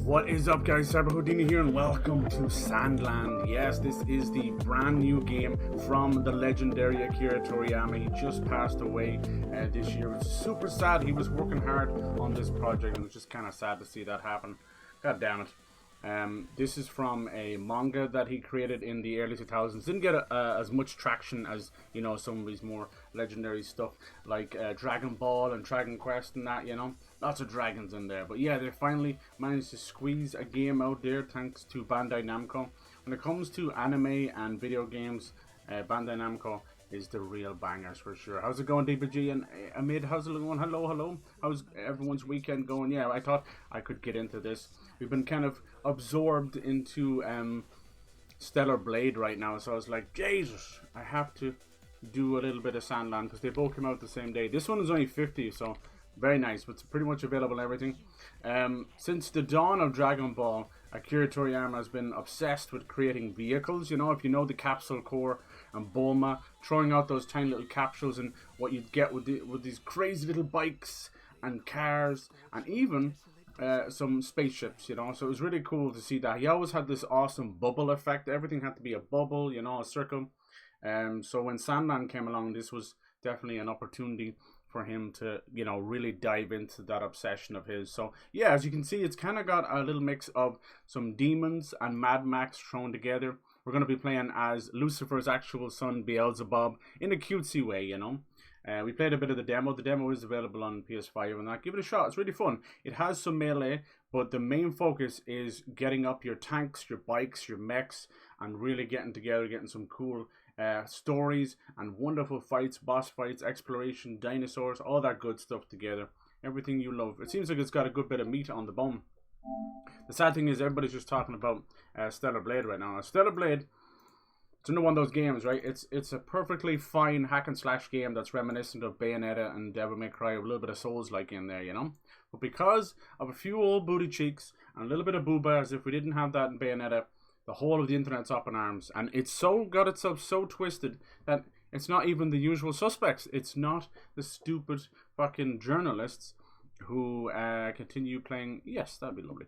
What is up, guys? Cyber Houdini here, and welcome to Sand Land. Yes, this is the brand new game from the legendary Akira Toriyama. He just passed away this year. It was super sad. He was working hard on this project, and it was just kind of sad to see that happen. God damn it. This is from a manga that he created in the early 2000s. Didn't get as much traction as, you know, some of his more legendary stuff like Dragon Ball and Dragon Quest and that, you know. Lots of dragons in there. But yeah, they finally managed to squeeze a game out there thanks to Bandai Namco. When it comes to anime and video games, Bandai Namco is the real bangers for sure. How's it going, DBG and Amid? How's it going? Hello. How's everyone's weekend going? Yeah, I thought I could get into this. We've been kind of absorbed into Stellar Blade right now, so I was like, Jesus, I have to do a little bit of Sandland because they both came out the same day. This one is only 50, so very nice, but it's pretty much available and everything. Since the dawn of Dragon Ball, Akira Toriyama has been obsessed with creating vehicles. You know, if you know the Capsule Core and Bulma, throwing out those tiny little capsules and what you'd get with these crazy little bikes and cars and even some spaceships, you know. So it was really cool to see that. He always had this awesome bubble effect. Everything had to be a bubble, you know, a circle. So when Sandland came along, this was definitely an opportunity for him to, you know, really dive into that obsession of his. So yeah, as you can see, it's kind of got a little mix of some demons and Mad Max thrown together. We're going to be playing as Lucifer's actual son, Beelzebub, in a cutesy way, you know. We played a bit of the demo. The demo is available on PS5 and that. Give it a shot. It's really fun. It has some melee, but the main focus is getting up your tanks, your bikes, your mechs, and really getting together, getting some cool stories and wonderful fights, boss fights, exploration, dinosaurs, all that good stuff together. Everything you love. It seems like it's got a good bit of meat on the bone. The sad thing is everybody's just talking about Stellar Blade right now. Stellar Blade, it's another one of those games, right? It's a perfectly fine hack and slash game that's reminiscent of Bayonetta and Devil May Cry, with a little bit of Souls-like in there, you know? But because of a few old booty cheeks and a little bit of booba, as if we didn't have that in Bayonetta, the whole of the internet's up in arms, and it's so got itself so twisted that it's not even the usual suspects. It's not the stupid fucking journalists who continue playing. Yes, that'd be lovely.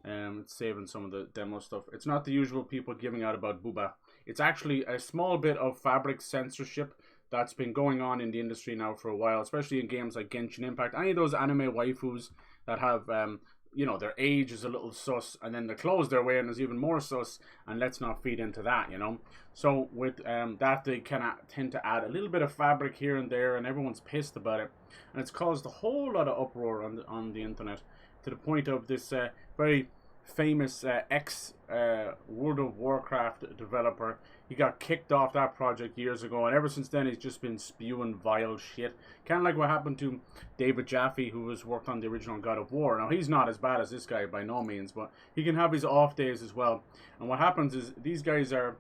It's saving some of the demo stuff. It's not the usual people giving out about booba. It's actually a small bit of fabric censorship that's been going on in the industry now for a while, especially in games like Genshin Impact. Any of those anime waifus that have you know, their age is a little sus, and then the clothes they're wearing is even more sus, and let's not feed into that, you know. So with that, they kind of tend to add a little bit of fabric here and there, and everyone's pissed about it, and it's caused a whole lot of uproar on the internet, to the point of this very famous ex World of Warcraft developer. He got kicked off that project years ago, and ever since then he's just been spewing vile shit. Kind of like what happened to David Jaffe, who was worked on the original God of War. Now, he's not as bad as this guy by no means, but he can have his off days as well. And what happens is these guys are,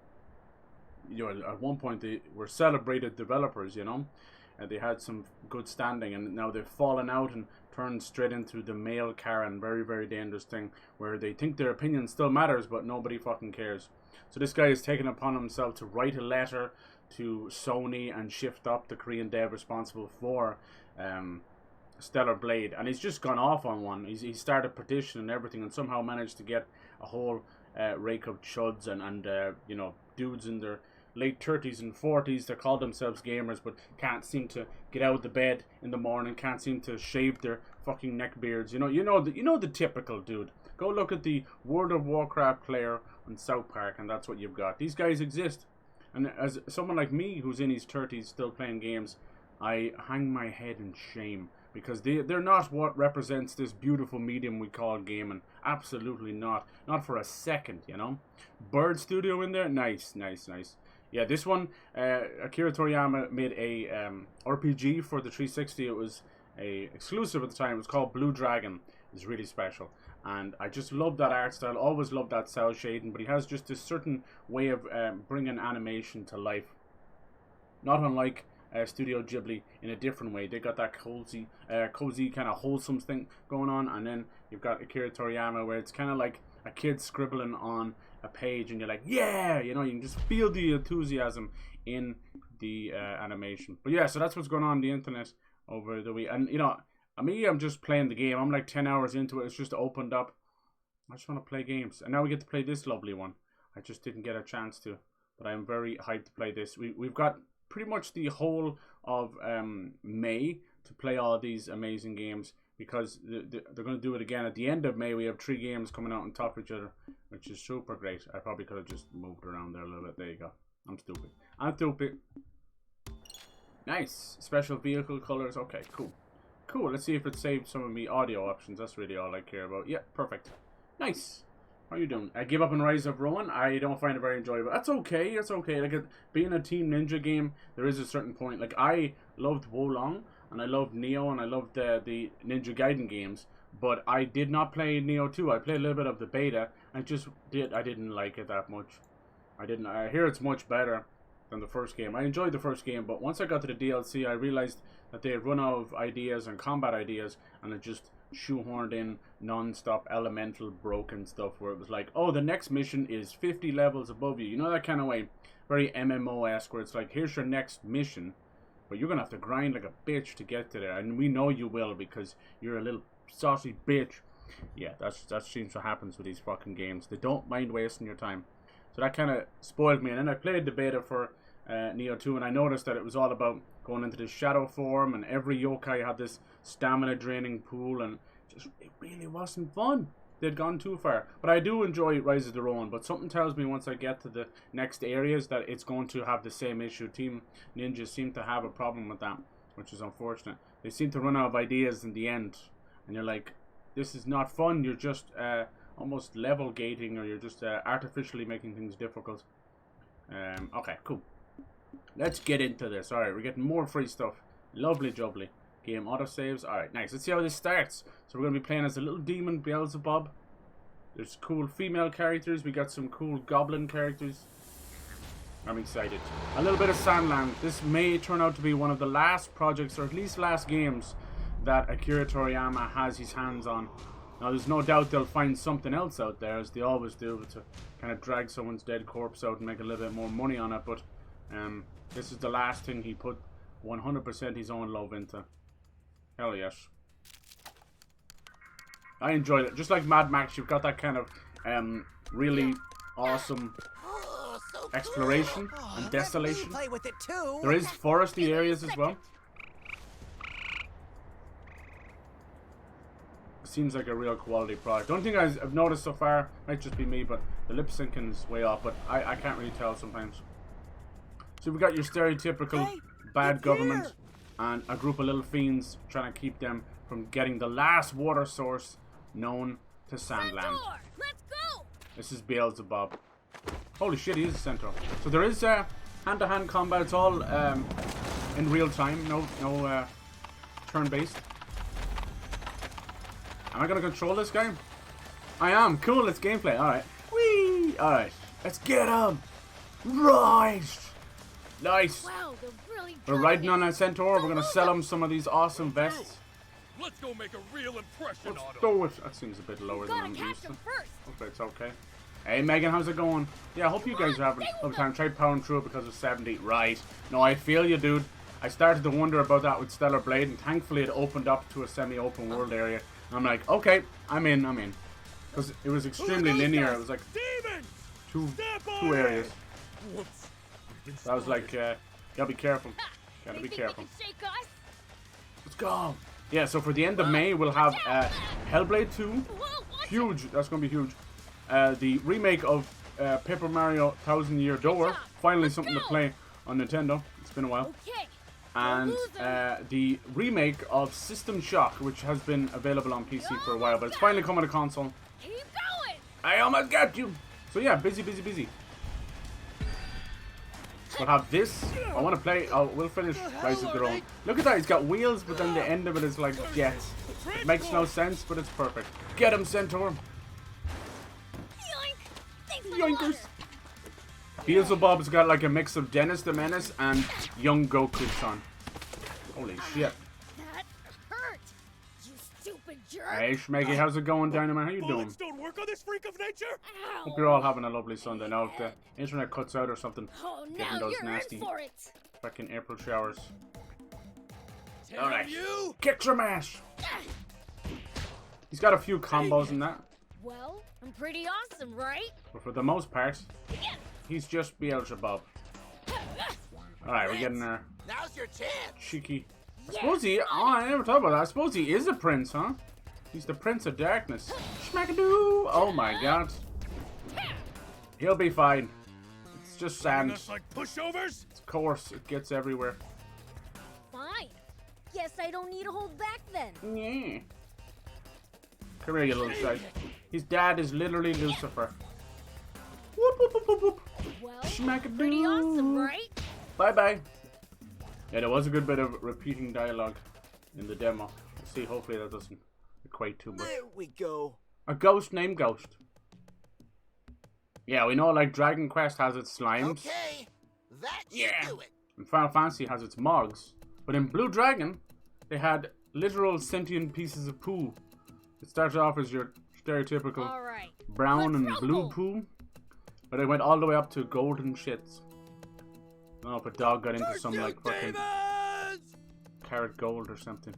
you know, at one point they were celebrated developers, you know, and they had some good standing, and now they've fallen out and turned straight into the male Karen. Very, very dangerous thing, where they think their opinion still matters, but nobody fucking cares. So this guy has taken upon himself to write a letter to Sony and Shift Up, the Korean dev responsible for Stellar Blade, and he's just gone off on one. He started a petition and everything, and somehow managed to get a whole rake of chuds and you know, dudes in their late 30s and 40s that call themselves gamers but can't seem to get out of the bed in the morning, can't seem to shave their fucking neck beards. You know the typical dude. Go look at the World of Warcraft player on South Park, and that's what you've got. These guys exist, and as someone like me who's in his 30s still playing games, I hang my head in shame, because they're not what represents this beautiful medium we call gaming. Absolutely not for a second, you know. Bird Studio in there, nice. Yeah, this one, Akira Toriyama made a RPG for the 360. It was a exclusive at the time. It was called Blue Dragon. It's really special, and I just love that art style. Always loved that cell shading, but he has just this certain way of bringing animation to life. Not unlike Studio Ghibli in a different way. They got that cozy kind of wholesome thing going on, and then you've got Akira Toriyama, where it's kind of like a kid scribbling on a page, and you're like, yeah, you know, you can just feel the enthusiasm in the animation. But yeah, so that's what's going on the internet over the week. And you know, I'm just playing the game. I'm like 10 hours into it. It's just opened up. I just want to play games. And now we get to play this lovely one. I just didn't get a chance to. But I'm very hyped to play this. We've got pretty much the whole of May to play all these amazing games. Because they're going to do it again. At the end of May, we have 3 games coming out on top of each other. Which is super great. I probably could have just moved around there a little bit. There you go. I'm stupid. I'm stupid. Nice. Special vehicle colors. Okay, cool. Cool. Let's see if it saved some of me audio options. That's really all I care about. Yeah, perfect. Nice. How are you doing? I give up on Rise of Rowan. I don't find it very enjoyable. That's okay. That's okay. Like, being a Team Ninja game, there is a certain point. Like, I loved Wolong, and I loved Neo, and I loved the Ninja Gaiden games. But I did not play Neo 2. I played a little bit of the beta. I didn't like it that much. I hear it's much better than the first game. I enjoyed the first game, but once I got to the DLC, I realized that they had run out of ideas and combat ideas, and it just shoehorned in non-stop elemental broken stuff where it was like, oh, the next mission is 50 levels above you. You know, that kind of way. Very MMO-esque, where it's like, here's your next mission, but you're going to have to grind like a bitch to get to there. And we know you will, because you're a little saucy bitch. Yeah, that seems what happens with these fucking games. They don't mind wasting your time. So that kind of spoiled me. And then I played the beta for Neo 2, and I noticed that it was all about going into this shadow form, and every yokai had this stamina draining pool, and it really wasn't fun. They'd gone too far. But I do enjoy Rise of the Rowan, but something tells me once I get to the next areas that it's going to have the same issue. Team Ninja seem to have a problem with that, which is unfortunate. They seem to run out of ideas in the end, and you're like, this is not fun. You're just almost level gating, or you're just artificially making things difficult. Okay, cool. Let's get into this. Alright, we're getting more free stuff. Lovely jubbly. Game autosaves. Alright, nice. Let's see how this starts. So we're going to be playing as a little demon Beelzebub. There's cool female characters. We got some cool goblin characters. I'm excited. A little bit of Sand Land. This may turn out to be one of the last projects, or at least last games, that Akira Toriyama has his hands on. Now, there's no doubt they'll find something else out there, as they always do, to kind of drag someone's dead corpse out and make a little bit more money on it. But this is the last thing he put 100% his own love into. Hell yes. I enjoyed it. Just like Mad Max, you've got that kind of really awesome exploration and desolation. There is foresty areas as well. Seems like a real quality product. The only thing I've noticed so far, might just be me, but the lip syncing is way off, but I can't really tell sometimes. So we've got your stereotypical bad government and a group of little fiends trying to keep them from getting the last water source known to Sand Land. Let's go. This is Beelzebub. Holy shit, he is a centaur. So there is hand-to-hand combat. It's all in real time, no turn-based. Am I gonna control this guy? I am. Cool, it's gameplay. Alright. Whee! Alright. Let's get him! Right! Nice. Wow, they're really We're riding on a centaur. We're gonna sell him some of these awesome vests. Let's go make a real impression on him. Let's do it. That seems a bit lower than I'm used to. Okay, it's okay. Hey Megan, how's it going? Yeah, I hope you guys are having a good time. Try powering through it because of 70. Right. No, I feel you, dude. I started to wonder about that with Stellar Blade, and thankfully it opened up to a semi-open world area. I'm like, okay, I'm in. Because it was extremely linear. It was like two areas. So I was like, gotta be careful. Gotta be careful. Let's go. Yeah, so for the end of May, we'll have Hellblade 2. Huge. That's gonna be huge. The remake of Paper Mario 1000 Year Door. Finally something to play on Nintendo. It's been a while. And the remake of System Shock, which has been available on PC for a while, but it's finally coming to console. Keep going. I almost got you. So yeah, busy. We'll have this. I want to play. Oh, we'll finish Rise of the Rowan. Look at that. It's got wheels, but then the end of it is like jets. It makes no sense, but it's perfect. Get him, Centaur. Yoinkers. Beelzebub's got like a mix of Dennis the Menace and young Goku-san. Holy shit. That hurt. You stupid jerk. Hey Schmeggy, how's it going, Dynamite? How you doing? Bullets don't work on this freak of nature. Ow. Hope you're all having a lovely Sunday. Now if the internet cuts out or something, Oh, getting now those you're nasty in for it. fucking April showers. Damn Alright. you! Kick some ass! He's got a few combos in that. Well, I'm pretty awesome, right? But for the most part, he's just Beelzebub. Alright, we're getting there. Now's your chance. Cheeky. I suppose he... Oh, I never thought about that. I suppose he is a prince, huh? He's the Prince of Darkness. Schmackadoo! Oh my god. He'll be fine. It's just sand. Us like pushovers? Of course, it gets everywhere. Fine. Guess I don't need to hold back then. Yeah. Come here, you little shite. His dad is literally Lucifer. Whoop, whoop, whoop, whoop, whoop. Well, Schmackadoo. pretty awesome, right? Bye-bye. Yeah, there was a good bit of repeating dialogue in the demo. Let's see, hopefully that doesn't equate too much. There we go. A ghost named Ghost. Yeah, we know like Dragon Quest has its slimes. Okay, that should do it. And Final Fantasy has its Mogs. But in Blue Dragon, they had literal sentient pieces of poo. It started off as your stereotypical All right. brown and Let's blue rumble. poo. But it went all the way up to golden shits. I don't know if a dog got into some like fucking carrot gold or something.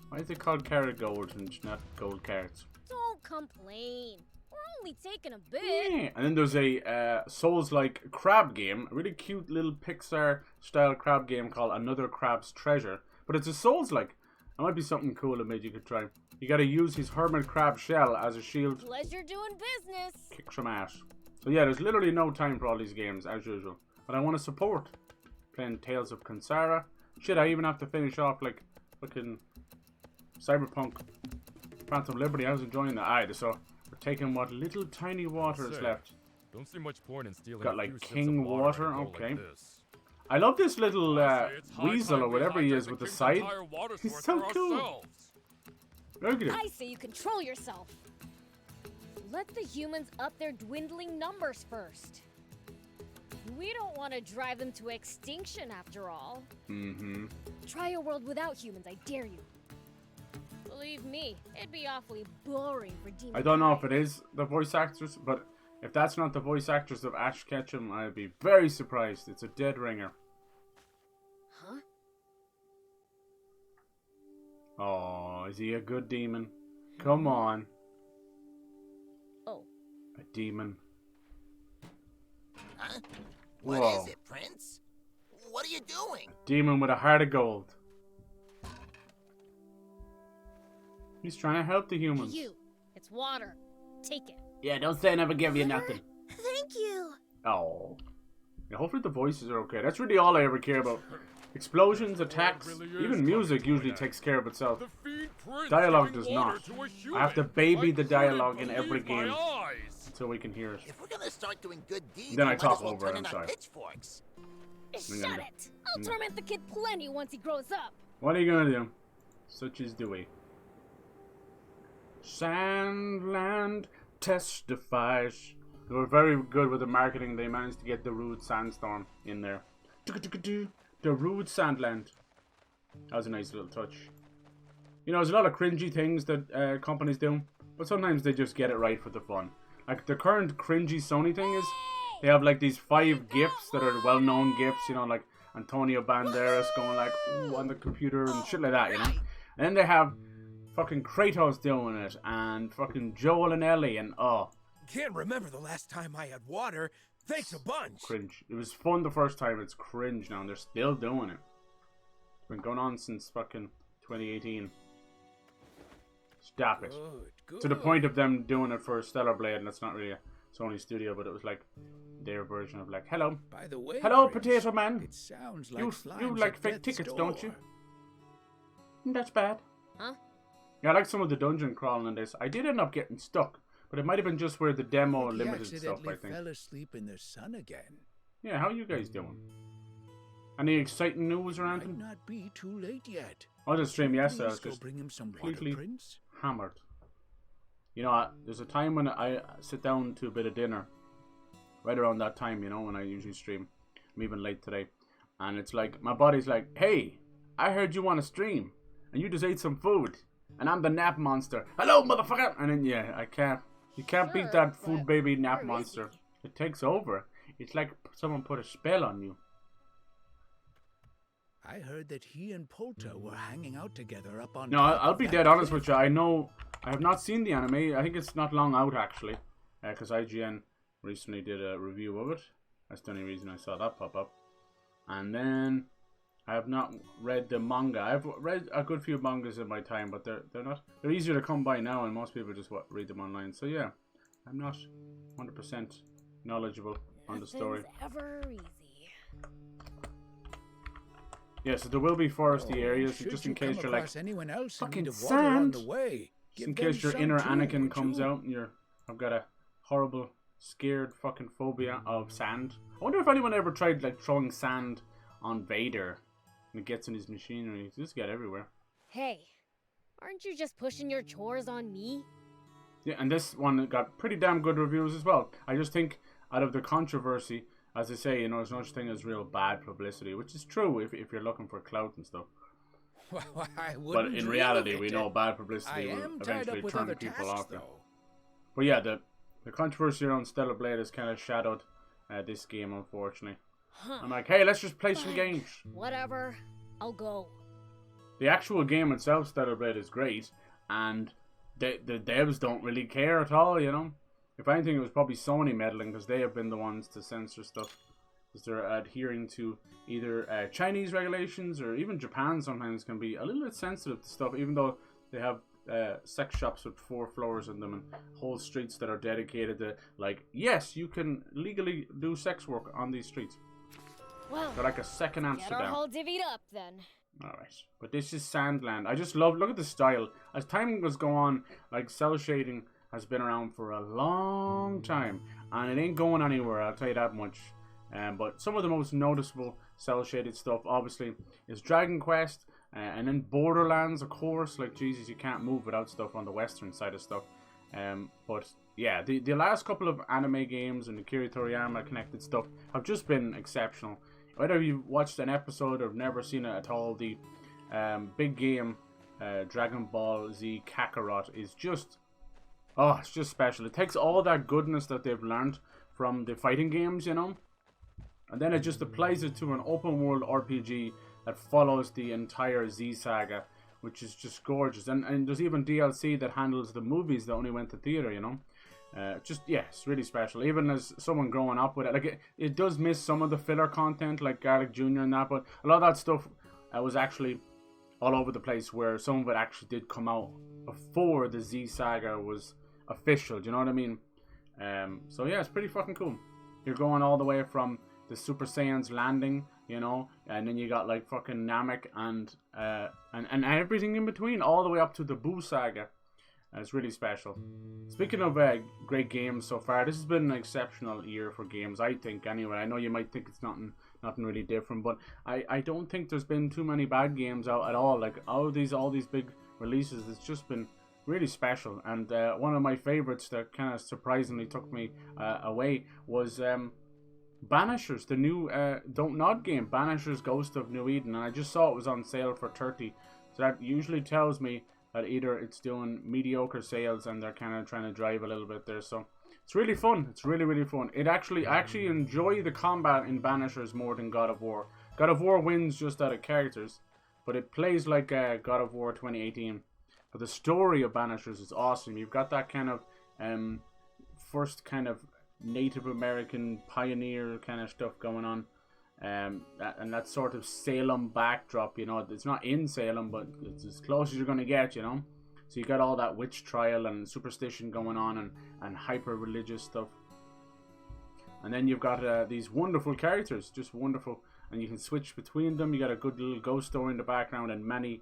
Why is it called carrot gold and not gold carrots? Don't complain. We're only taking a bit. Yeah. And then there's a Souls-like crab game, a really cute little Pixar-style crab game called Another Crab's Treasure. But it's a Souls-like. That might be something cool that maybe you could try. You gotta use his hermit crab shell as a shield. Pleasure doing business. Kick some ass. So yeah, there's literally no time for all these games, as usual. But I want to support playing Tales of Kansara. Shit, I even have to finish off like fucking Cyberpunk Phantom Liberty. I was enjoying that. Aye, so we're taking what little tiny water is left. Don't see much point in stealing. Got a like few sips king of water, to go okay. Like this. I love this little I say it's high weasel time or we whatever he hijack is the with the king's side. entire water He's source so for cool. ourselves. Look at him. I say you control yourself. Let the humans up their dwindling numbers first. We don't want to drive them to extinction after all. Mm-hmm. Try a world without humans, I dare you. Believe me, it'd be awfully boring for demons. I don't know if it is the voice actors, but if that's not the voice actors of Ash Ketchum, I'd be very surprised. It's a dead ringer. Huh? Oh, is he a good demon? Come on. Oh. A demon. Huh? What Whoa. is it, Prince? What are you doing? Demon with a heart of gold. He's trying to help the humans. You. It's water. Take it. Yeah, don't say I never give you nothing. Thank you. Oh. Yeah, hopefully the voices are okay. That's really all I ever care about. Explosions, attacks, even music usually takes care of itself. The Fiend Prince Dialogue giving does water not. to a I have to human. baby I the couldn't dialogue in every believe my game eyes. until we can hear it. If we're gonna start doing good deeds, Then I might talk as well over it, turn I'm in sorry. our pitchforks. Shut it. I'll torment the kid plenty once he grows up. What are you gonna do? Such is Dewey. Sand Land testifies. They were very good with the marketing. They managed to get the Rude Sandstorm in there. The Rude Sand Land. That was a nice little touch. You know, there's a lot of cringy things that companies do, but sometimes they just get it right for the fun. Like the current cringy Sony thing is, they have like these 5 GIFs that are well-known GIFs, you know, like Antonio Banderas going like, ooh, on the computer and shit like that, you know. And then they have fucking Kratos doing it, and fucking Joel and Ellie, and oh. Can't remember the last time I had water. Thanks a bunch. Cringe. It was fun the first time, it's cringe now, and they're still doing it. It's been going on since fucking 2018. Stop it. Good. To the point of them doing it for Stellar Blade, and it's not really a Sony studio, but it was like their version of like, hello. By the way, Hello, Prince, Potato Man. It sounds like You slime's like at fake death's tickets, door. don't you? That's bad. Huh? Yeah, I like some of the dungeon crawling in this. I did end up getting stuck, but it might have been just where the demo He limited stuff, accidentally I think. fell asleep in the sun again. Yeah, how are you guys doing? Any exciting news or Might anything? not be too late yet. I was just stream yesterday, I Please was go just bring him some water, completely Prince. hammered. You know, there's a time when I sit down to a bit of dinner, right around that time, you know, when I usually stream. I'm even late today. And it's like, my body's like, hey, I heard you want to stream, and you just ate some food, and I'm the nap monster. Hello, motherfucker! And then, yeah, I can't. You can't beat that food baby nap monster. It takes over. It's like someone put a spell on you. I heard that he and Polta were hanging out together up on. No, top I'll of be that dead honest cliff. with you. I know I have not seen the anime. I think it's not long out actually. because IGN recently did a review of it. That's the only reason I saw that pop up. And then I have not read the manga. I've read a good few mangas in my time, but they're easier to come by now, and most people just read them online. So yeah, I'm not 100% knowledgeable on the story. Ever easy. Yeah, so there will be foresty areas, Should just you in case come you're like, across anyone else in fucking need of water on sand. the way, just in give case them your some inner too, Anakin would comes you? out and I've got a horrible, scared fucking phobia of sand. I wonder if anyone ever tried like throwing sand on Vader and it gets in his machinery. It just get everywhere. Hey, aren't you just pushing your chores on me? Yeah, and this one got pretty damn good reviews as well. I just think out of the controversy, as I say, there's no such thing as real bad publicity, which is true if you're looking for clout and stuff. Well, I But wouldn't in dream reality, of we it. know bad I publicity will am tied eventually up with turn other people tasks, off. though. But yeah, the controversy around Stellar Blade has kind of shadowed this game, unfortunately. Huh. I'm like, hey, let's just play some Fine. games. Whatever. I'll go. The actual game itself, Stellar Blade, is great, and the devs don't really care at all, If anything, it was probably Sony meddling, because they have been the ones to censor stuff. Because they're adhering to either Chinese regulations, or even Japan sometimes can be a little bit sensitive to stuff, even though they have sex shops with 4 floors in them and whole streets that are dedicated to, like, yes, you can legally do sex work on these streets. Well, They're like a second get our Amsterdam. whole divvied up then. Alright, but this is Sand Land. I just look at the style. As time goes on, like, cell shading has been around for a long time, and it ain't going anywhere, I'll tell you that much. But some of the most noticeable cell shaded stuff, obviously, is Dragon Quest, and then Borderlands, of course. Like, Jesus, you can't move without stuff on the western side of stuff. But yeah, the last couple of anime games and Akira Toriyama connected stuff have just been exceptional. Whether you've watched an episode or never seen it at all, the big game Dragon Ball Z Kakarot is just, it's just special. It takes all that goodness that they've learned from the fighting games, and then it just applies it to an open world RPG that follows the entire Z saga, which is just gorgeous. And there's even DLC that handles the movies that only went to theater, it's really special. Even as someone growing up with it, like it does miss some of the filler content, like Garlic Jr. and that, but a lot of that stuff was actually all over the place, where some of it actually did come out before the Z saga was official. Do you know what I mean? So yeah, it's pretty fucking cool. You're going all the way from the Super Saiyans landing, and then you got like fucking Namek and everything in between, all the way up to the Boo saga. It's really special. Speaking of great games so far, this has been an exceptional year for games, I think, anyway. I know you might think it's nothing really different, but I don't think there's been too many bad games out at all. Like, all these big releases, it's just been really special. And one of my favorites that kind of surprisingly took me away was Banishers, the new Don't Nod game, Banishers Ghost of New Eden. And I just saw it was on sale for $30. So that usually tells me that either it's doing mediocre sales and they're kind of trying to drive a little bit there. So it's really fun. It's really, really fun. I actually enjoy the combat in Banishers more than God of War. God of War wins just out of characters, but it plays like God of War 2018. But the story of Banishers is awesome. You've got that kind of first kind of Native American pioneer kind of stuff going on. And that sort of Salem backdrop, it's not in Salem, but it's as close as you're going to get, So you got all that witch trial and superstition going on, and hyper religious stuff. And then you've got these wonderful characters, just wonderful, and you can switch between them. You got a good little ghost story in the background, and many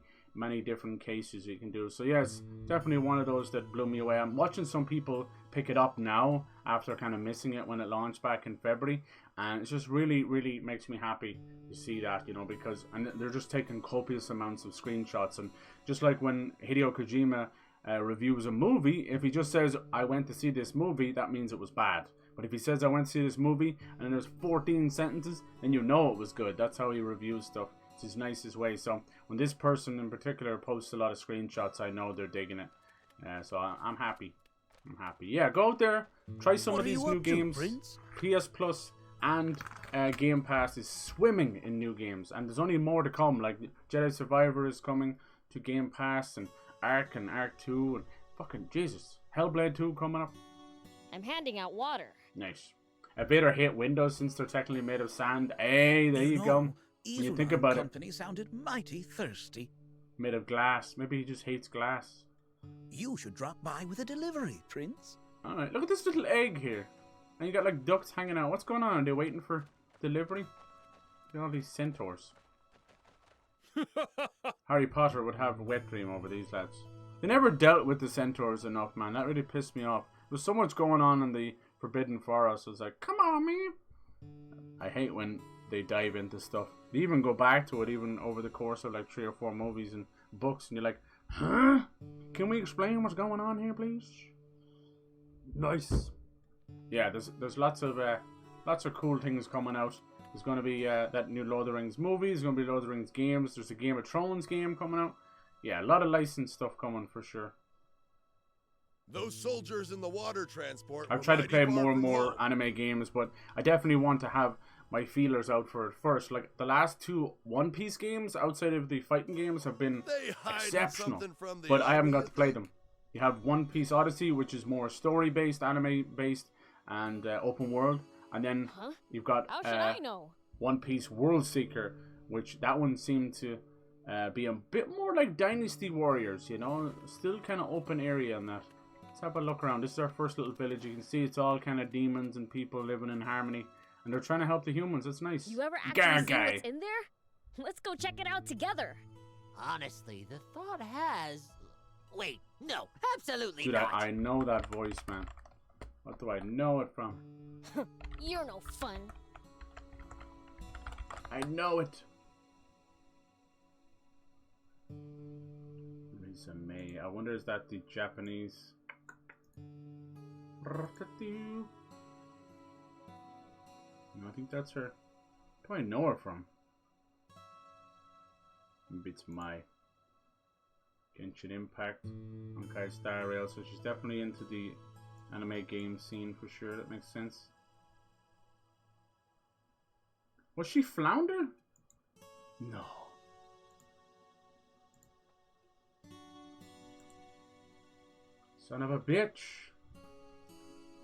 different cases you can do. So yeah, it's definitely one of those that blew me away. I'm watching some people pick it up now after kind of missing it when it launched back in February, and it's just really, really makes me happy to see that, because they're just taking copious amounts of screenshots. And just like when Hideo Kojima reviews a movie, if he just says I went to see this movie, that means it was bad. But if he says I went to see this movie and then there's 14 sentences, then you know it was good. That's how he reviews stuff. It's his nicest way. So when this person in particular posts a lot of screenshots, I know they're digging it. So I'm happy. Yeah, go out there, try some of these new games. PS Plus and Game Pass is swimming in new games, and there's only more to come. Like Jedi Survivor is coming to Game Pass, and Ark 2, and fucking Jesus, Hellblade 2 coming up. I'm handing out water. Nice. Vader hate windows since they're technically made of sand. Hey, there you go. When you think about it. Company sounded mighty thirsty. Made of glass. Maybe he just hates glass. You should drop by with a delivery, Prince. Alright, look at this little egg here. And you got like ducks hanging out. What's going on? Are they waiting for delivery? Look at all these centaurs. Harry Potter would have a wet dream over these lads. They never dealt with the centaurs enough, man. That really pissed me off. There's so much going on in the Forbidden Forest. I was like, come on, man. I hate when they dive into stuff. They even go back to it even over the course of like 3 or 4 movies and books. And you're like, huh? Can we explain what's going on here, please? Nice. Yeah, there's lots of cool things coming out. There's going to be that new Lord of the Rings movie. There's going to be Lord of the Rings games. There's a Game of Thrones game coming out. Yeah, a lot of licensed stuff coming for sure. Those soldiers in the water transport. I've tried to play more and more anime games, but I definitely want to have my feelers out for it first. Like the last 2 One Piece games outside of the fighting games have been exceptional, but I haven't got to play them. You have One Piece Odyssey, which is more story-based, anime-based, and open world. And then you've got How should I know? One Piece World Seeker, which that one seemed to be a bit more like Dynasty Warriors, you know? Still kind of open area in that. Let's have a look around. This is our first little village. You can see it's all kind of demons and people living in harmony. And they're trying to help the humans. It's nice. You ever actually see what's in there? Let's go check it out together. Honestly, the thought has... Wait, no, absolutely Dude, not. I know that voice, man. What do I know it from? You're no fun. I know it. Lisa May. I wonder is that the Japanese? No, I think that's her. Where do I know her from? Maybe it's Mai. Genshin Impact. Okay, Star Rail. So she's definitely into the anime game scene for sure. That makes sense. Was she Flounder? No. Son of a bitch.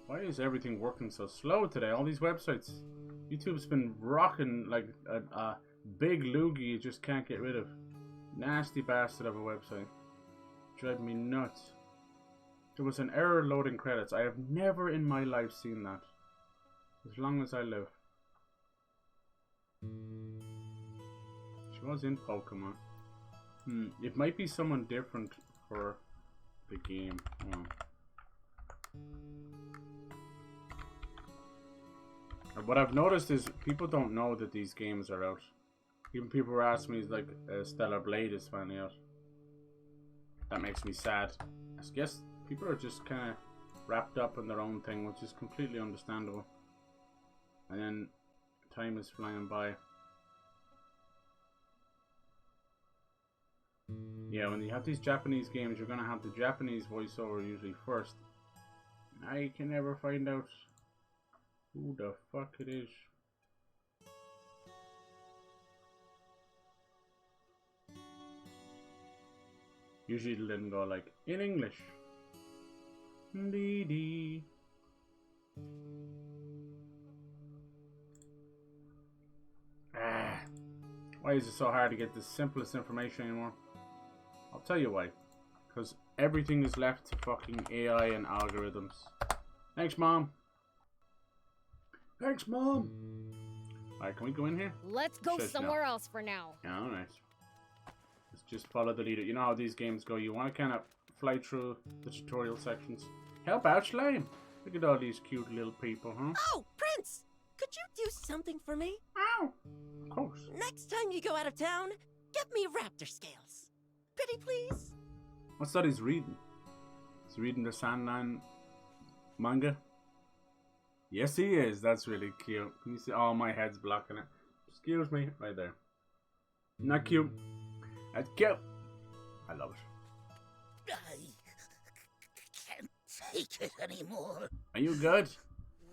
Why is everything working so slow today? All these websites. YouTube's been rocking like a big loogie you just can't get rid of. Nasty bastard of a website. Driving me nuts. There was an error loading credits. I have never in my life seen that. As long as I live. She was in Pokemon. It might be someone different for the game. Oh. What I've noticed is people don't know that these games are out. Even people were asking me like Stellar Blade is finally out. That makes me sad. I guess people are just kind of wrapped up in their own thing, which is completely understandable. And then time is flying by. Yeah, when you have these Japanese games, you're gonna have the Japanese voiceover usually first. Now you can never find out who the fuck it is. Usually it'll then go like, in English. Dee. Why is it so hard to get the simplest information anymore? I'll tell you why. Because everything is left to fucking AI and algorithms. Thanks, Mom. Thanks, Mom. Alright, can we go in here? Let's go somewhere else for now. Yeah, alright. Let's just follow the leader. You know how these games go. You want to kind of fly through the tutorial sections. Help out, Slime. Look at all these cute little people, huh? Oh, Prince! Could you do something for me? Ow! Of course. Next time you go out of town, get me raptor scales. Pretty please? What's that he's reading? He's reading the Sand Land manga? Yes, he is. That's really cute. Can you see? Oh, my head's blocking it. Excuse me. Right there. Not cute. That's cute. I love it. I can't take it anymore. Are you good?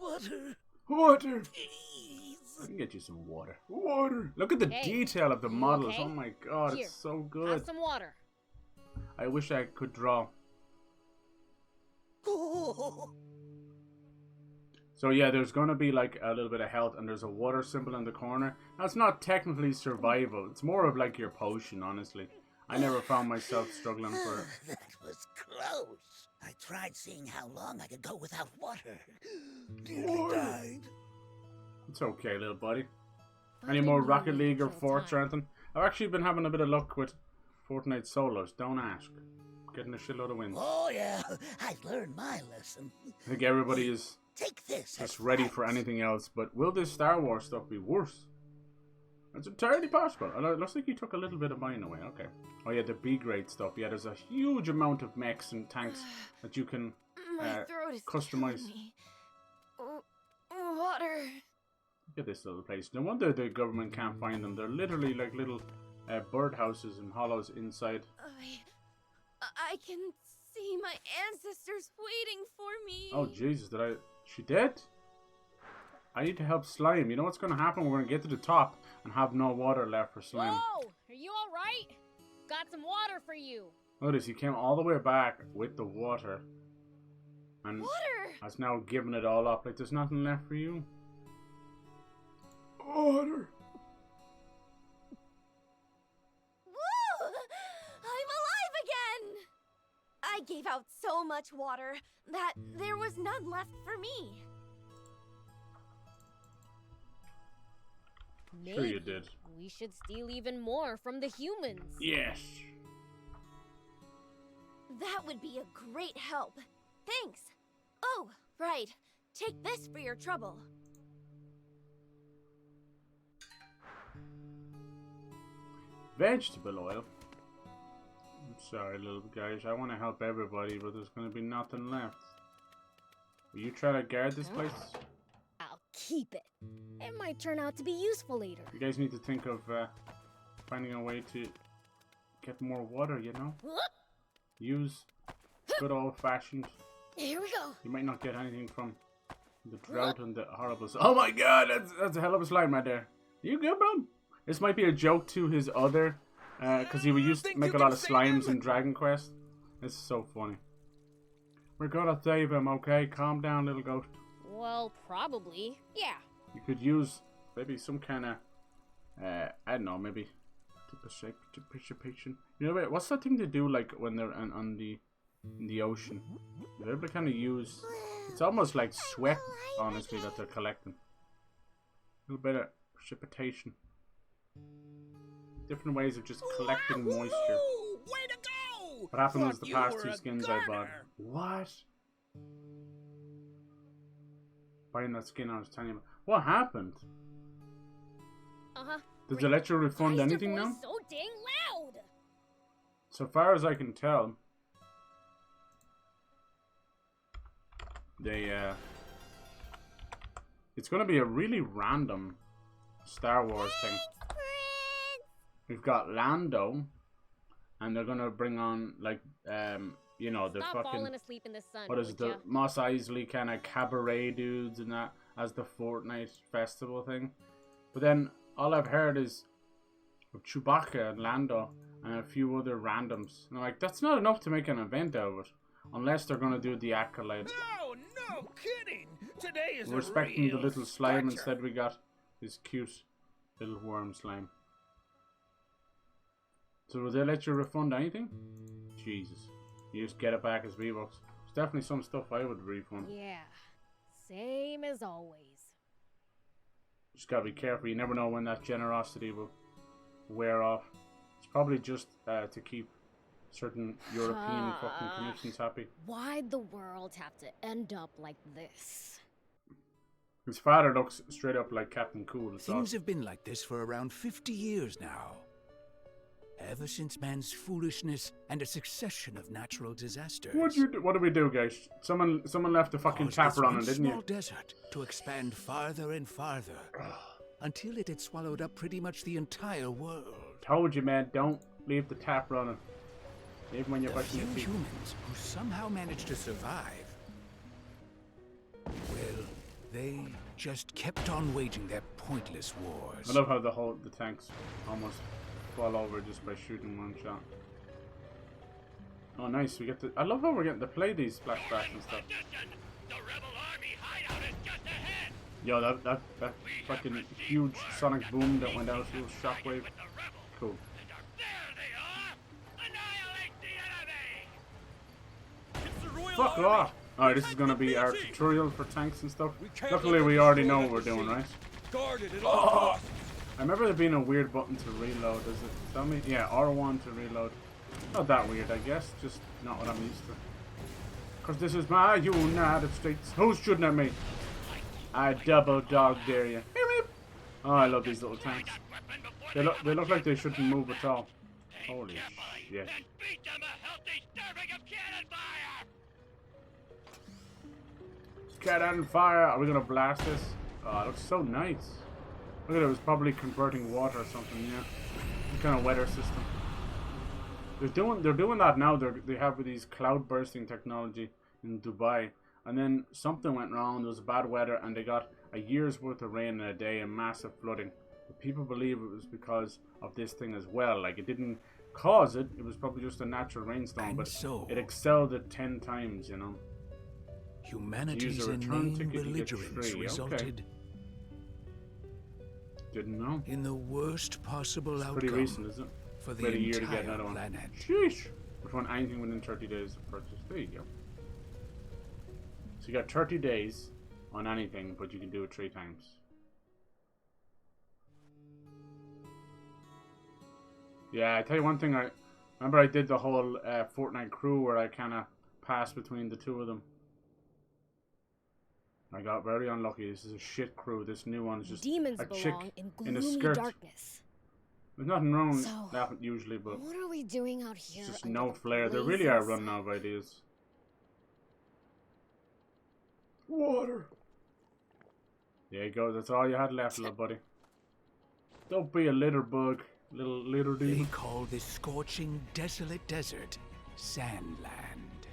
Water. Water. Please. I can get you some water. Water. Look at the detail of the models. okay? Oh my god, Here, it's so good. Have some water. I wish I could draw. Oh. So yeah, there's gonna be like a little bit of health, and there's a water symbol in the corner. That's not technically survival. It's more of like your potion, honestly. I never found myself struggling for it. That was close. I tried seeing how long I could go without water. Nearly died. It's okay, little buddy. But Any we more knew Rocket we'd League or kill Forts or time. anything? I've actually been having a bit of luck with Fortnite solos. Don't ask. Getting a shitload of wins. Oh yeah, I've learned my lesson. I think everybody is Take this. just as ready for thanks. anything else. But will this Star Wars stuff be worse? It's entirely possible. It looks like you took a little bit of mine away. Okay. Oh yeah, the B grade stuff. Yeah, there's a huge amount of mechs and tanks that you can My throat is customize. killing me. Water. Look at this little place. No wonder the government can't find them. They're literally like little birdhouses and hollows inside. I can see my ancestors waiting for me. Oh Jesus, she dead? I need to help Slime. You know what's going to happen? We're going to get to the top and have no water left for Slime. Whoa! Are you alright? Got some water for you. Look at this. He came all the way back with the water. And Water! has now given it all up. Like, there's nothing left for you. Water! Woo! I'm alive again! I gave out so much water that there was none left for me. Sure you did. We should steal even more from the humans. Yes. That would be a great help. Thanks. Oh, right. Take this for your trouble. Vegetable oil. I'm sorry, little guys. I want to help everybody, but there's going to be nothing left. Will you try to guard this place? I'll keep it. It might turn out to be useful later. You guys need to think of finding a way to get more water, you know? Use good old-fashioned. Here we go. You might not get anything from the drought and the horrible... Oh my god, that's a hell of a slime right there. You good, bro? This might be a joke to his other... Because he used to make a lot of slimes in Dragon Quest. This is so funny. We're gonna save him, okay? Calm down, little ghost. Well, probably. Yeah. You could use maybe some kind of... I don't know, maybe... Precipitation. You know, what's that thing they do, like, when they're in the ocean? They're able to kind of use... It's almost like sweat, honestly, that they're collecting. A little bit of precipitation. Different ways of just collecting moisture. Way to go! What happened was Thought the you past were two a skins I bought. gardener. What? Buying that skin I was telling you about. What happened? Did they let you refund Why is anything your now? voice so dang loud? So far as I can tell, they it's gonna be a really random Star Wars thing. We've got Lando, and they're gonna bring on like you know, the Stop fucking falling asleep in the sun. what is would the ya? Mos Eisley kind of cabaret dudes and that as the Fortnite festival thing. But then all I've heard is of Chewbacca and Lando and a few other randoms. And I'm like, that's not enough to make an event out of it, unless they're gonna do the Acolyte. No kidding. Today is We're respecting the real little slime. scorcher. Instead we got this cute little worm slime. So will they let you refund anything? Jesus. You just get it back as V-Bucks. There's definitely some stuff I would refund. Yeah. Same as always. Just gotta be careful. You never know when that generosity will wear off. It's probably just to keep certain European fucking commissions happy. Why'd the world have to end up like this? His father looks straight up like Captain Cool. It's Things awesome. have been like this for around 50 years now. Ever since man's foolishness and a succession of natural disasters. What do we do, guys? Someone left the fucking Caused tapper this on it, once didn't small you? desert to expand farther and farther until it had swallowed up pretty much the entire world. Told you, man. Don't leave the tap running. Even when you're The brushing few your teeth. humans who somehow managed to survive, well, they just kept on waging their pointless wars. I love how the tanks almost fall over just by shooting one shot. Oh, nice. We get to. I love how we're getting to play these flashbacks and stuff. The rebel army hideout has just Yo, that fucking huge sonic boom that went out through shockwave. Cool. Fuck off! Alright, this is gonna be our tutorial for tanks and stuff. Luckily, we already know what we're doing, right? Oh! I remember there being a weird button to reload. Does it tell me? Yeah, R1 to reload. Not that weird, I guess. Just not what I'm used to. Because this is my United States. Who's shooting at me? I double dog dare you. Oh, I love these little tanks. They look like they shouldn't move at all. Holy shit. Cannon fire! Are we gonna blast this? Oh, it looks so nice. Look at it, it was probably converting water or something, yeah. Some kind of weather system. They're doing that now. They have these cloud bursting technology in Dubai. And then something went wrong, there was bad weather, and they got a year's worth of rain in a day and massive flooding. But people believe it was because of this thing as well. Like, it didn't cause it, it was probably just a natural rainstorm, but so, it excelled it 10 times, you know. Humanity's inane belligerence resulted Didn't know. in the worst possible It's outcome pretty recent, isn't it? for the About a year to get entire another one. planet. Sheesh! Which one? Anything within 30 days of purchase. There you go. So you got 30 days on anything, but you can do it 3 times. Yeah, I tell you one thing. I remember I did the whole Fortnite crew where I kind of passed between the two of them. I got very unlucky. This is a shit crew. This new one's just Demons a chick belong in in a gloomy skirt. darkness. There's nothing wrong with So, that usually, but What are we doing out here? it's just under no the flair. They really are blazing running sun? out of ideas. Water. There you go. That's all you had left, little buddy. Don't be a litter bug, little They demon. call this scorching, desolate desert Sand Land.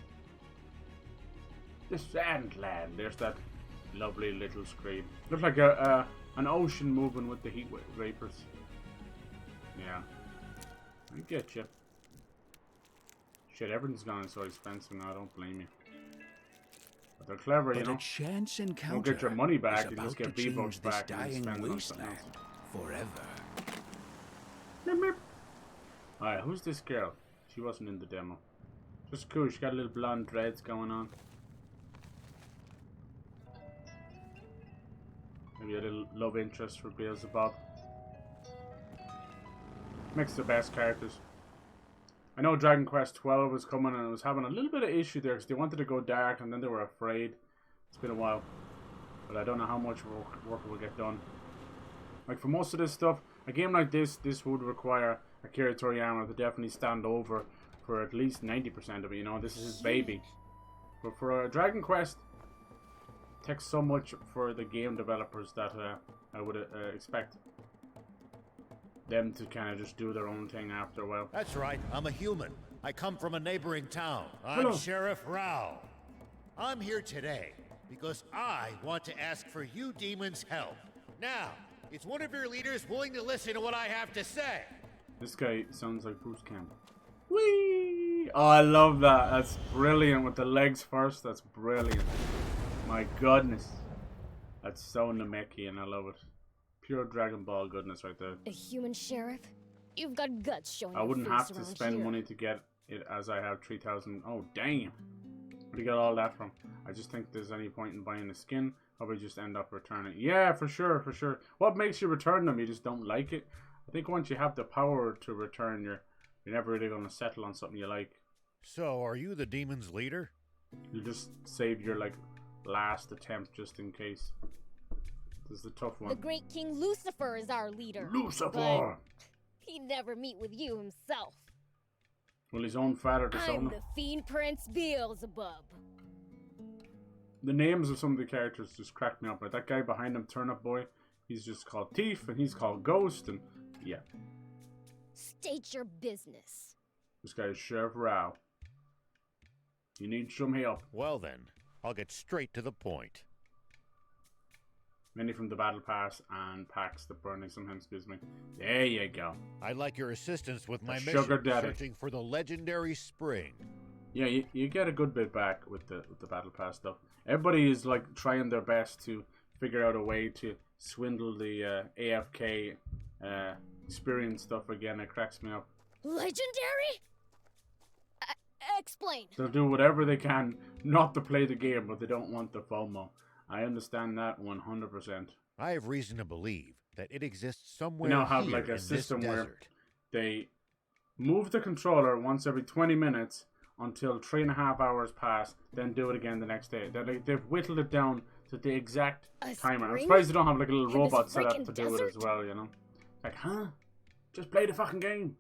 The Sand Land. There's that lovely little screen. Looks like an ocean moving with the heat vapors. Yeah, I get you. Shit, everything's gone so expensive now. I don't blame you. But they're clever, you But know. a chance You encounter don't get your money is back. You about just get to V-Bucks change this back and then dying spend it on something wasteland else. forever. Meep, meep. Alright, who's this girl? She wasn't in the demo. Just cool. She got a little blonde dreads going on. Maybe a little love interest for Beelzebub. Makes the best characters. I know Dragon Quest 12 was coming and it was having a little bit of issue there because they wanted to go dark and then they were afraid. It's been a while. But I don't know how much work will get done. Like for most of this stuff, a game like this would require Akira Toriyama to definitely stand over for at least 90% of it, you know. This is his baby. But for a Dragon Quest, it takes so much for the game developers that I would expect them to kind of just do their own thing after a while. That's right, I'm a human. I come from a neighboring town. I'm Hello. Sheriff Rao. I'm here today because I want to ask for you demons' help. Now, is one of your leaders willing to listen to what I have to say? This guy sounds like Bruce Campbell. Whee! Oh, I love that. That's brilliant with the legs first. That's brilliant. My goodness. That's so Namekian and I love it. Pure Dragon Ball goodness right there. A human sheriff? You've got guts showing I your wouldn't face have to around spend here. money to get it as I have 3,000. Oh, damn. Where do you get all that from? I just think there's any point in buying a skin. Probably just end up returning it. Yeah, for sure, for sure. What makes you return them? You just don't like it? I think once you have the power to return, you're never really going to settle on something you like. So, are you the demon's leader? You just save your, like, last attempt just in case. This is the tough one. The great King Lucifer is our leader. Lucifer! But he'd never meet with you himself. Will his own father disown I'm him? the Fiend Prince Beelzebub. The names of some of the characters just crack me up. Like that guy behind him, Turnip Boy, he's just called Thief, and he's called Ghost, and yeah. State your business. This guy is Sheriff Rao. You need some help. Well then, I'll get straight to the point. Mainly from the Battle Pass and packs that Burning sometimes gives me. There you go. I'd like your assistance with my The mission, sugar daddy. searching for the legendary spring. Yeah, you get a good bit back with the Battle Pass stuff. Everybody is like trying their best to figure out a way to swindle the AFK experience stuff again. It cracks me up. Legendary? Explain. They'll do whatever they can not to play the game, but they don't want the FOMO. I understand that 100%. I have reason to believe that it exists They somewhere now have here like a in system this where desert. they move the controller once every 20 minutes until 3.5 hours pass, then do it again the next day. They've whittled it down to the exact timer. I'm surprised they don't have like a little robot set up to do it as well, you know? Like, huh? Just play the fucking game.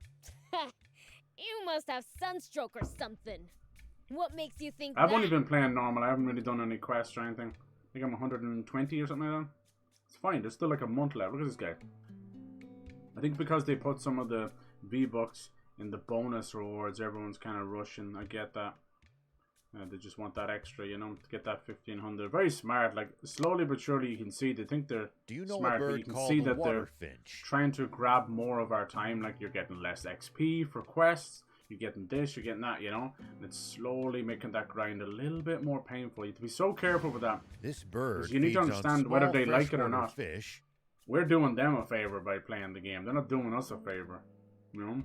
You must have sunstroke or something. What makes you think I've that? only been playing normal. I haven't really done any quests or anything. I think I'm 120 or something like that. It's fine. There's still like a month left. Look at this guy. I think because they put some of the V-Bucks in the bonus rewards, everyone's kind of rushing. I get that. They just want that extra, you know, to get that 1500. Very smart. Like, slowly but surely you can see they think they're Do you know smart, a but bird you can called see the that they're waterfinch? trying to grab more of our time. Like, you're getting less XP for quests. You're getting this, you're getting that, you know? And it's slowly making that grind a little bit more painful. You have to be so careful with that. This bird You need to feeds on understand whether small they like it or freshwater not. Fish. We're doing them a favor by playing the game. They're not doing us a favor. You know?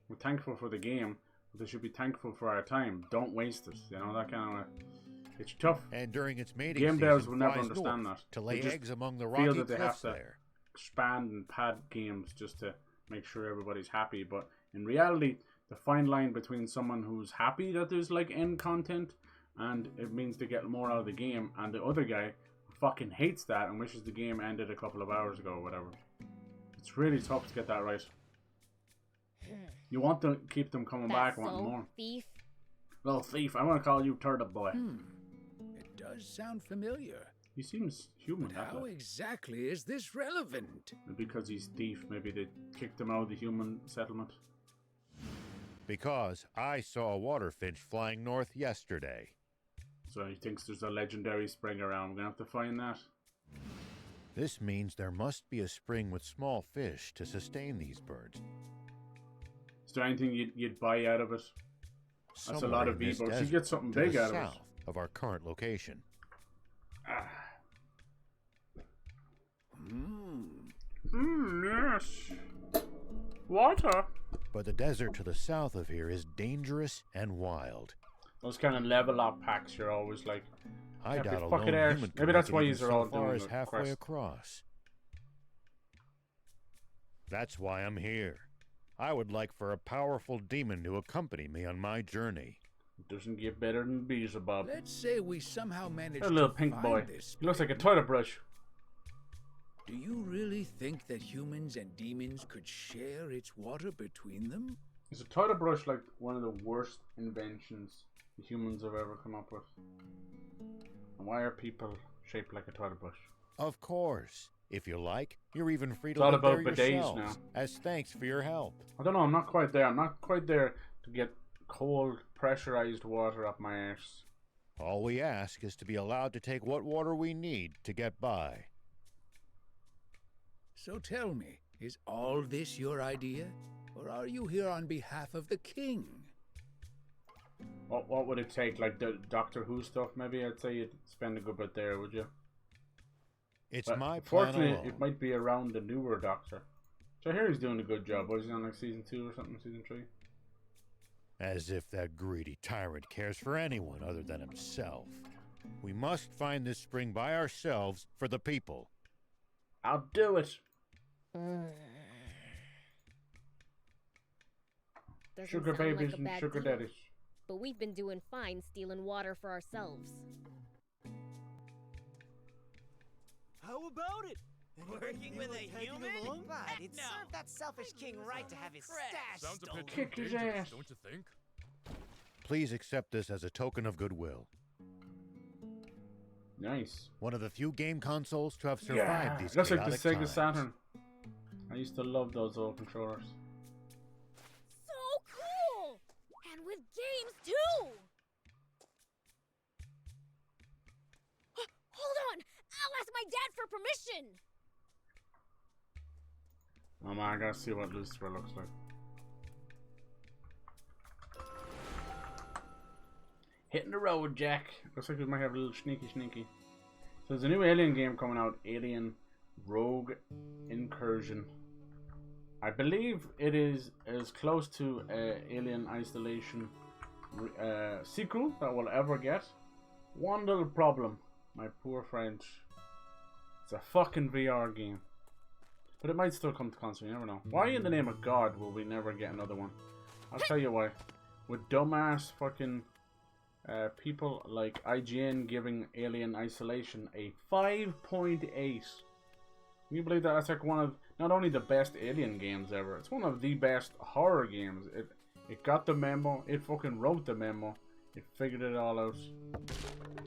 We're thankful for the game, but they should be thankful for our time. Don't waste it. You know, that kind of... It's tough. And during its mating Game season, devs will never flies understand north that. to lay They just eggs among the feel rocky that they have cliffs to there. expand and pad games just to make sure everybody's happy. But in reality, the fine line between someone who's happy that there's like end content and it means they get more out of the game, and the other guy who fucking hates that and wishes the game ended a couple of hours ago or whatever. It's really tough to get that right. You want to keep them coming back wanting more. Thief. Little thief, I want to call you Turtle Boy. It does sound familiar. He seems human, But that how way. exactly is this relevant? Because he's thief, maybe they kicked him out of the human settlement. Because I saw a waterfinch flying north yesterday. So he thinks there's a legendary spring around. We're gonna have to find that. This means there must be a spring with small fish to sustain these birds. Is there anything you'd buy out of it? That's a Somewhere lot of in this V-Bucks. You desert, get something to big the out of it. south of our current location. Yes. Water. But the desert to the south of here is dangerous and wild. Those kind of level up packs, you're always like, I yeah, doubt a fucking lone air. human could Maybe that's make it why even you're so all far doing as the halfway quest. across. That's why I'm here. I would like for a powerful demon to accompany me on my journey. It doesn't get better than Beelzebub. Let's say we somehow managed A little to pink find boy. this. He looks like a toilet brush. Do you really think that humans and demons could share its water between them? Is a toilet brush like one of the worst inventions the humans have ever come up with? And why are people shaped like a toilet brush? Of course. If you like, you're even free to It's all live there about bidets yourselves, now. as thanks for your help. I don't know, I'm not quite there. I'm not quite there to get cold, pressurized water up my arse. All we ask is to be allowed to take what water we need to get by. So tell me, is all this your idea? Or are you here on behalf of the king? What would it take? Like the Doctor Who stuff, maybe? I'd say you'd spend a good bit there, would you? It's But my plan unfortunately, alone. it might be around the newer Doctor. So I hear he's doing a good job. Was he on like season 2 or something? Season 3? As if that greedy tyrant cares for anyone other than himself. We must find this spring by ourselves for the people. I'll do it. Doesn't Sugar sound like babies a and bad sugar deal, daddies. But we've been doing fine stealing water for ourselves. How about it? Working with a human? Right, Heck it no. served that selfish king right to have his stash Sounds a stolen. bit Kick his dangerous, ass. don't you think? Please accept this as a token of goodwill. Nice. One of the few game consoles to have survived Yeah, these looks like chaotic the Sega times. Saturn. I used to love those old controllers. So cool! And with games too! Hold on! I'll ask my dad for permission! Oh man, I gotta see what Lucifer looks like. Hitting the road, Jack. Looks like we might have a little sneaky. So there's a new Alien game coming out, Alien Rogue Incursion. I believe it is as close to Alien Isolation sequel that we'll ever get. One little problem, my poor French. It's a fucking VR game. But it might still come to console, you never know. Why in the name of God will we never get another one? I'll tell you why. With dumbass fucking people like IGN giving Alien Isolation a 5.8. Can you believe that? That's like one of not only the best Alien games ever, it's one of the best horror games. It got the memo, it fucking wrote the memo, it figured it all out.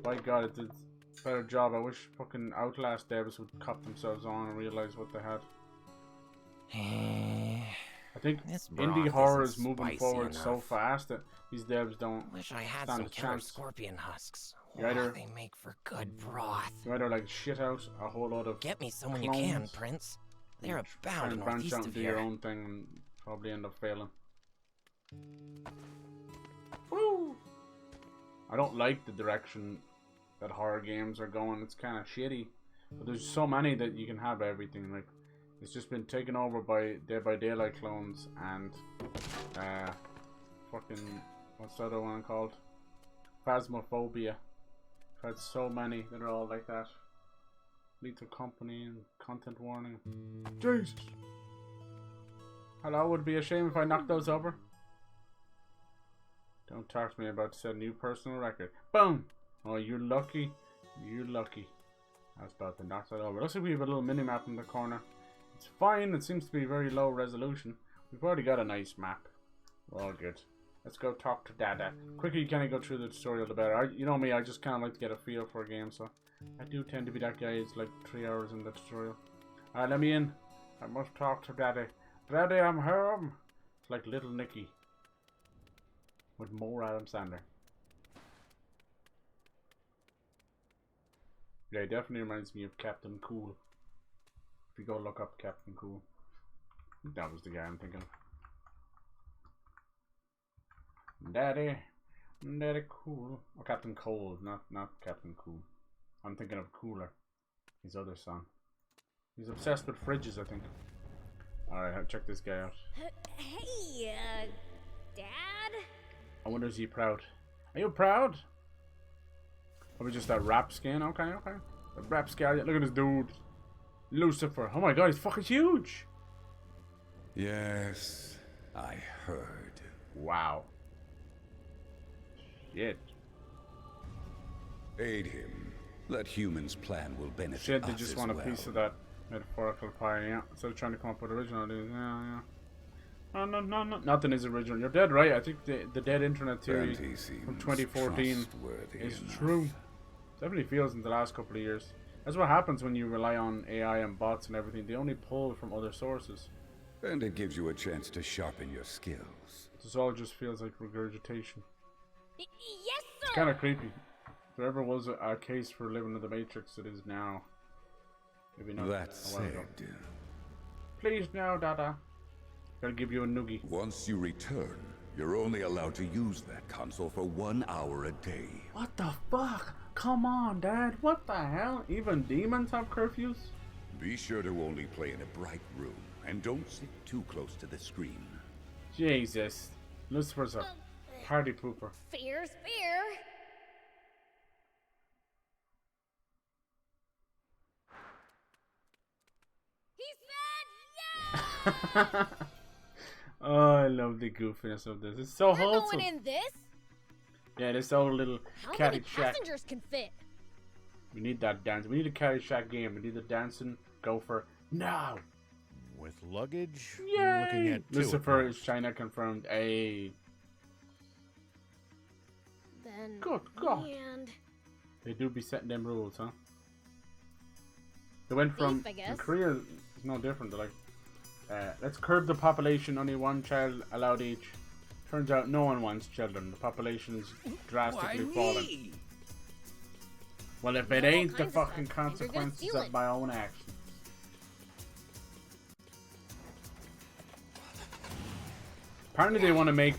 By God, it did a better job. I wish fucking Outlast devs would cop themselves on and realize what they had. I think indie horror is moving forward so fast that these devs don't Wish I had stand some a killer chance. scorpion husks. You either, They make for good broth. you either like shit out a whole lot of Get me some when you can, clones, Prince. They're and abound branch northeast out of and do your here. own thing and probably end up failing. Woo! I don't like the direction that horror games are going. It's kind of shitty. But there's so many that you can have everything. Like, it's just been taken over by Dead by Daylight clones and fucking, what's the other one called? Phasmophobia. I've had so many that are all like that. Lethal Company and Content Warning. Jesus! Hello, would it be a shame if I knocked those over? Don't talk to me about to set a new personal record. Boom! Oh, you're lucky. You're lucky. I was about to knock that over. Looks like we have a little mini-map in the corner. It's fine. It seems to be very low resolution. We've already got a nice map. We're all good. Let's go talk to Dada. Quicker you kind of go through the tutorial, the better. You know me, I just kind of like to get a feel for a game, so I do tend to be that guy. It's like 3 hours in the tutorial. Alright, let me in. I must talk to Daddy. Daddy, I'm home. It's like Little Nicky with more Adam Sandler. Yeah, it definitely reminds me of Captain Cool. If you go look up Captain Cool, that was the guy I'm thinking of. Daddy Cool. Oh, Captain Cold, not Captain Cool. I'm thinking of Cooler, his other son. He's obsessed with fridges, I think. Alright, I'll check this guy out. Hey, Dad? I wonder, is he proud? Are you proud? Probably just that rap skin. Okay, okay. The rap skin. Look at this dude. Lucifer. Oh my God, he's fucking huge. Yes, I heard. Wow. Shit. Aid him. Let humans' plan will benefit Shit, they us just as want a well. piece of that metaphorical pie, yeah. Instead of trying to come up with original ideas. Yeah. No. Nothing is original. You're dead right. I think the dead internet theory from 2014 is enough. true. Definitely feels in the last couple of years. That's what happens when you rely on AI and bots and everything. They only pull from other sources. And it gives you a chance to sharpen your skills. This all just feels like regurgitation. Yes, It's sir! kind of creepy. If there ever was a case for living in the Matrix, it is now. Maybe not. That a while ago. said, Please now, Dada. Gotta give you a noogie. once you return, you're only allowed to use that console for 1 hour a day. What the fuck? Come on, Dad. What the hell? Even demons have curfews? Be sure to only play in a bright room, and don't sit too close to the screen. Jesus. Lucifer's a party pooper. Fear's fear. He said yeah! Oh, I love the goofiness of this. It's so We're wholesome. going in this? Yeah, this old little How caddy many shack. passengers can fit? We need that dance. We need a caddy shack game. We need the dancing gopher now. With luggage, Yay! we're looking at 2 Lucifer across. is China confirmed. Ay. Then Good God. and They do be setting them rules, huh? They went from Beef, I guess. in Korea. It's no different. They're like, let's curb the population. Only one child allowed each. Turns out no one wants children. The population is drastically falling. Well, if it all ain't the kinds of fucking stuff, and you're gonna consequences steal of it. my own actions. Apparently, they want to make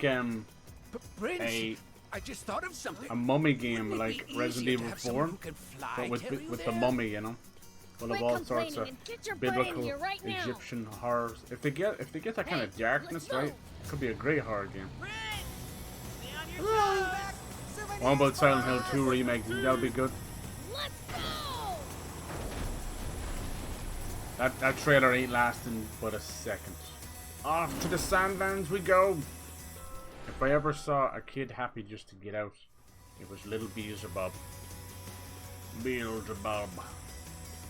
Prince, I just thought of something. a mummy game Wouldn't it like be Resident easier to Evil have 4, someone who can fly but with carry you the there? mummy, you know, full of Quit all sorts complaining of and get your butt in biblical here right now. Egyptian horrors. If they get that kind of darkness, let's right, go. it could be a great horror game. Stay on your toes. What about Silent Hill 2 remake? That'll be good. Let's go! That trailer ain't lasting but a second. Off to the Sandlands we go. If I ever saw a kid happy just to get out, it was little Beelzebub. Beelzebub.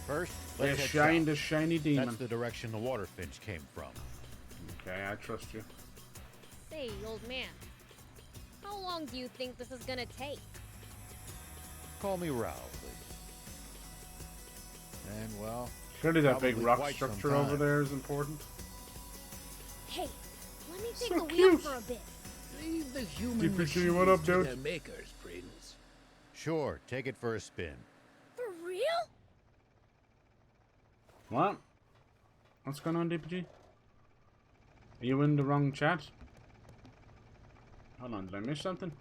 First, The let's head south. shiny demon. That's the direction the water finch came from. Okay, I trust you. Say, old man. How long do you think this is gonna take? Call me Rao, please. And well, Surely that big probably rock quite some structure over time. there is important. Hey, let me take So the wheel cute. for a bit. Leave the human DPG, what up, machines to dude? their makers, Prince. Sure, take it for a spin. For real? What? What's going on, DPG? Are you in the wrong chat? Hold on, did I miss something?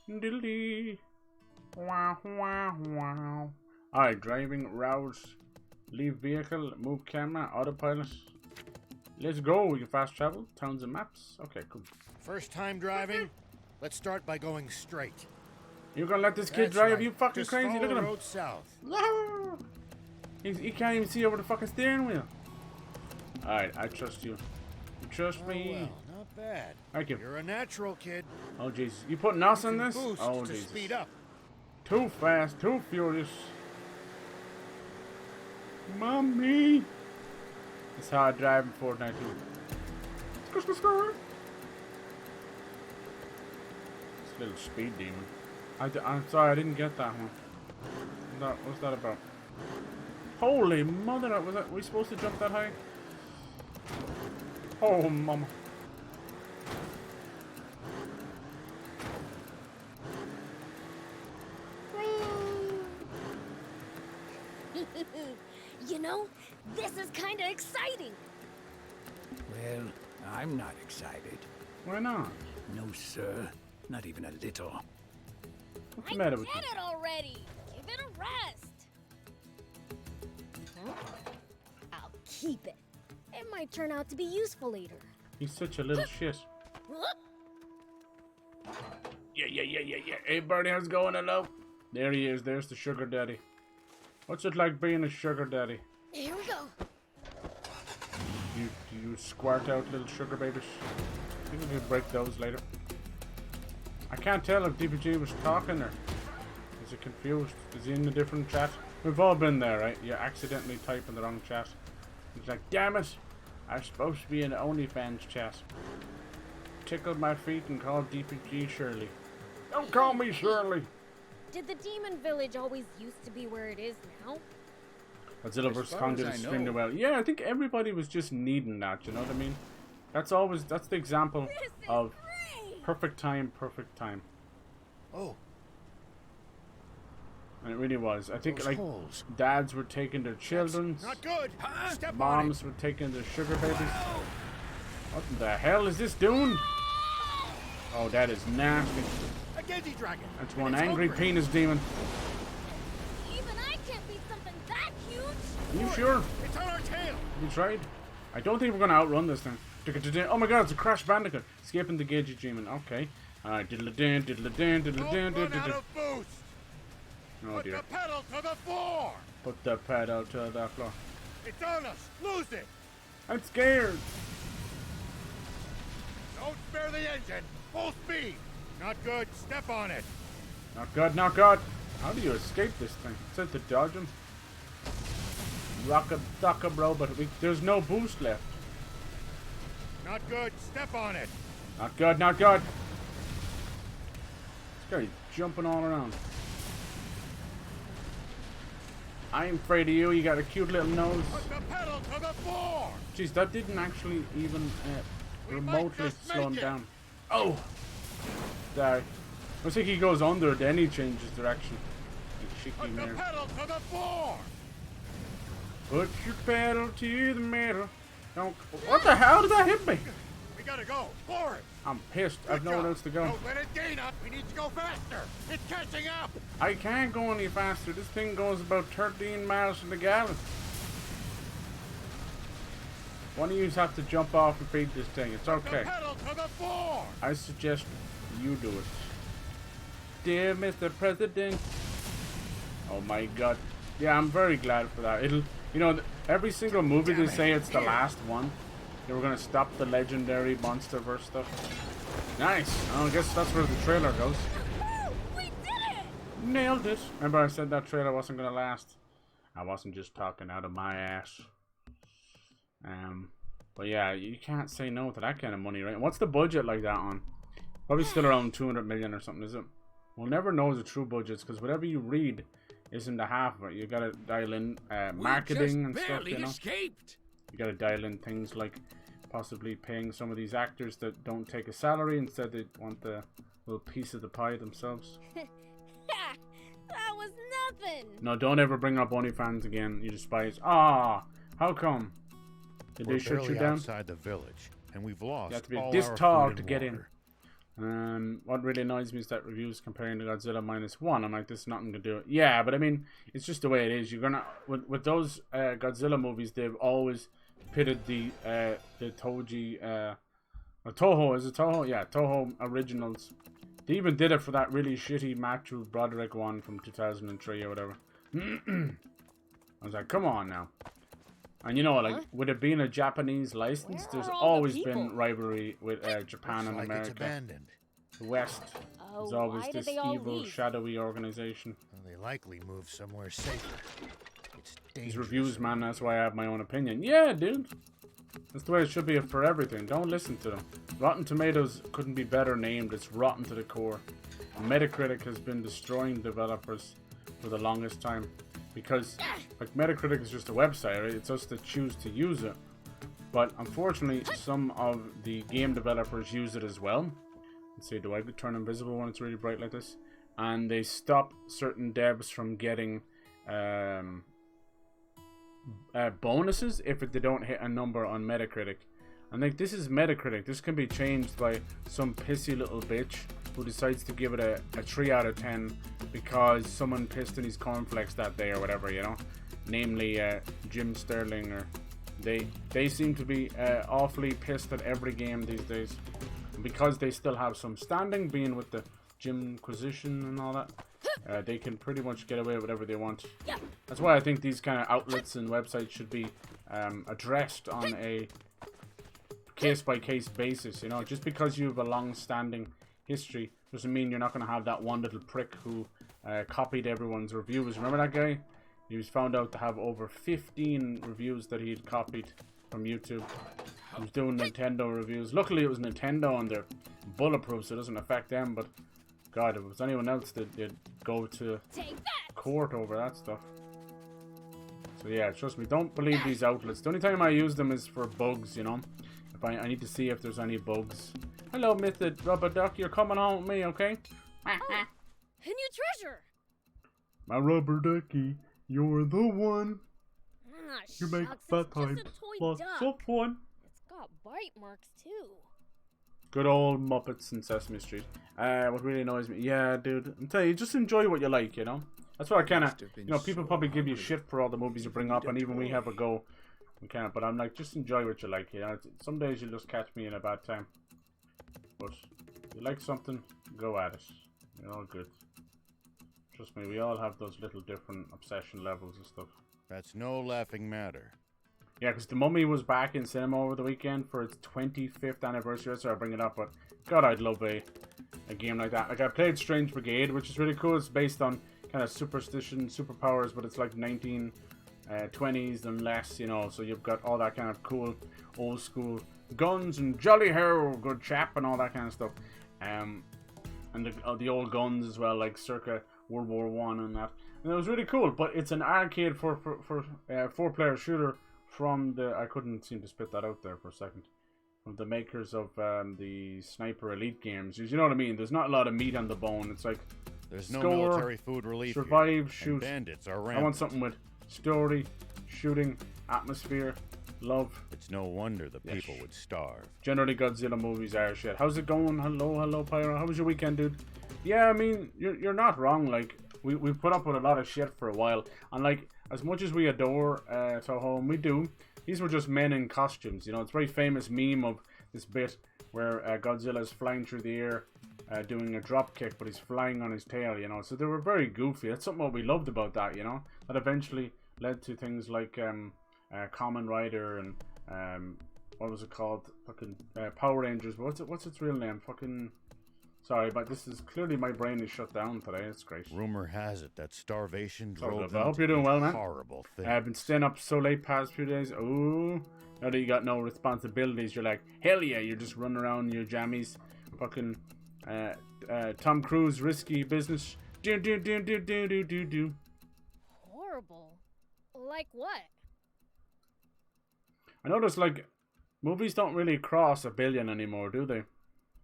Diddly. Wow, wow, wow. Alright, driving, routes, leave vehicle, move camera, autopilot. Let's go. We can fast travel, towns and maps. Okay, cool. First time driving? Let's start by going straight. You gonna let this kid That's drive? right. You fucking Just crazy. follow Look at the him. road south. He can't even see over the fucking steering wheel. Alright, I trust you. You trust Oh, me? well, not bad. Thank you. You're a natural, kid. Oh, jeez. You putting us You on can this? boost Oh, to Jesus. speed up. Too fast, too furious. Mommy! That's how I drive in Fortnite too. This little speed demon. I'm sorry, I didn't get that one. What's that about? Holy mother! Was that? Were we supposed to jump that high? Oh, mama! You know, this is kind of exciting. Well, I'm not excited. Why not? No, sir. Not even a little. What's the matter with Get you? it already. Give it a rest. I'll keep it. It might turn out to be useful later. He's such a little shit. Yeah. Hey, Bernie, how's it going? Hello? There he is. There's the sugar daddy. What's it like being a sugar daddy? Here we go. You squirt out little sugar babies? I think we can break those later. I can't tell if DPG was talking or is he confused? Is he in a different chat? We've all been there, right? You accidentally type in the wrong chat. He's like, damn it! I'm supposed to be in the OnlyFans chat. Tickled my feet and called DPG Shirley. Don't call me Shirley! Did the demon village always used to be where it is now? Godzilla As vs. far Kong as did I extremely know. well. Yeah, I think everybody was just needing that, you know what I mean? That's the example of perfect time. Oh, And it really was. I think those like holes. dads were taking their children, Not good. Step moms were taking their sugar babies. What the hell is this doing? Oh, that is nasty. on it. A Genji dragon. That's And one it's angry hungry. penis demon. Even I can't beat something that huge. Are you sure? It's on our tail. We tried. I don't think we're gonna outrun this thing. Oh my god, it's a Crash Bandicoot. Escaping the Gagey demon. Okay. Alright, diddle-a-din, diddle-a-din, diddle-a-din, Don't run out diddle-a-din. of boost. Oh Put dear. the pedal to the floor. Put the pedal to the floor. It's on us. Lose it. I'm scared. Don't spare the engine. Full speed. Not good. Step on it. Not good, not good. How do you escape this thing? It said to dodge him. Rock-a-duck-a, bro, but there's no boost left. Not good. Step on it. Not good, not good. This guy's jumping all around. I'm afraid of you. You got a cute little nose. Put the pedal to the floor. Jeez, that didn't actually even We might remotely just slow him make it. down. Oh! Sorry. Looks like he goes under, then he changes direction. Like Shiki Put the Mirror. pedal to the floor. Put your pedal to the metal. Don't. What the hell did that hit me? We gotta go. Forward. I'm pissed. I've nowhere else to go. Don't let it gain up. We need to go faster. It's catching up. I can't go any faster. This thing goes about 13 miles to the gallon. One of you have to jump off and beat this thing. It's okay. Pedal to the floor. I suggest you do it. Dear Mr. President. Oh my god. Yeah, I'm very glad for that. It'll, you know, every single movie they say it's the last one. They were gonna stop the legendary MonsterVerse stuff. Nice. I guess that's where the trailer goes. We did it! Nailed it. Remember I said that trailer wasn't gonna last? I wasn't just talking out of my ass. But yeah, you can't say no to that kind of money, right? What's the budget like that on? Probably still around 200 million or something, is it? We'll never know the true budgets because whatever you read isn't the half of it. You gotta dial in marketing and stuff, you know? You gotta dial in things like possibly paying some of these actors that don't take a salary, instead they want the little piece of the pie themselves. That was nothing. No, don't ever bring up OnlyFans again, you despise. Ah, how come? Did they shut you down? Outside the village, and we've lost. You have to be all this our tall food to and get water. in. What really annoys me is that reviews comparing to Godzilla -1. I'm like, this is nothing to do it. Yeah, but I mean, it's just the way it is. You're gonna with those Godzilla movies, they've always pitted the Toji or Toho. Is it Toho? Yeah, Toho originals. They even did it for that really shitty Matthew Broderick one from 2003 or whatever. I was like, come on now. And you know, like, with it being a Japanese license, there's always been rivalry with Japan and America. It's abandoned. The West is always why did this they all evil, leave? shadowy organization. Well, they likely moved somewhere safer. It's dangerous. These reviews, man, that's why I have my own opinion. Yeah, dude. That's the way it should be for everything. Don't listen to them. Rotten Tomatoes couldn't be better named. It's rotten to the core. Metacritic has been destroying developers for the longest time. Because, like, Metacritic is just a website, right? It's us that choose to use it. But, unfortunately, some of the game developers use it as well. Let's see, do I turn invisible when it's really bright like this? And they stop certain devs from getting bonuses if they don't hit a number on Metacritic. And, like, this is Metacritic. This can be changed by some pissy little bitch who decides to give it a 3 out of 10 because someone pissed in his cornflakes that day or whatever, you know, namely Jim Sterling. Or they seem to be awfully pissed at every game these days, and because they still have some standing, being with the Jimquisition and all that, they can pretty much get away with whatever they want. That's why I think these kind of outlets and websites should be addressed on a case-by-case basis, you know. Just because you have a long-standing history doesn't mean you're not going to have that one little prick who copied everyone's reviews. Remember that guy? He was found out to have over 15 reviews that he'd copied from YouTube. He was doing Nintendo reviews. Luckily it was Nintendo and they're bulletproof, so it doesn't affect them, but God, if it was anyone else, they'd go to court over that stuff. So yeah, trust me, don't believe these outlets. The only time I use them is for bugs, you know. If I need to see if there's any bugs. Hello, Mr. Rubber Duck, you're coming home with me, okay? A new treasure! My rubber ducky, you're the one. Ah, You make shucks, bad it's just times a toy lots duck. of fun. It's got bite marks too. Good old Muppets and Sesame Street. What really annoys me, yeah, dude, I'm telling you, just enjoy what you like, you know. That's what I kind of, you know, people probably give you shit for all the movies you bring up, and even we have a go. We can't, but I'm like, just enjoy what you like, you know. Some days you'll just catch me in a bad time, but if you like something, go at it. You're all good. Trust me, we all have those little different obsession levels and stuff. That's no laughing matter. Yeah, because The Mummy was back in cinema over the weekend for its 25th anniversary, so I bring it up, but God, I'd love a game like that. Like, I played Strange Brigade, which is really cool. It's based on kind of superstition, superpowers, but it's like 1920s and less, you know, so you've got all that kind of cool, old school guns and jolly hair, good chap, and all that kind of stuff. And the old guns as well, like circa World War One and that. And it was really cool, but it's an arcade for 4-player shooter from the, I couldn't seem to spit that out there for a second, from the makers of the Sniper Elite games. You know what I mean? There's not a lot of meat on the bone. It's like, there's no score, military food relief survive, here, shoot. and bandits are I rampant. want something with story, shooting, atmosphere, love. It's no wonder the people would starve. Generally, Godzilla movies are shit. How's it going? Hello, Pyro. How was your weekend, dude? Yeah, I mean, you're not wrong. Like, we've put up with a lot of shit for a while. And, like, as much as we adore Toho, and we do, these were just men in costumes. You know, it's a very famous meme of this bit where Godzilla is flying through the air doing a drop kick, but he's flying on his tail, you know. So they were very goofy. That's something what we loved about that, you know. That eventually led to things like Kamen Rider and what was it called? Fucking Power Rangers. But what's its real name? Fucking sorry, but this is clearly my brain is shut down today. It's great. Rumor has it that starvation drove I them hope to you're doing well, man. horrible things. I've been staying up so late past few days. Oh, now that you got no responsibilities, you're like, hell yeah, you're just running around in your jammies. Fucking Tom Cruise risky business. Do. Horrible. Like what? I noticed, like, movies don't really cross $1 billion anymore, do they?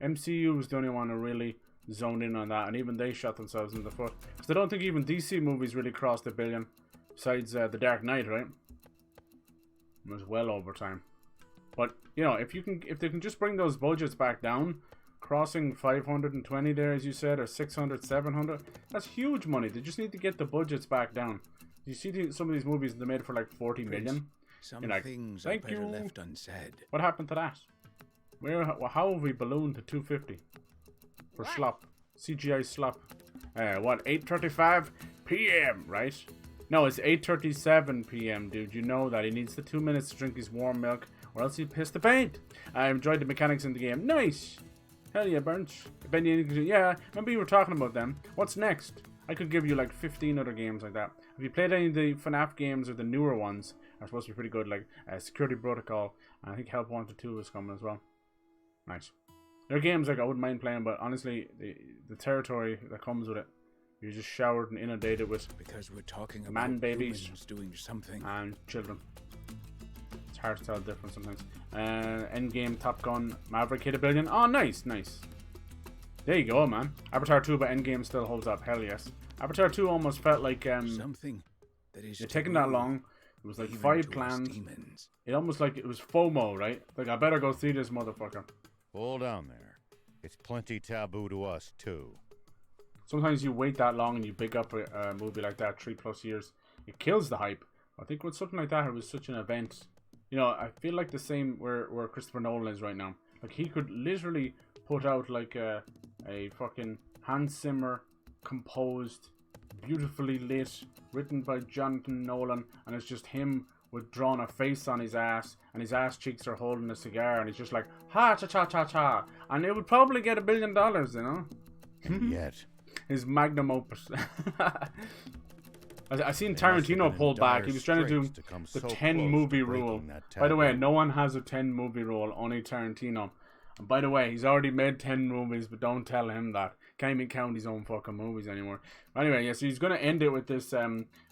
MCU is the only one to really zone in on that, and even they shot themselves in the foot. Because I don't think even DC movies really crossed $1 billion, besides The Dark Knight, right? It was well over time. But, you know, if they can just bring those budgets back down, crossing 520 there, as you said, or 600, 700, that's huge money. They just need to get the budgets back down. You see some of these movies they made for like 40 million. Some You're like, things are thank better you. left unsaid. What happened to that? How have we ballooned to 250 for slop? CGI slop. What, 8:35 p.m. right? No, it's 8:37 p.m. Dude, you know that he needs the 2 minutes to drink his warm milk, or else he'll piss the paint. I enjoyed the mechanics in the game. Nice. Hell yeah, Burnt. Yeah, remember you were talking about them. What's next? I could give you like 15 other games like that. Have you played any of the FNAF games or the newer ones? Are supposed to be pretty good, like Security Protocol. And I think Help Wanted 2 is coming as well. Nice. There are games like I wouldn't mind playing, but honestly, the territory that comes with it, you're just showered and inundated with because we're talking about man babies doing something and children. It's hard to tell the difference sometimes. Endgame, Top Gun, Maverick hit $1 billion. Oh, nice. There you go, man. Avatar 2, but Endgame still holds up. Hell yes. Avatar 2 almost felt like something that is taking that long. It was like 5 plans. It almost like it was FOMO, right? Like, I better go see this motherfucker. Hold on there. It's plenty taboo to us too. Sometimes you wait that long and you pick up a movie like that 3+ years. It kills the hype. I think with something like that, it was such an event. You know, I feel like the same where Christopher Nolan is right now. Like, he could literally put out like a fucking Hans Zimmer composed, beautifully lit, written by Jonathan Nolan, and it's just him with drawn a face on his ass, and his ass cheeks are holding a cigar, and he's just like, ha cha cha cha cha, and it would probably get $1 billion, you know. And yet, his magnum opus. I seen Tarantino pull back. He was trying to do the 10 movie rule. By the way, no one has a 10 movie rule, only Tarantino. And by the way, he's already made 10 movies, but don't tell him that. Can't even count his own fucking movies anymore. Anyway, yeah, so he's going to end it with this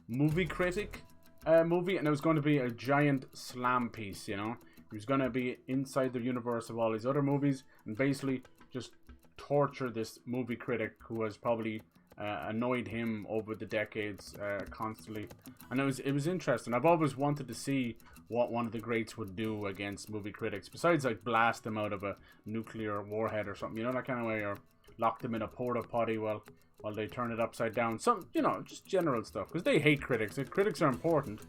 movie critic movie, and it was going to be a giant slam piece, you know. He was going to be inside the universe of all these other movies and basically just torture this movie critic who has probably annoyed him over the decades constantly. And it was interesting. I've always wanted to see what one of the greats would do against movie critics, besides like blast them out of a nuclear warhead or something, you know, that kind of way, or lock them in a porta potty while they turn it upside down. Some, you know, just general stuff, because they hate critics. Critics are important,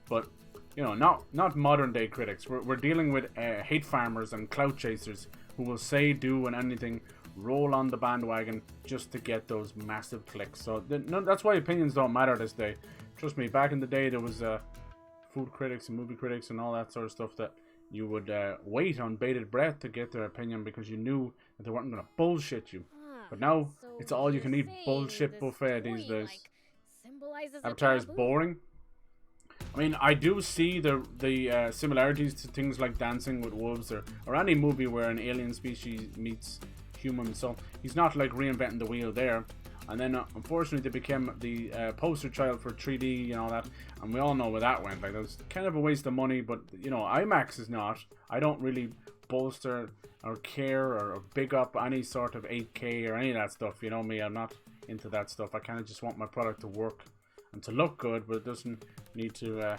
but you know, not modern day critics. We're dealing with hate farmers and clout chasers who will say, do, and anything, roll on the bandwagon just to get those massive clicks. So that's why opinions don't matter this day. Trust me, back in the day there was food critics and movie critics and all that sort of stuff that you would wait on bated breath to get their opinion because you knew that they weren't going to bullshit you. But now So it's all you can eat bullshit this buffet toy, these days. like, symbolizes a Avatar is taboo? boring. I mean, I do see the similarities to things like Dancing with Wolves or any movie where an alien species meets humans. So he's not like reinventing the wheel there. And then unfortunately they became the poster child for 3D and all that, and we all know where that went. Like, that was kind of a waste of money, but you know, IMAX is not. I don't really bolster or care or big up any sort of 8K or any of that stuff. You know me, I'm not into that stuff. I kind of just want my product to work and to look good, but it doesn't need to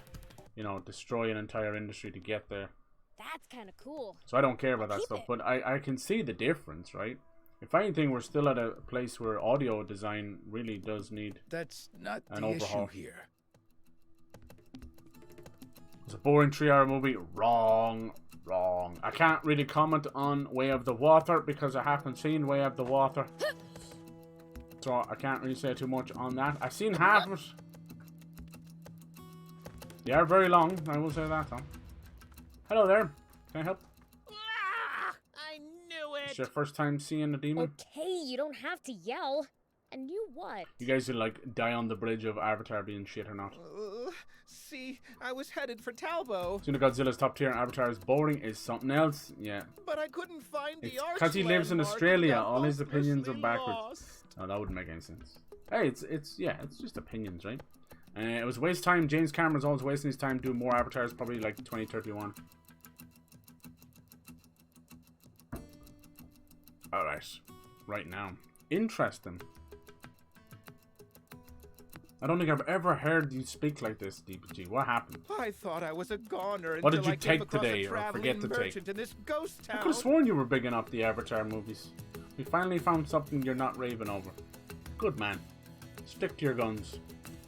you know, destroy an entire industry to get there. That's kind of cool. So I don't care about that stuff, but I can see the difference, right? If anything, we're still at a place where audio design really does need That's not an the overhaul. issue here. It's a boring 3-hour movie. Wrong. I can't really comment on Way of the Water because I haven't seen Way of the Water. So I can't really say too much on that. I've seen half of it. They are very long, I will say that, though. Hello there. Can I help? I knew it! It's your first time seeing a demon? Okay, you don't have to yell. And you what? You guys would like die on the bridge of Avatar being shit or not? See, I was headed for Talbot. Soon Godzilla's top tier and Avatar is boring is something else. Yeah. But I couldn't find the arch Because he lives in landmark Australia. and got All his opinions are hopelessly backwards. lost. Oh, that wouldn't make any sense. Hey, it's just opinions, right? It was a waste of time. James Cameron's always wasting his time doing more Avatars, probably like 2031. Alright. Right now. Interesting. I don't think I've ever heard you speak like this, DPG. What happened? I thought I was a goner What did until you I came take across today a or forget to traveling take? merchant in this ghost I town. could have sworn you were bigging up the Avatar movies. We finally found something you're not raving over. Good man. Stick to your guns.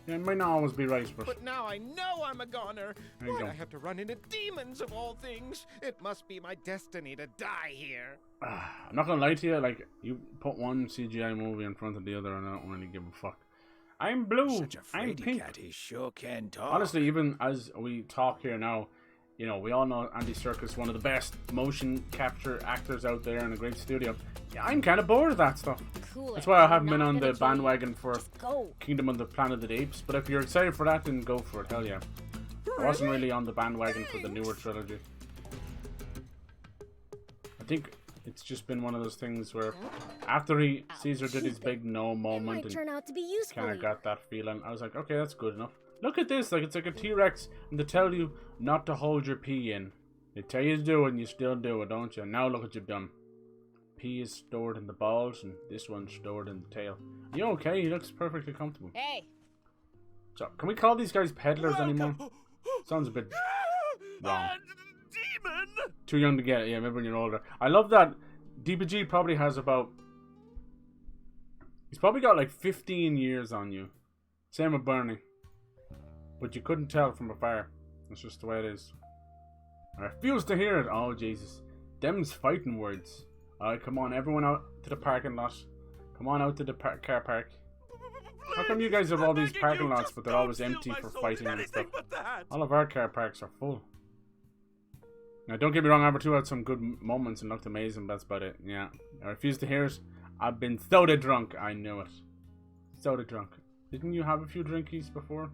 Yeah, it might not always be right, But now I know I'm a goner. There you Why'd go. I have to run into demons of all things? It must be my destiny to die here. I'm not gonna lie to you, like, you put one CGI movie in front of the other and I don't really give a fuck. I'm blue. Such a I'm fraidy pink. cat, he sure can talk. Honestly, even as we talk here now, you know, we all know Andy Serkis, one of the best motion capture actors out there in a great studio. Yeah, I'm kind of bored of that stuff. Cool. That's why I haven't been Not on gonna the kill you. bandwagon for Just go. Kingdom of the Planet of the Apes. But if you're excited for that, then go for it. Hell yeah. I wasn't really on the bandwagon for the newer trilogy. I think it's just been one of those things where after Caesar did his big no It moment might and turn out to be useful. kind of got that feeling, I was like, okay, that's good enough. Look at this, like it's like a T-Rex, and they tell you not to hold your pee in. They tell you to do it, and you still do it, don't you? Now look what you've done. Pee is stored in the balls, and this one's stored in the tail. You okay? He looks perfectly comfortable. Hey. So, can we call these guys peddlers anymore? Sounds a bit wrong. Demon! Too young to get it, yeah, maybe when you're older. I love that DPG probably has about... He's probably got like 15 years on you. Same with Bernie. But you couldn't tell from afar. That's just the way it is. I refuse to hear it. Oh, Jesus. Them's fighting words. Alright, come on, everyone out to the parking lot. Come on out to the car park. How come you guys have all these parking lots, but they're always empty for fighting and stuff? All of our car parks are full. Now, don't get me wrong, Amber 2 had some good moments and looked amazing, but that's about it. Yeah. I refuse to hear it. I've been soda drunk. I knew it. Soda drunk. Didn't you have a few drinkies before?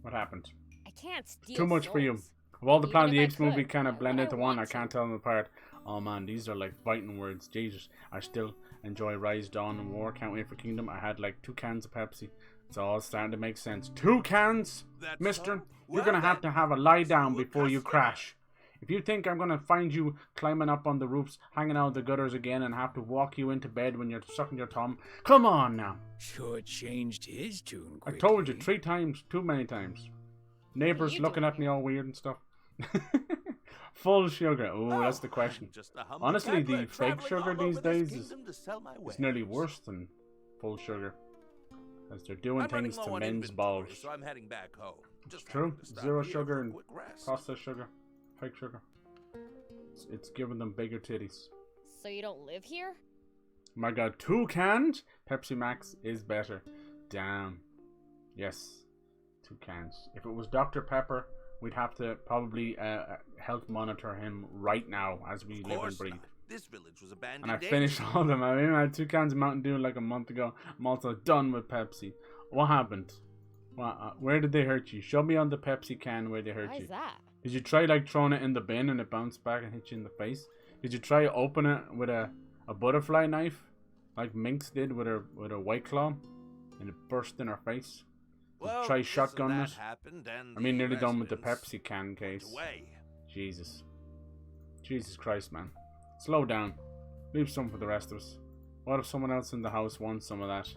What happened? I can't steal Too much souls. for you. Of all the Even Planet of the if I Apes movie could, kind of why blend would I into one, I want can't tell them apart. Oh man, these are like fighting words. Jesus. I still enjoy Rise, Dawn, and War. Can't wait for Kingdom. I had like 2 cans of Pepsi. It's all starting to make sense. 2 cans? That's Mister? so? You're Well, gonna have to have a lie down before you crash. If you think I'm gonna find you climbing up on the roofs, hanging out the gutters again, and have to walk you into bed when you're sucking your thumb, come on now. Sure changed his tune I quickly. told you 3 times, too many times. Neighbors you looking at me all weird and stuff. Full sugar. Oh, that's the question. Just a humble Honestly, peddler the fake traveling sugar all these over this days is kingdom to sell my wares. nearly worse than full sugar. As they're doing I'm running things low to on men's inventory, balls. so I'm heading back home. Just True. happened to stop 0 here sugar for a and quick rest. processed sugar. Fake sugar. It's giving them bigger titties. So you don't live here? My god, 2 cans? Pepsi Max is better. Damn. Yes. 2 cans. If it was Dr. Pepper, we'd have to probably health monitor him right now as we Of live and course breathe. not. This village was abandoned. And I days finished ago. all of them. I mean, I had 2 cans of Mountain Dew like a month ago. I'm also done with Pepsi. What happened? Where did they hurt you? Show me on the Pepsi can where they hurt Why you. is that? Did you try like throwing it in the bin and it bounced back and hit you in the face? Did you try open it with a butterfly knife, like Minx did with her White Claw, and it burst in her face? Did Well, you try this and shotgun that it? happened, and I mean, the nearly done with the residents Pepsi can went case. away. Jesus Christ, man, slow down. Leave some for the rest of us. What if someone else in the house wants some of that?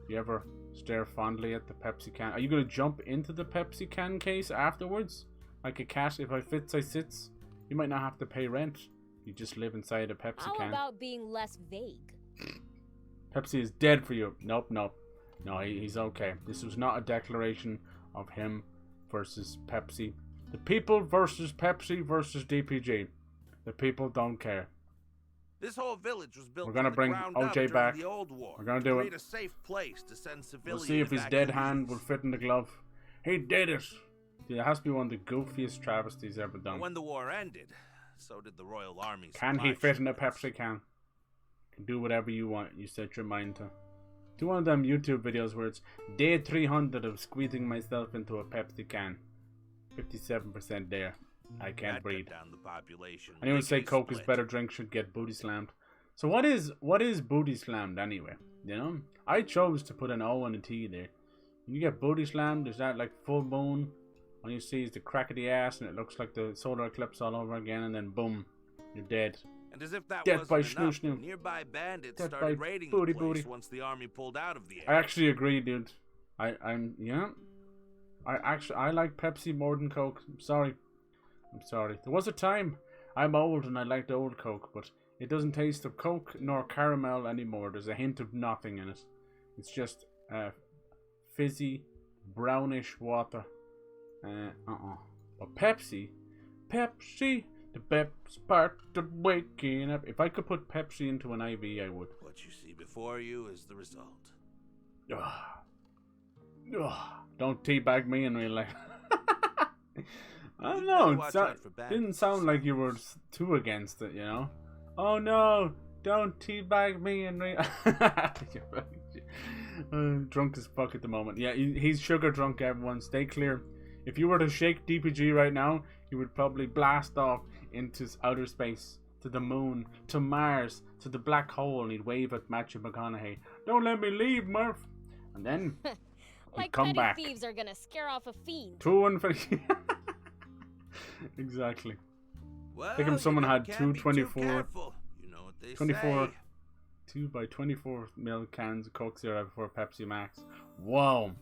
You ever stare fondly at the Pepsi can? Are you gonna jump into the Pepsi can case afterwards? Like a cat, if I fits, I sits. You might not have to pay rent. You just live inside a Pepsi How can. about being less vague? Pepsi is dead for you. Nope, nope. No, he's okay. This was not a declaration of him versus Pepsi. The people versus Pepsi versus DPG. The people don't care. This whole village was built We're gonna from the bring ground OJ up during back. the old war. We're gonna do Create it. a safe place to send civilian We'll see if his dead hand will evacuees. fit in the glove. He did it. It has to be one of the goofiest travesties ever done. When the war ended, so did the Royal Army's Can supply he fit in a shipments. Pepsi can? Can do whatever you want. You set your mind to. Do one of them YouTube videos where it's day 300 of squeezing myself into a Pepsi can. 57% there. I can't That breathe. cut down the population. Anyone say Lickety Coke is split. better drink should get booty slammed. So what is booty slammed anyway? You know? I chose to put an O and a T there. When you get booty slammed, is that like full moon? All you see is the crack of the ass and it looks like the solar eclipse all over again, and then boom, you're dead. And as if that Dead by wasn't enough, snoo-snoo. nearby bandits Dead started by raiding booty the place booty. once the army pulled out of the I area. actually agree, dude. I like Pepsi more than Coke. I'm sorry. There was a time. I'm old and I liked old Coke, but it doesn't taste of Coke nor caramel anymore. There's a hint of nothing in it. It's just fizzy, brownish water. But Pepsi, the best part of waking up. If I could put Pepsi into an IV, I would. What you see before you is the result. Don't teabag me in real life. I don't You'd know. better It watch out for didn't bandits. sound like you were too against it, you know? Oh no, don't teabag me in real drunk as fuck at the moment. Yeah, he's sugar drunk, everyone. Stay clear. If you were to shake DPG right now, you would probably blast off into outer space, to the moon, to Mars, to the black hole, and he'd wave at Matthew McConaughey. Don't let me leave, Murph. And then he'd Like come petty back. thieves are gonna scare off a fiend. 2 Exactly. Well, Think if someone you had can't two be too 24 careful. You know what they 24 say. 2 by 24 ml cans of Coke Zero before Pepsi Max. Whoa.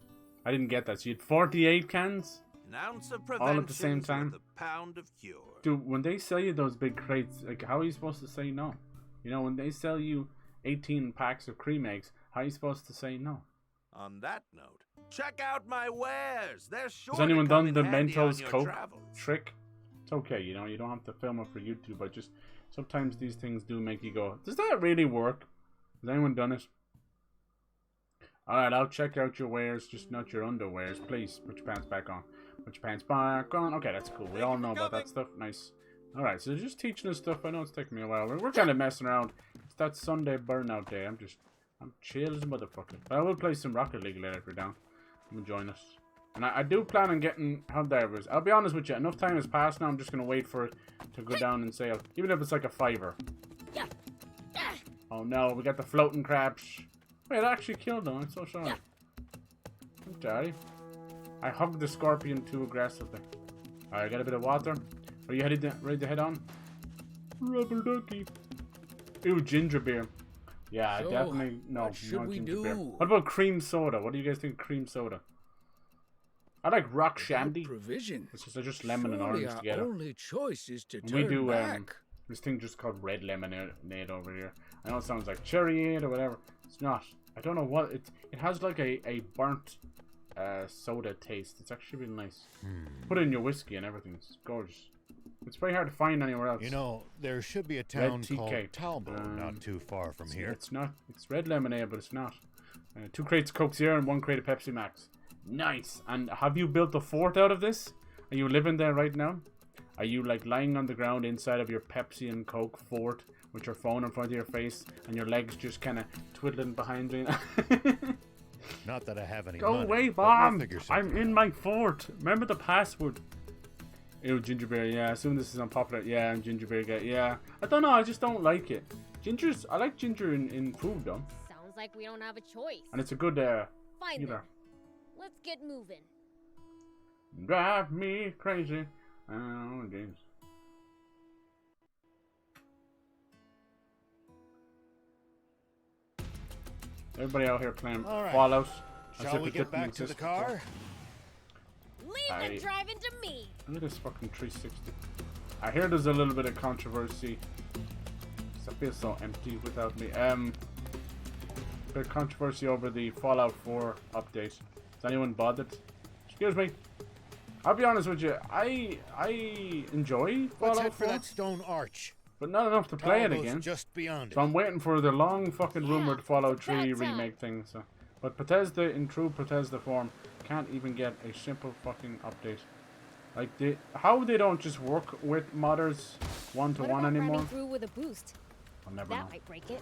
I didn't get that. So you had 48 cans? An ounce of All at the same prevention's time? worth a pound of cure. Dude, when they sell you those big crates, like, how are you supposed to say no? You know, when they sell you 18 packs of cream eggs, how are you supposed to say no? On that note, check out my wares. They're sure Has anyone to come done in the handy on Mentos your Coke travels. trick? It's okay, you know, you don't have to film it for YouTube, but just sometimes these things do make you go, does that really work? Has anyone done it? Alright, I'll check out your wares, just not your underwears. Please, put your pants back on. Put your pants back on. Okay, that's cool. We all know about that stuff. Nice. Alright, so they're just teaching us stuff. I know it's taking me a while. We're kind of messing around. It's that Sunday burnout day. I'm chill as a motherfucker. But I will play some Rocket League later if you're down. Come and join us. And I do plan on getting Helldivers. I'll be honest with you, enough time has passed now. I'm just going to wait for it to go down and sale. Even if it's like a $5. Yeah. Oh no, we got the floating crabs. Wait, I actually killed them. I'm so sorry. I'm sorry. I hugged the scorpion too aggressively. Alright, got a bit of water. Are you ready to head on? Rubber ducky. Ooh, ginger beer. Yeah, So, definitely. No, what should no we ginger do? beer. What about cream soda? What do you guys think of cream soda? I like rock shandy. Provision. It's just lemon and Surely orange our together. only choice is to And we turn do back. this thing just called red lemonade over here. I know it sounds like cherryade or whatever. It's not. I don't know what it has like a burnt soda taste. It's actually really nice. Put it in your whiskey and everything. It's gorgeous. It's very hard to find anywhere else. You know, there should be a town called TK. Talbot not too far from here. It's not. It's red lemonade, but it's not. 2 crates of Coke Zero and 1 crate of Pepsi Max. Nice. And have you built a fort out of this? Are you living there right now? Are you like lying on the ground inside of your Pepsi and Coke fort with your phone in front of your face and your legs just kind of twiddling behind you? Not that I have any Go money, away, but we'll Bomb! figure something I'm in my fort. Remember the password. Ew, ginger beer. Yeah, I assume this is unpopular. Yeah, I'm ginger beer guy. Yeah, I don't know. I just don't like it. I like ginger in food though. Sounds like we don't have a choice. And it's a good Fine either. then. Let's get moving. Drive me crazy. Oh, jeez. Everybody out here playing All right. Fallout. as Shall if we it get didn't back to the exist before. car? Leave them drive into me. Look at this fucking 360. I hear there's a little bit of controversy. I feel so empty without me. Bit of controversy over the Fallout 4 update. Has anyone bothered? Excuse me. I'll be honest with you. I enjoy Fallout 4. Let's head for that stone arch. But not enough to play it again. Just beyond So I'm waiting for the long fucking rumored Fallout 3 about time. remake thing. So, but Bethesda, in true Bethesda form, can't even get a simple fucking update. Like, how they don't just work with modders one-to-one anymore? Running through with a boost. I'll never That know. might break it.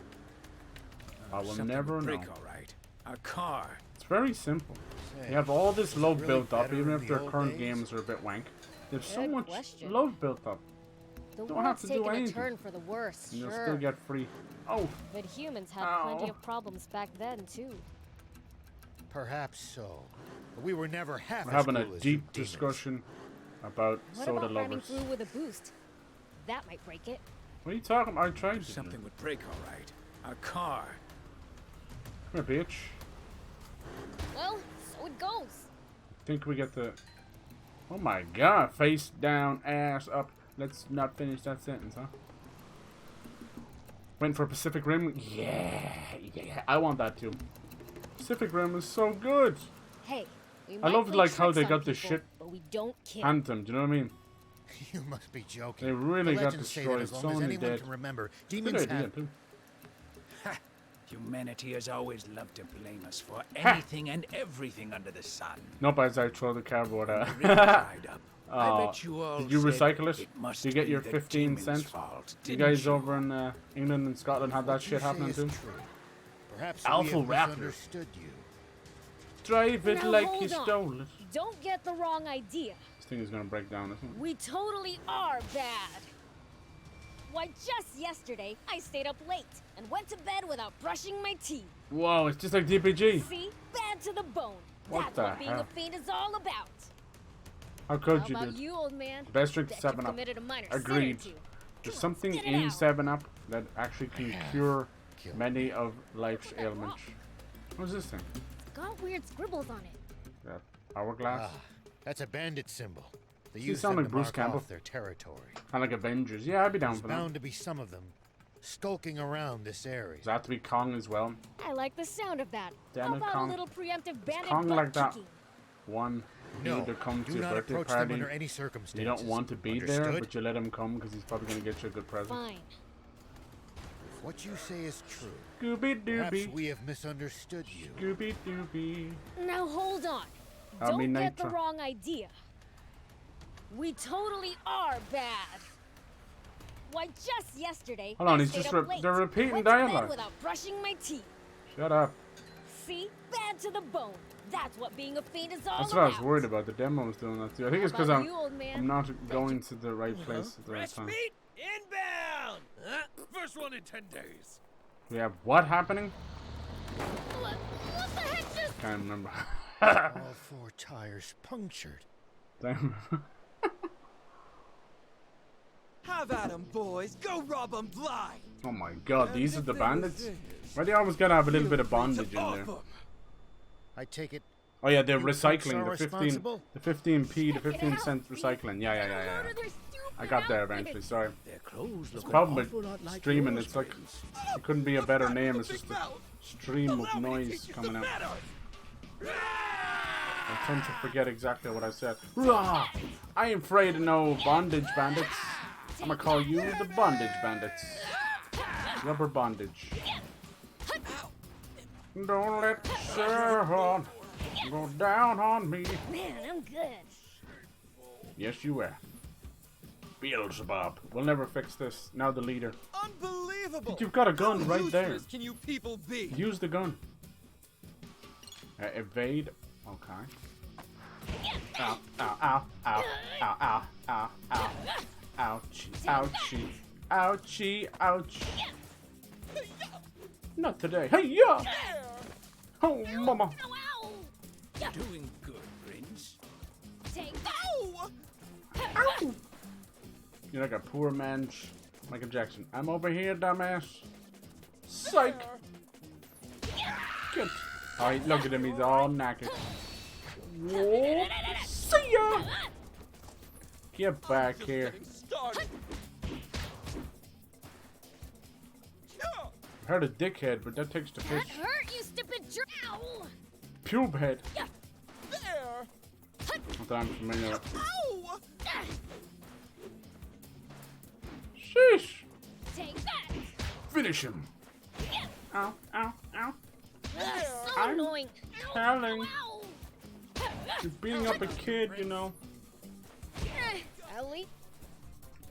I will Something never would know. break, all right. A car. It's very simple. Say, You have all this was it love really built up, better even in if the their old current days? games are a bit wank. There's so Good much question. love built up. The Don't have world's to do taken a anything. turn for the worse, And you'll sure. still get free. Oh, But humans had Ow. plenty of problems back then, too. Perhaps so. But we were never half we're as having a cool as deep you demons. discussion about What soda about running lovers. through with a boost? That might break it. What are you talking about? I tried to. Something would break, all right. A car. Come here, bitch. Well, so it goes. Think we get the... Oh my god. Face down, ass up. Let's not finish that sentence, huh? Waiting for Pacific Rim? Yeah. I want that too. Pacific Rim is so good. Hey, we I might love play like how tricks they on got the people, shit but we don't kill. Anthem, do you know what I mean? You must be joking. They really The got legends say that destroyed. as long So as many anyone dead. can remember, Good demons idea have... too. Ha! Humanity has always loved to blame us for anything and everything under the sun. Nope, as I throw the cardboard When out. the river dried up, I Oh, bet you all did you said recycle it? must Did you get be your the 15 demons' cents? fault, You didn't guys over in England and Scotland have that What you shit say happening is too? true. Perhaps Alpha we have Raptor. misunderstood you. Drive it Now like hold you on. stole it. Don't get the wrong idea. This thing is gonna break down, isn't it? We totally are bad. Why, just yesterday, I stayed up late and went to bed without brushing my teeth. Whoa, it's just like DPG. See? Bad to the bone. What That's the what being hell? a fiend is all about. How could How you, about dude? you, old man? Best drink Bet 7 you've Up. committed a minor Agreed. sin or two. There's Come on, something spit it in out. 7 Up that actually can cure Kill. many of life's ailments. What's this thing? Got weird scribbles on it. That hourglass? Ah, that's a bandit symbol. They You use sound them like to Bruce mark Campbell. off their territory. Kind of like Avengers. Yeah, I'd be down There's for that. bound to be some of them skulking around this area. Does that have to be Kong as well? I like the sound of that. Damn How it, about Kong. a little preemptive bandit Kong butt like that. kicking? One, No, to come to do your not birthday approach party. them under any circumstances. You don't want to be there, Understood? but you let him come because he's probably going to get you a good present. Fine. If what you say is true, Scooby perhaps Dooby. we have misunderstood you. Scooby Dooby. Now hold on. I Don't mean, get the Nitro. wrong idea. We totally are bad. Why, just yesterday, Hold on, I he's stayed just up late they're and repeating went to bed dialogue. without brushing my teeth. Shut up. See? Bad to the bone. That's what being a fiend is all That's about. what I was worried about. The demo was doing that too. I think it's because How about you, old man? I'm not going to the right place at the right Fresh time. meat inbound! First one in 10 days. We have what happening? What the heck just... Can't remember. All 4 tires punctured. Damn. Have at 'em, boys. Go rob 'em blind. Oh my god, these are the bandits? Why do you always gotta have a little bit of bondage in there? I take it. Oh yeah, they're You recycling crooks the are 15, responsible? the 15p, the 15 cent recycling. Yeah. I got there eventually. Sorry. Their clothes The look problem an awful with lot like streaming, yours, it's like friends. it couldn't be a better name. It's just a stream of noise coming out. I tend to forget exactly what I said. Rah! I am afraid of no bondage bandits. I'm gonna call you the bondage bandits. Rubber bondage. Don't let Sarah go down on me. Man, I'm good. Yes, you are. Beelzebub. We'll never fix this. Now the leader. Unbelievable! But you've got a gun How right there. useless can you people be? Use the gun. Evade. Okay. Ow, ow, ow, ow, ow, ow, ow, ow. Ouchie, ouchie, ouchie, ouch. Not today. Hey, yeah! Oh, mama. Doing good, Prince. Take Ow! Ow! You're like a poor man's Michael Jackson. I'm over here, dumbass. Psych! Good. Oh, look at him. He's all knackered. Whoa! See ya! Get back here. I heard a dickhead, but that takes the piss. That hurt, you stupid drow! Pube head. There! Not that I'm familiar with. Ow! Sheesh! Take that! Finish him! Ow, ow, ow. That's so I'm annoying! telling. Ow! You're beating up a kid, you know. Ellie?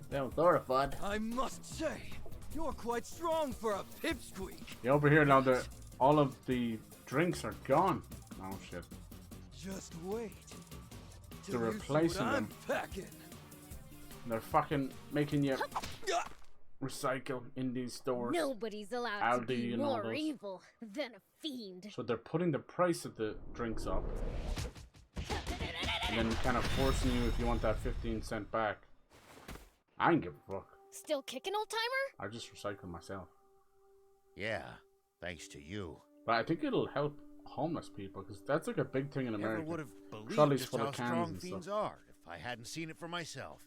That was horrified. I must say, you're quite strong for a pipsqueak. Yeah, over here now, all of the drinks are gone. Oh shit. Just wait. They're replacing them. Packing. They're fucking making you recycle in these stores. Nobody's allowed How to do be you know more those? evil than a fiend. So they're putting the price of the drinks up. And then kind of forcing you if you want that 15 cent back. I ain't give a fuck. Still kicking, old timer? I just recycle myself. Yeah, thanks to you. But I think it'll help homeless people, because that's like a big thing in America. Never would have believed Trolleys just full how of cans strong and fiends stuff. are if I hadn't seen it for myself.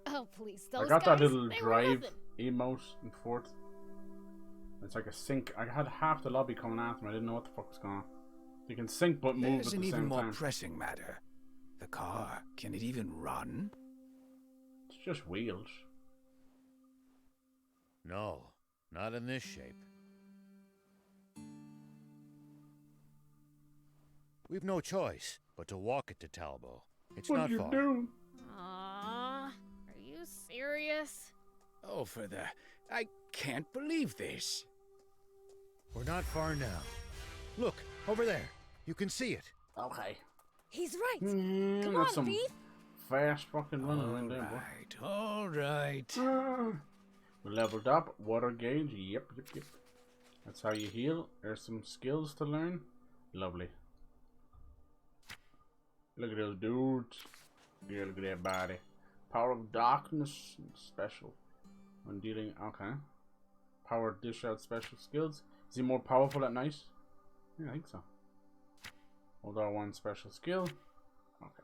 Oh, please, I those got that guys, little they were drive nothing. emote in fourth. It's like a sync. I had half the lobby coming after me. I didn't know what the fuck was going on. You can sync but move There's at an the even same more time. pressing matter. The car. Can it even run? It's just wheels. No, not in this shape. We've no choice but to walk it to Talbot. It's What not do you far. do? Aww, are you serious? Oh, for the... I can't believe this. We're not far now. Look, over there. You can see it. Okay. He's right. Come Come on, on, some Beef. fast fucking running around there, boy. All right. We leveled up. Water gauge. Yep. That's how you heal. There's some skills to learn. Lovely. Look at those dudes. Yeah, look at that body. Power of darkness. Special. When dealing. Okay. Power dish out special skills. Is he more powerful at night? Yeah, I think so. Hold on, one special skill. Okay.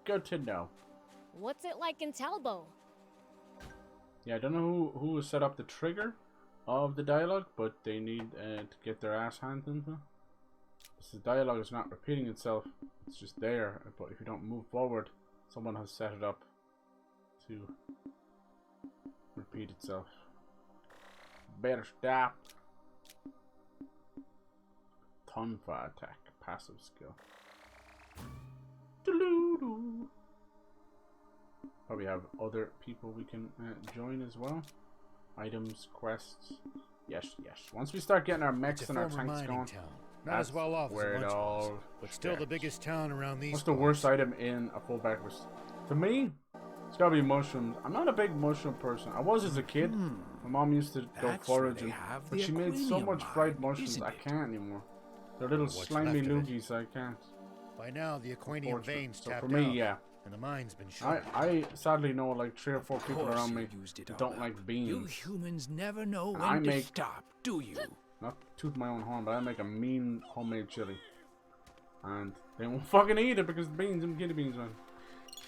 Good to know. What's it like in Talbot? Yeah, I don't know who set up the trigger of the dialogue, but they need to get their ass handed into it. The dialogue is not repeating itself, it's just there, but if you don't move forward, someone has set it up to repeat itself. Better stop. Tonfa attack, passive skill. Doo-doo-doo. Probably have other people we can join as well. Items, quests. Yes. Once we start getting our mechs and our tanks going, Town. Not as well off as where a it bunch all of us, but still the biggest town around these. What's the worst item in a full breakfast? To me, it's gotta be mushrooms. I'm not a big mushroom person. I was as a kid. My mom used to go That's where foraging, they have but the she made so aquarium much mine, fried mushrooms isn't I it? can't anymore. They're little What's slimy left of it? loogies, I can't. By now, the Aquanium Fortunate. veins So tapped for me, out, yeah. and the mine's been shut. I sadly know like 3 or 4 people course around you me used it who all don't up. like beans. You humans never know And when I to make- stop, do you? Not toot my own horn, but I make a mean homemade chili. And they won't fucking eat it because the beans and guinea beans, man.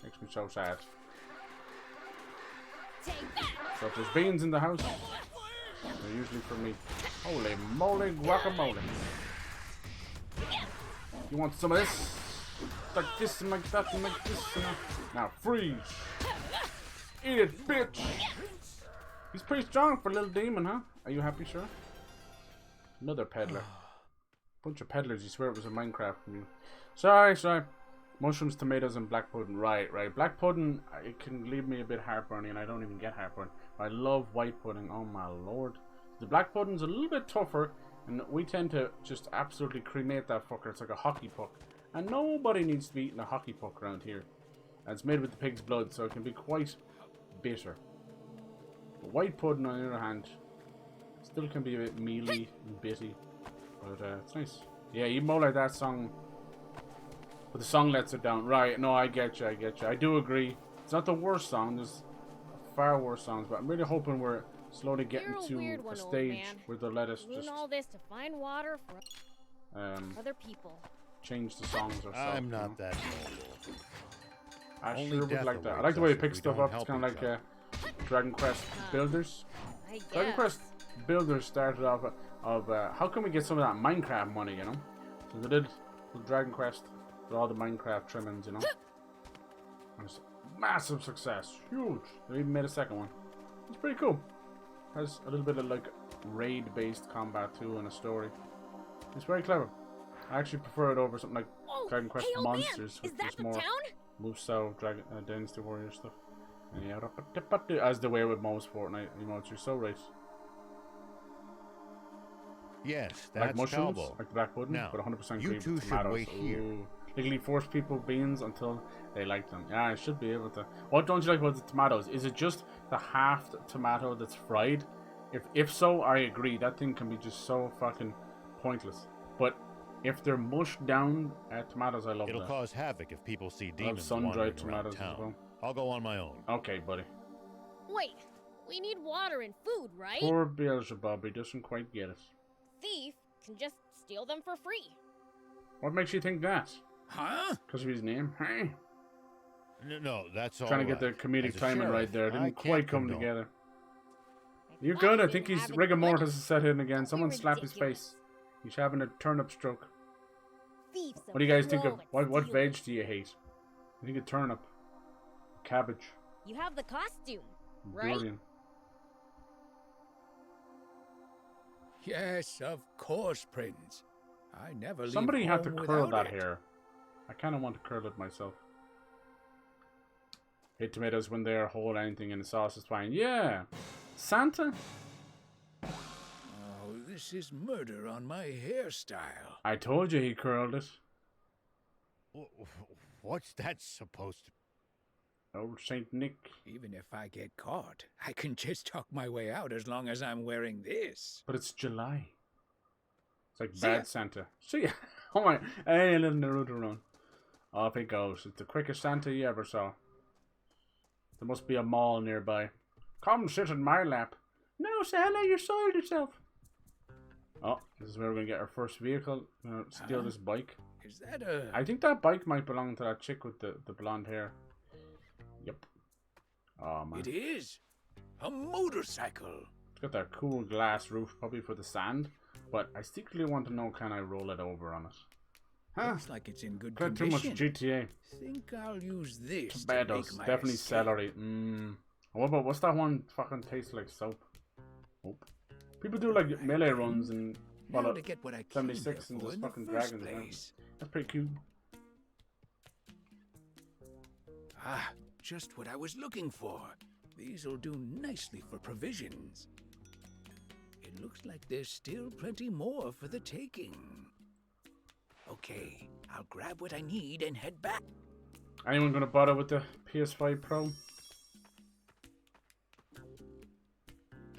Makes me so sad. Take that. So if there's beans in the house, they're usually for me. Holy moly guacamole. You want some of this? Like this and like that and like this and that. Now freeze. Eat it, bitch. He's pretty strong for a little demon, huh? Are you happy, sir? Another peddler. Bunch of peddlers, you swear it was a Minecraft community. Sorry. Mushrooms, tomatoes, and black pudding. Right. Black pudding, it can leave me a bit heartburny, and I don't even get heartburn. I love white pudding, oh my lord. The black pudding's a little bit tougher, and we tend to just absolutely cremate that fucker. It's like a hockey puck. And nobody needs to be eating a hockey puck around here. And it's made with the pig's blood, so it can be quite bitter. But white pudding, on the other hand, still can be a bit mealy and bitty. But it's nice. Yeah, even more like that song. But the song lets it down. Right, no, I get you. I do agree. It's not the worst song. There's far worse songs. But I'm really hoping we're slowly getting You're a to weird a one, old stage man. where they'll let us Doing just all this to find water for... Other people. change the songs or something. I'm not that noble. I Only sure would death like that. I awaits like the way us it if picks we stuff don't up. It's help kind of each like Dragon Quest Builders. I Dragon guess. Quest Builders started off of how can we get some of that Minecraft money, you know? So they did the Dragon Quest with all the Minecraft trimmings, you know? It was a massive success. Huge. They even made a second one. It's pretty cool. Has a little bit of like raid-based combat too and a story. It's very clever. I actually prefer it over something like Dragon Quest hey, Monsters, man, is which that is the more town? Musou, Dragon Dynasty Warrior stuff. And yeah, as the way with most Fortnite emotes, you're so right. Yes, Like that's mushrooms, Calvo. like the black pudding, Now, but 100% you green two should tomatoes. wait here. Ooh. Legally force people beans until they like them. Yeah, I should be able to. What don't you like about the tomatoes? Is it just the half tomato that's fried? If so, I agree. That thing can be just so fucking pointless. But if they're mushed down tomatoes, I love It'll that. cause havoc if people see I love demons sun-dried wandering tomatoes around as town. well. I'll go on my own. Okay, buddy. Wait, we need water and food, right? Poor Beelzebub, he doesn't quite get it. Thief can just steal them for free. What makes you think that? Huh? Because of his name? Hey. No, that's all Trying to get right. the comedic As a timing sheriff, right there. I Didn't can't quite come condone. together. I You're thought good. you I think didn't he's have rigor any mortis money. has set in again. Don't be Someone slap his ridiculous. face. He's having a turnip stroke. Thief's a What do you guys think pro of at what stealing. veg do you hate? I think a turnip, cabbage, You have the costume, right? durian. Yes, of course, Prince. I never leave Somebody had to home curl without that it. hair. I kind of want to curl it myself. Hate tomatoes when they're whole. Anything in the sauce is fine. Yeah, Santa. Oh, this is murder on my hairstyle. I told you he curled it. What's that supposed to Old Saint Nick. Even if I get caught, I can just talk my way out as long as I'm wearing this. But it's July. It's like See ya. bad Santa. See ya. Oh my. Hey, little Naruto run. Off he goes. It's the quickest Santa you ever saw. There must be a mall nearby. Come sit in my lap. No, Santa, you soiled yourself. Oh, this is where we're going to get our first vehicle. Steal this bike. Is that a... I think that bike might belong to that chick with the blonde hair. Yep. Oh, man. It is. A motorcycle. It's got that cool glass roof, probably for the sand. But I secretly want to know, can I roll it over on it? Huh? Looks like it's in good Got too condition. much GTA. Think I'll use this to Tomatoes. make my Definitely escape. celery. What about, what's that one fucking tastes like soap? Oh. People do like melee runs and Now follow to get what I came 76 here and for just in the fucking first dragons. Man. place. That's pretty cute. Ah, just what I was looking for. These'll do nicely for provisions. It looks like there's still plenty more for the taking. Okay, I'll grab what I need and head back. Anyone gonna bother with the PS5 Pro?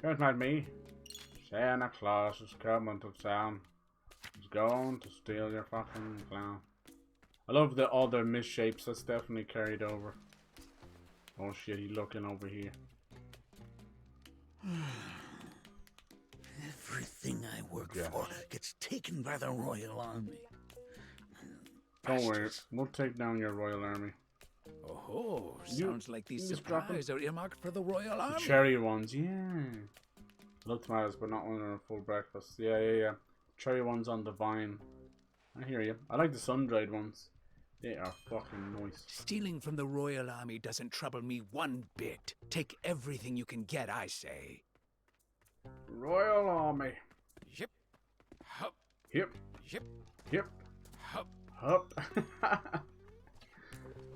Don't mind me. Santa Claus is coming to town. He's going to steal your fucking clown. I love all the misshapes. That's definitely carried over. Oh shit, he's looking over here. Everything I work for gets taken by the Royal Army. Don't worry, we'll take down your royal army. Oh, sounds like these just drop 'em. supplies are earmarked for the Royal Army. The cherry ones, yeah. Love tomatoes, but not when they're a full breakfast. Yeah. Cherry ones on the vine. I hear you. I like the sun-dried ones. They are fucking nice. Stealing from the Royal Army doesn't trouble me one bit. Take everything you can get, I say. Royal Army. Yep. Hup. Yep. Yep. Yep. Hup. Hup.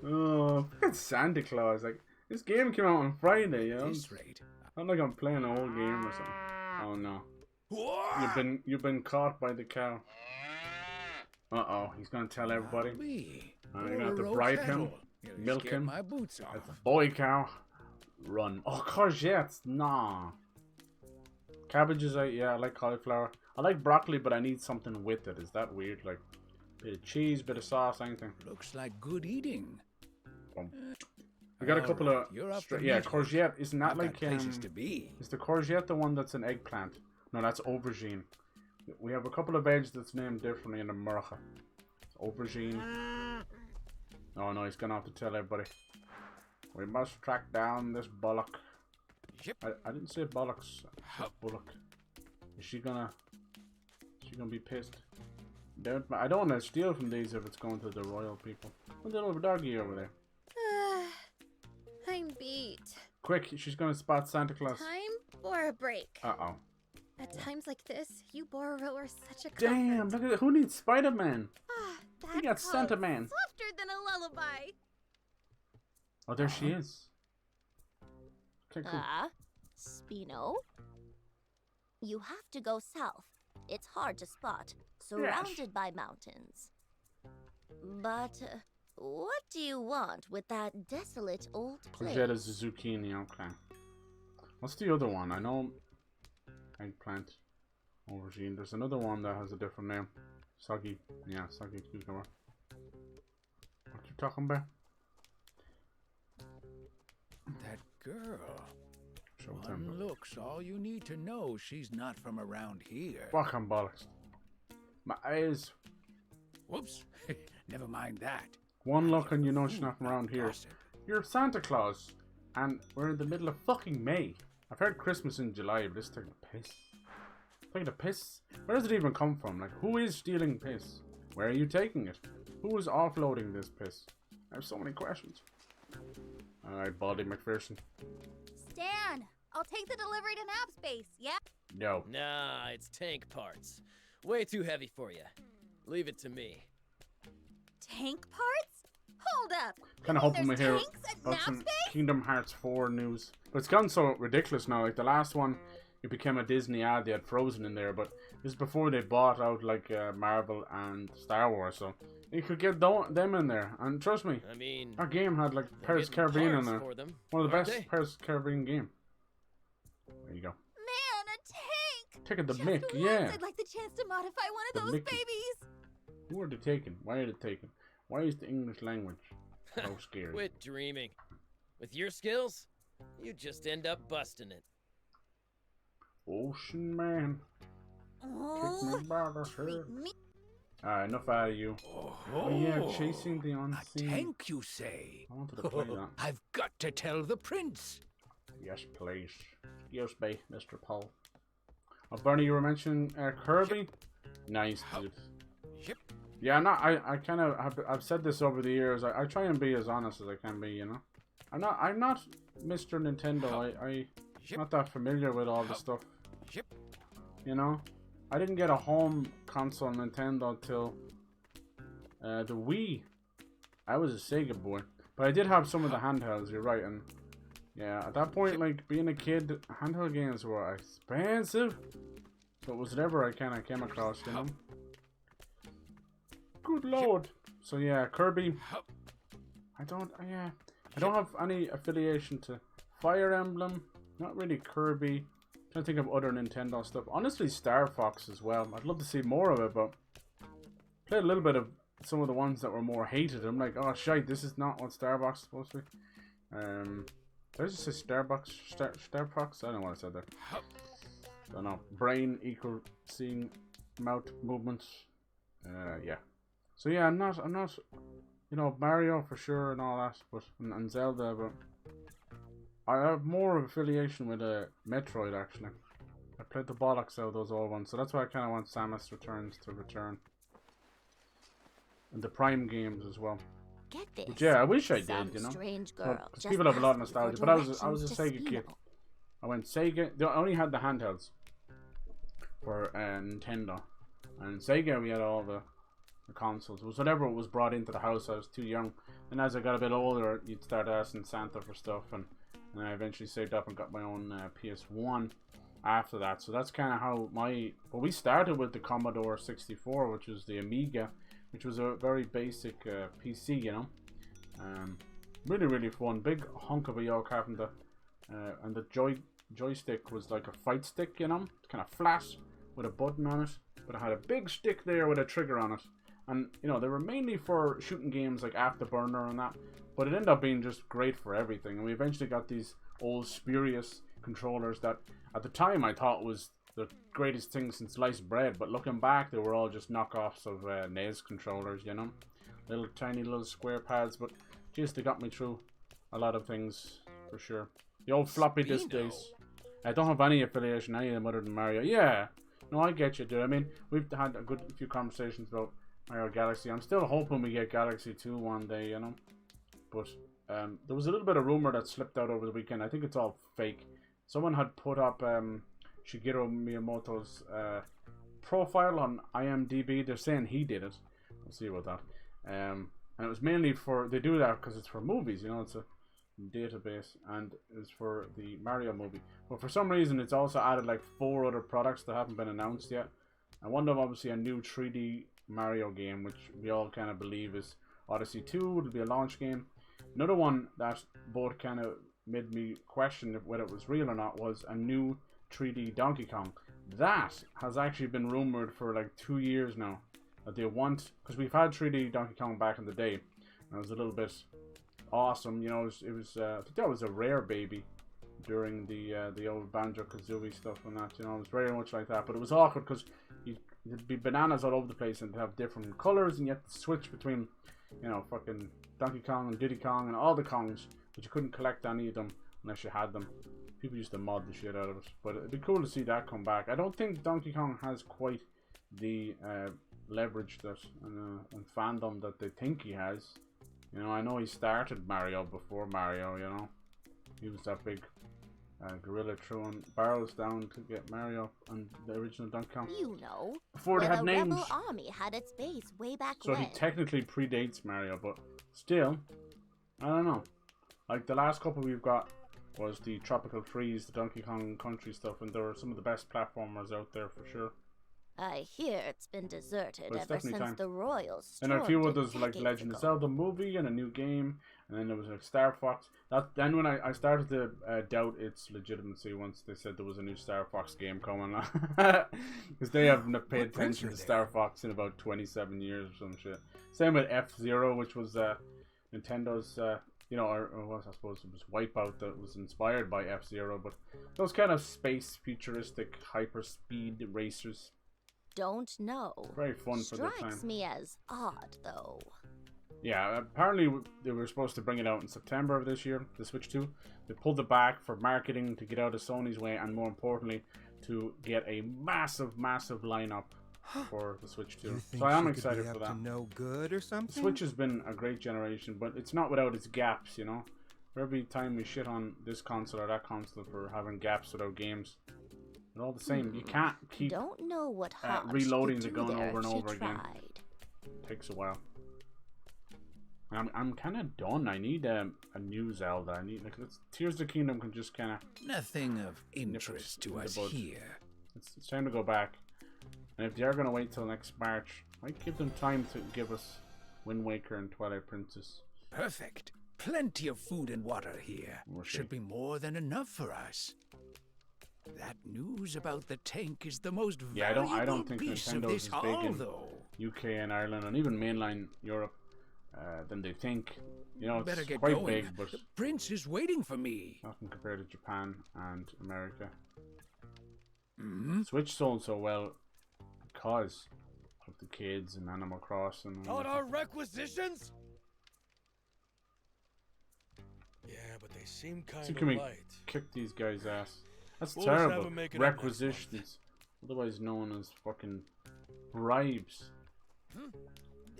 Oh, fucking Santa Claus. Like, this game came out on Friday, you know? This rate. Not like I'm playing a whole game or something. Oh no. You've been caught by the cow. Uh-oh, he's gonna tell everybody. I'm gonna have to bribe him, milk him. My boots off. That's a boy cow. Run. Oh, courgettes. Nah. Cabbages, yeah, I like cauliflower. I like broccoli, but I need something with it. Is that weird? Like, bit of cheese, bit of sauce, anything. Looks like good eating. We got a couple of yeah, courgette. Isn't that I've like got places to be. Is the courgette the one that's an eggplant? No, that's aubergine. We have a couple of veg that's named differently in America. It's aubergine. Oh no, he's gonna have to tell everybody. We must track down this bullock. Yep. I didn't say bollocks. I said bullock. Is she gonna be pissed? I don't want to steal from these if it's going to the royal people. Look at the little doggy over there. I'm beat. Quick, she's gonna spot Santa Claus. Time for a break. Uh-oh. At times like this, you Bororo are such a comfort. Damn, look at it. Who needs Spider-Man? That We got Santa Man. softer than a lullaby. Oh, there she is. Okay, cool. Spino? You have to go south. It's hard to spot, surrounded by mountains. But what do you want with that desolate old place? Courgetta's a zucchini, okay. What's the other one? I know eggplant, aubergine. There's another one that has a different name. Soggy, yeah, soggy cucumber. What you talking about? That girl. Showtime. One looks all you need to know she's not from around here. Fucking bollocks. My eyes. Whoops. Never mind that. One look and you know she's not from around here. Gossip. You're Santa Claus, and we're in the middle of fucking May. I've heard Christmas in July, but this is taking a piss. Taking a piss? Where does it even come from? Like, who is stealing piss? Where are you taking it? Who is offloading this piss? I have so many questions. Alright, Baldy McPherson. Stan, I'll take the delivery to nap space, yeah? No. Nah, it's tank parts. Way too heavy for you. Leave it to me. Tank parts? Hold up. Kind of hoping we hear tanks at about nap some space? Kingdom Hearts 4 news. But it's gotten so ridiculous now. Like the last one, it became a Disney ad. They had Frozen in there, but this is before they bought out like Marvel and Star Wars. So you could get them in there. And trust me, I mean, our game had like Pirates of the getting Caribbean in parts there. for them, One of the aren't best they? Pirates of the Caribbean game. There you go. Man, a tank! Taking the Just mick, once yeah. I'd like the chance to modify one of The those Mickey. babies. Who are they taking? Why are they taking? Why is the English language so scary? Quit dreaming. With your skills, you just end up busting it. Ocean man. Kick me Oh, by the head. treat me. Alright, enough out of you. Oh yeah, chasing the A unseen. tank, you say? I wanted to play that. I've got to tell the prince. Yes, please. Excuse me, Mr. Paul. Oh, Bernie, you were mentioning Kirby? Nice, dude. Yep. Yeah, I kind of I've said this over the years. I try and be as honest as I can be, you know. I'm not Mr. Nintendo. I'm not that familiar with all the stuff. Yep. You know, I didn't get a home console Nintendo till the Wii. I was a Sega boy, but I did have some of the handhelds. You're right, and yeah, at that point, like being a kid, handheld games were expensive. So it was whatever I kind of came across, you know. Good lord. So yeah, Kirby. I don't have any affiliation to Fire Emblem. Not really Kirby. Trying to think of other Nintendo stuff. Honestly, Star Fox as well. I'd love to see more of it, but played a little bit of some of the ones that were more hated. I'm like, oh shite, this is not what Star Fox is supposed to be. Did I just say Star Fox? Star Fox? I don't know what I said there. Don't know. Brain equal seeing mouth movements. Yeah. So yeah, I'm not, you know, Mario for sure and all that, but and Zelda, but I have more of affiliation with Metroid actually. I played the bollocks out of those old ones, so that's why I kind of want Samus Returns to return, and the Prime games as well. Get this. But yeah, I wish I Some did, you know. strange girl Because just people have a lot of asked me nostalgia, for but I was a directions Sega to kid. Spino. I went Sega. They only had the handhelds for Nintendo, and Sega we had all the consoles. It was whatever was brought into the house. I was too young, and as I got a bit older, you'd start asking Santa for stuff, and I eventually saved up and got my own PS1 after that. So that's kind of how but we started with the Commodore 64, which was the Amiga, which was a very basic PC, you know. Really, really fun. Big hunk of a yoke having the and the joystick was like a fight stick, you know, kind of flat with a button on it, but it had a big stick there with a trigger on it. And you know, they were mainly for shooting games like Afterburner and that, but it ended up being just great for everything. And we eventually got these old spurious controllers that at the time I thought was the greatest thing since sliced bread. But looking back, they were all just knockoffs of NES controllers, you know, little tiny little square pads. But geez, they got me through a lot of things for sure. The old floppy disk days. I don't have any affiliation any of them other than Mario. Yeah, no, I get you, dude. I mean, we've had a good few conversations about Mario Galaxy. I'm still hoping we get Galaxy 2 one day, you know. But there was a little bit of rumor that slipped out over the weekend. I think it's all fake. Someone had put up Shigeru Miyamoto's profile on IMDb. They're saying he did it. We'll see about that. And it was mainly for, they do that because it's for movies, you know, it's a database, and it's for the Mario movie. But for some reason, it's also added like 4 other products that haven't been announced yet. And one of them, obviously, a new 3D Mario game, which we all kind of believe is Odyssey 2. It'll be a launch game. Another one that both kind of made me question whether it was real or not was a new 3D Donkey Kong. That has actually been rumored for like 2 years now. That they want, because we've had 3D Donkey Kong back in the day, and it was a little bit awesome, you know. It was I think that was a rare baby during the old Banjo-Kazooie stuff and that, you know. It was very much like that, but it was awkward because you'd be bananas all over the place and they'd have different colors, and you had to switch between, you know, fucking Donkey Kong and Diddy Kong and all the Kongs, but you couldn't collect any of them unless you had them. People used to mod the shit out of it, but it'd be cool to see that come back. I don't think Donkey Kong has quite the leverage that and fandom that they think he has. You know, I know he started Mario before Mario, you know. He was that big gorilla throwing barrels down to get Mario and the original Donkey Kong. You know, before they had names. The Rebel Army had its base way back so when. He technically predates Mario, but still, I don't know. Like the last couple we've got was the Tropical Freeze, the Donkey Kong Country stuff, and there were some of the best platformers out there for sure. I hear it's been deserted ever since time. the Royals. And a few others like Legend of Zelda movie and a new game, and then there was like Star Fox. Then when I started to doubt its legitimacy once they said there was a new Star Fox game coming, because they haven't paid attention to Star Fox in about 27 years or some shit. Same with F-Zero, which was Nintendo's, you know, or was I suppose it was Wipeout that was inspired by F-Zero, but those kind of space futuristic hyper speed racers. Don't know. Very fun for the time. Strikes me as odd, though. Yeah, apparently they were supposed to bring it out in September of this year, the Switch 2. They pulled it back for marketing to get out of Sony's way, and more importantly, to get a massive, massive lineup for the Switch 2. So I am excited for that. No good or something? The Switch has been a great generation, but it's not without its gaps, you know. For every time we shit on this console or that console for having gaps without games, they're all the same. You can't keep Don't know what reloading the gun over and over again. It takes a while. I'm kind of done. I need a new Zelda. I need like Tears of the Kingdom can just kind of nothing of interest to us here. It's time to go back. And if they are gonna wait till next March, might give them time to give us Wind Waker and Twilight Princess. Perfect. Plenty of food and water here. Should be more than enough for us. That news about the tank is the most valuable I don't think piece of Nintendo's this is haul, big in though. UK and Ireland and even mainline Europe than they think. You know, Better it's get quite going. big, but The prince is waiting for me. nothing compared to Japan and America. Mm-hmm. Switch sold so well because of the kids and Animal Crossing. On our requisitions? Yeah, but they seem kind See, of can we light. kick these guys' ass? That's We'll just have terrible. them make it up next Requisitions, otherwise known as fucking bribes.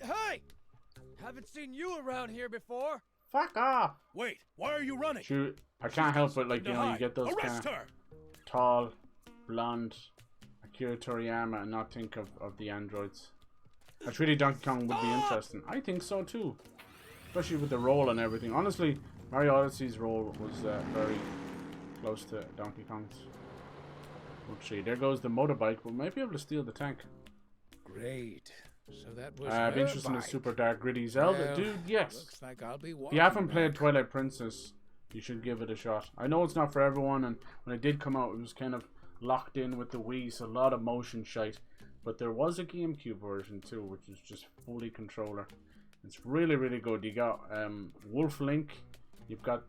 Hey! Haven't seen you around here before. Fuck off! Wait, why are you running? Shoot, I can't help it. Like, you know, you get those kind Arrest of her! tall, blonde Akira Toriyama and not think of the androids. A 3D Donkey Kong would be interesting. I think so too, especially with the roll and everything. Honestly, Mario Odyssey's roll was very close to Donkey Kong's. Let's see, there goes the motorbike. We might be able to steal the tank. Great. So that was I'd be interested in a super dark gritty Zelda. Well, Dude, yes. Looks like I'll be If you haven't played Twilight Princess, you should give it a shot. I know it's not for everyone, and when it did come out, it was kind of locked in with the Wii, so a lot of motion shite. But there was a GameCube version too, which is just fully controller. It's really, really good. You got Wolf Link, You've got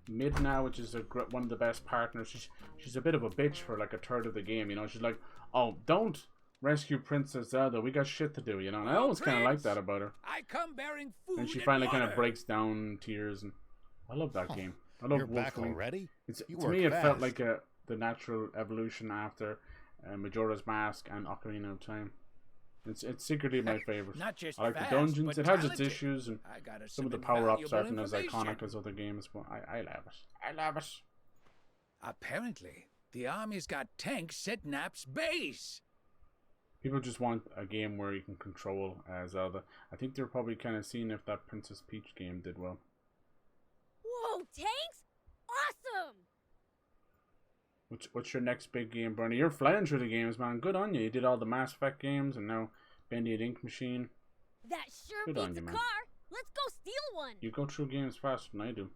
Mid now, which is one of the best partners. She's a bit of a bitch for like a third of the game, you know. She's like, oh, don't rescue Princess Zelda. We got shit to do, you know. And I always kind of like that about her. I come bearing food and she finally kind water. of breaks down in tears, and I love that game. I love You're back Wolfwing. already? To me, it felt like the natural evolution after Majora's Mask and Ocarina of Time. It's secretly my favorite. Not just I like fast, the dungeons. but It has its talented. issues, and I got some of the some power-ups invaluable aren't as information. iconic as other games, but I love it. I love it. Apparently, the army's got tanks at Nap's base. People just want a game where you can control Zelda. I think they're probably kind of seeing if that Princess Peach game did well. Whoa, tanks? Awesome! What's your next big game, Bernie? You're flying through the games, man. Good on you. You did all the Mass Effect games, and now Bendy and Ink Machine. That sure Good beats on a you, man. car. Let's go steal one. You go through games faster than I do.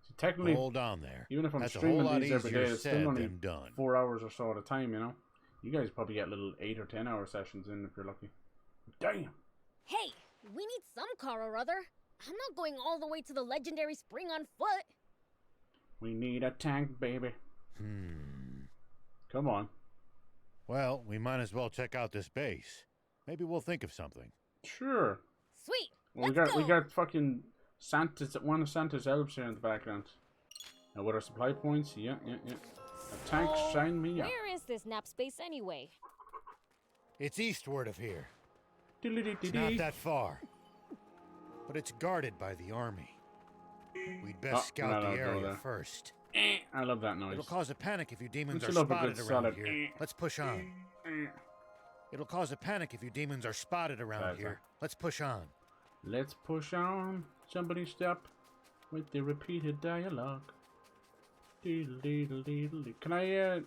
So technically, Hold on there. even if I'm That's a whole streaming lot these every day, easier it's said still only than done. 4 hours or so at a time, you know? You guys probably get little 8 or 10 hour sessions in if you're lucky. Damn! Hey, we need some car or other. I'm not going all the way to the legendary spring on foot. We need a tank, baby. Come on. Well, we might as well check out this base. Maybe we'll think of something. Sure. Sweet. Well, we got fucking Santa's, one of Santa's elves here in the background. Now with our supply points, yeah. A tank, sign me up. Where is this nap space anyway? It's eastward of here. It's not that far. But it's guarded by the army. We'd best scout the area first. I love that noise. It'll cause a panic if you demons are Don't you love a spotted good around solid here. Let's push on. It'll cause a panic if you demons are spotted around here. Let's push on. Let's push on. Somebody stop with the repeated dialogue. Can I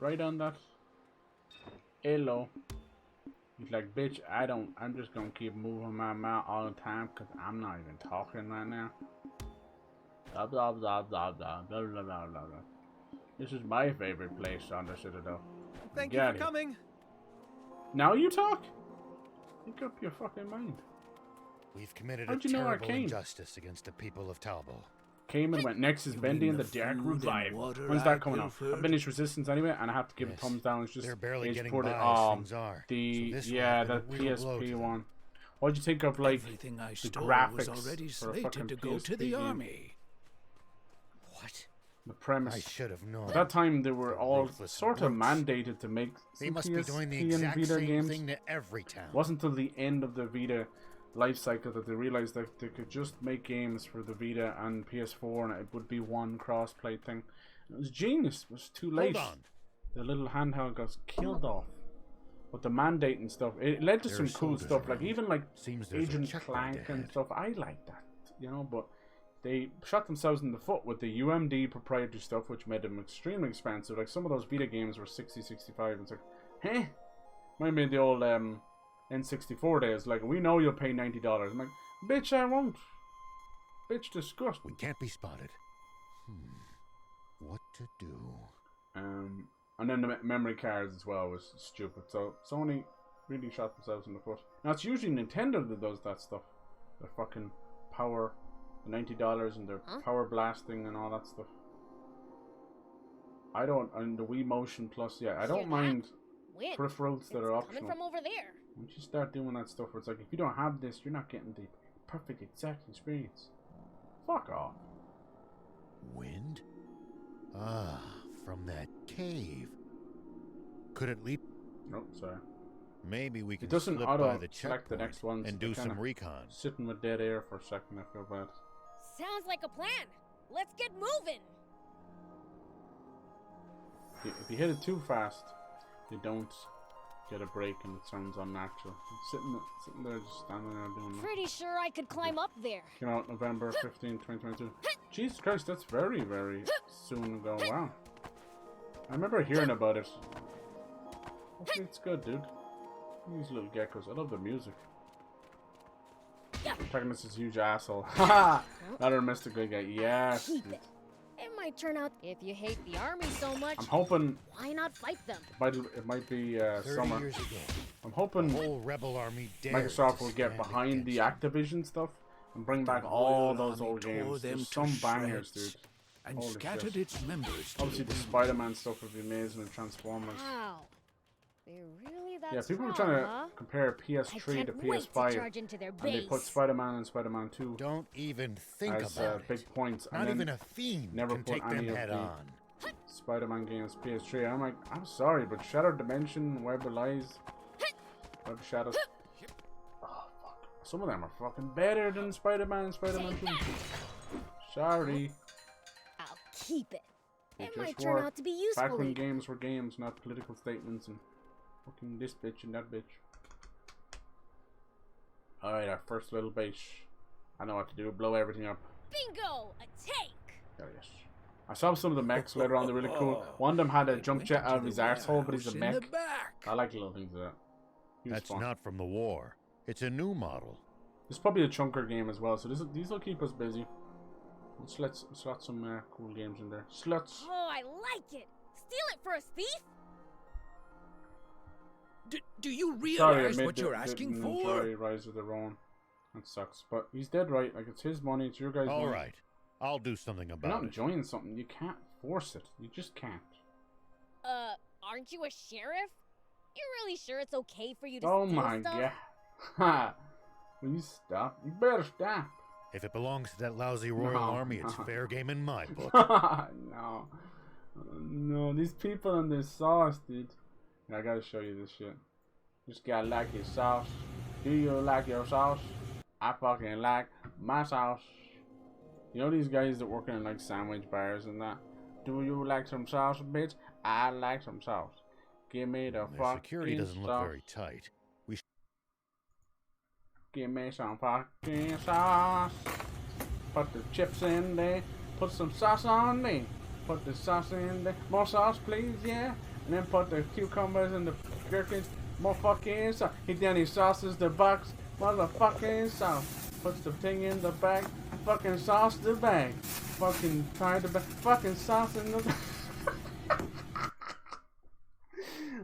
write on that? Hello. He's like, bitch, I'm just gonna keep moving my mouth all the time because I'm not even talking right now. Blah, blah, blah, blah, blah, blah, blah, blah, blah. This is my favorite place on the Citadel. Thank you for coming. Now you talk? Make up your fucking mind. We've committed How'd a you know I terrible came? injustice against the people of Talbot. Came and went. Next is Bendy and the Dark Revive. When's that coming out? I finished Resistance anyway, and I have to give it thumbs down. It's just They're barely getting put by it as things are. the So this will yeah, have been that a real blow to PSP them. one. What'd you think of like Everything I the stole graphics was already for a fucking slated to go to PSP the game? army. What? The premise. I should have known. At that time, they were all Ruthless sort of brutes. mandated to make They some must be doing the PSP and exact Vita same games. thing to every town. It wasn't until the end of the Vita life cycle that they realized that they could just make games for the Vita and PS4, and it would be one cross-play thing. It was genius. It was too late. Hold on. The little handheld got killed off. But the mandate and stuff, it led to There some are cool soldiers stuff, like around. even like Seems there's a Agent checkpoint Clank and ahead. stuff. I like that, you know, but they shot themselves in the foot with the UMD proprietary stuff, which made them extremely expensive. Like some of those Vita games were 60, 65, and it's like, huh? Might be the old N64 days. Like, we know you'll pay $90. I'm like, bitch, I won't. Bitch, disgusting. We can't be spotted. What to do? And then the memory cards as well was stupid. So Sony really shot themselves in the foot. Now it's usually Nintendo that does that stuff. Their fucking power, the $90 and their power blasting and all that stuff. I don't, and the Wii Motion Plus, yeah, I don't mind Win. peripherals that It's are coming optional. from over there. Once you start doing that stuff where it's like, if you don't have this, you're not getting the perfect exact experience. Fuck off. Wind? Ah, from that cave. Could it leap? Nope, sorry. Maybe we can It doesn't slip by auto the select the checkpoint next one and do some recon. Sitting with dead air for a second, I feel bad. Sounds like a plan. Let's get moving. If you hit it too fast, you don't get a break and it sounds unnatural. Sitting there, just standing there doing that. Pretty sure I could climb up there. Came out November 15, 2022. Jesus Christ, that's very, very soon ago. Wow. I remember hearing about it. Hopefully it's good, dude. These little geckos. I love the music. Protagonist is a huge asshole. Haha! Another mystical guy. Yes. Keep it. It might turn out if you hate the army so much. I'm hoping Why not fight them? it might be 30 summer. years ago, I'm hoping the whole rebel army dared Microsoft to will get stand behind the against Activision stuff and bring back all those old games. There's some bangers, dude. And Holy scattered shit. its members. Obviously, the Spider-Man stuff would be amazing in Transformers. Wow. They're really that Yeah, people were strong, trying to huh? compare I PS3 can't to wait to PS5, charge into their and they put base. Spider-Man and Spider-Man 2 Don't even think as about it. big points. Not and then even a fiend never can put take any them of head the on. Spider-Man games PS3. I'm like, I'm sorry, but Shattered Dimension, Web of Lies, Web of Shadows. Oh fuck! Some of them are fucking better than Spider-Man and Spider-Man 2. Sorry. I'll keep it. It It might just turn worked. out to be useful. Back when games were games, not political statements and fucking this bitch and that bitch. Alright, our first little base. I know what to do. Blow everything up. Bingo! A tank! There he is. I saw some of the mechs later on. They're really cool. One of them had a jump jet out of his arsehole, but he's a mech. I like little things like that. That's not from the war. It's a new model. This is probably a chunker game as well, so these will keep us busy. Let's slot some cool games in there. Sluts. Oh, I like it! Steal it for a thief? Do you Sorry, realize what you're asking didn't for? enjoy Rise of the Ronin. That sucks, but he's dead right. Like, it's his money, it's your guys' money. All right, I'll do something If you're about not it. enjoying something, you can't force it. You just can't. Aren't you a sheriff? You're really sure it's okay for you to Oh steal my stuff? god. Ha! Will you stop? You better stop. If it belongs to that lousy royal army, it's fair game in my book. No. No, these people and their sauce, dude. I gotta show you this shit. Just gotta like your sauce. Do you like your sauce? I fucking like my sauce. You know these guys that work in like sandwich bars and that? Do you like some sauce, bitch? I like some sauce. Give me the Their fucking security doesn't look sauce. very tight. We Give me some fucking sauce. Put the chips in there. Put some sauce on there. Put the sauce in there. More sauce, please, yeah. And then put the cucumbers and the gherkins. More fucking sauce. He then he sauces the box. Motherfucking sauce. Puts the thing in the bag. Fucking sauce the bag. Fucking try the bag. Fucking sauce in the bag.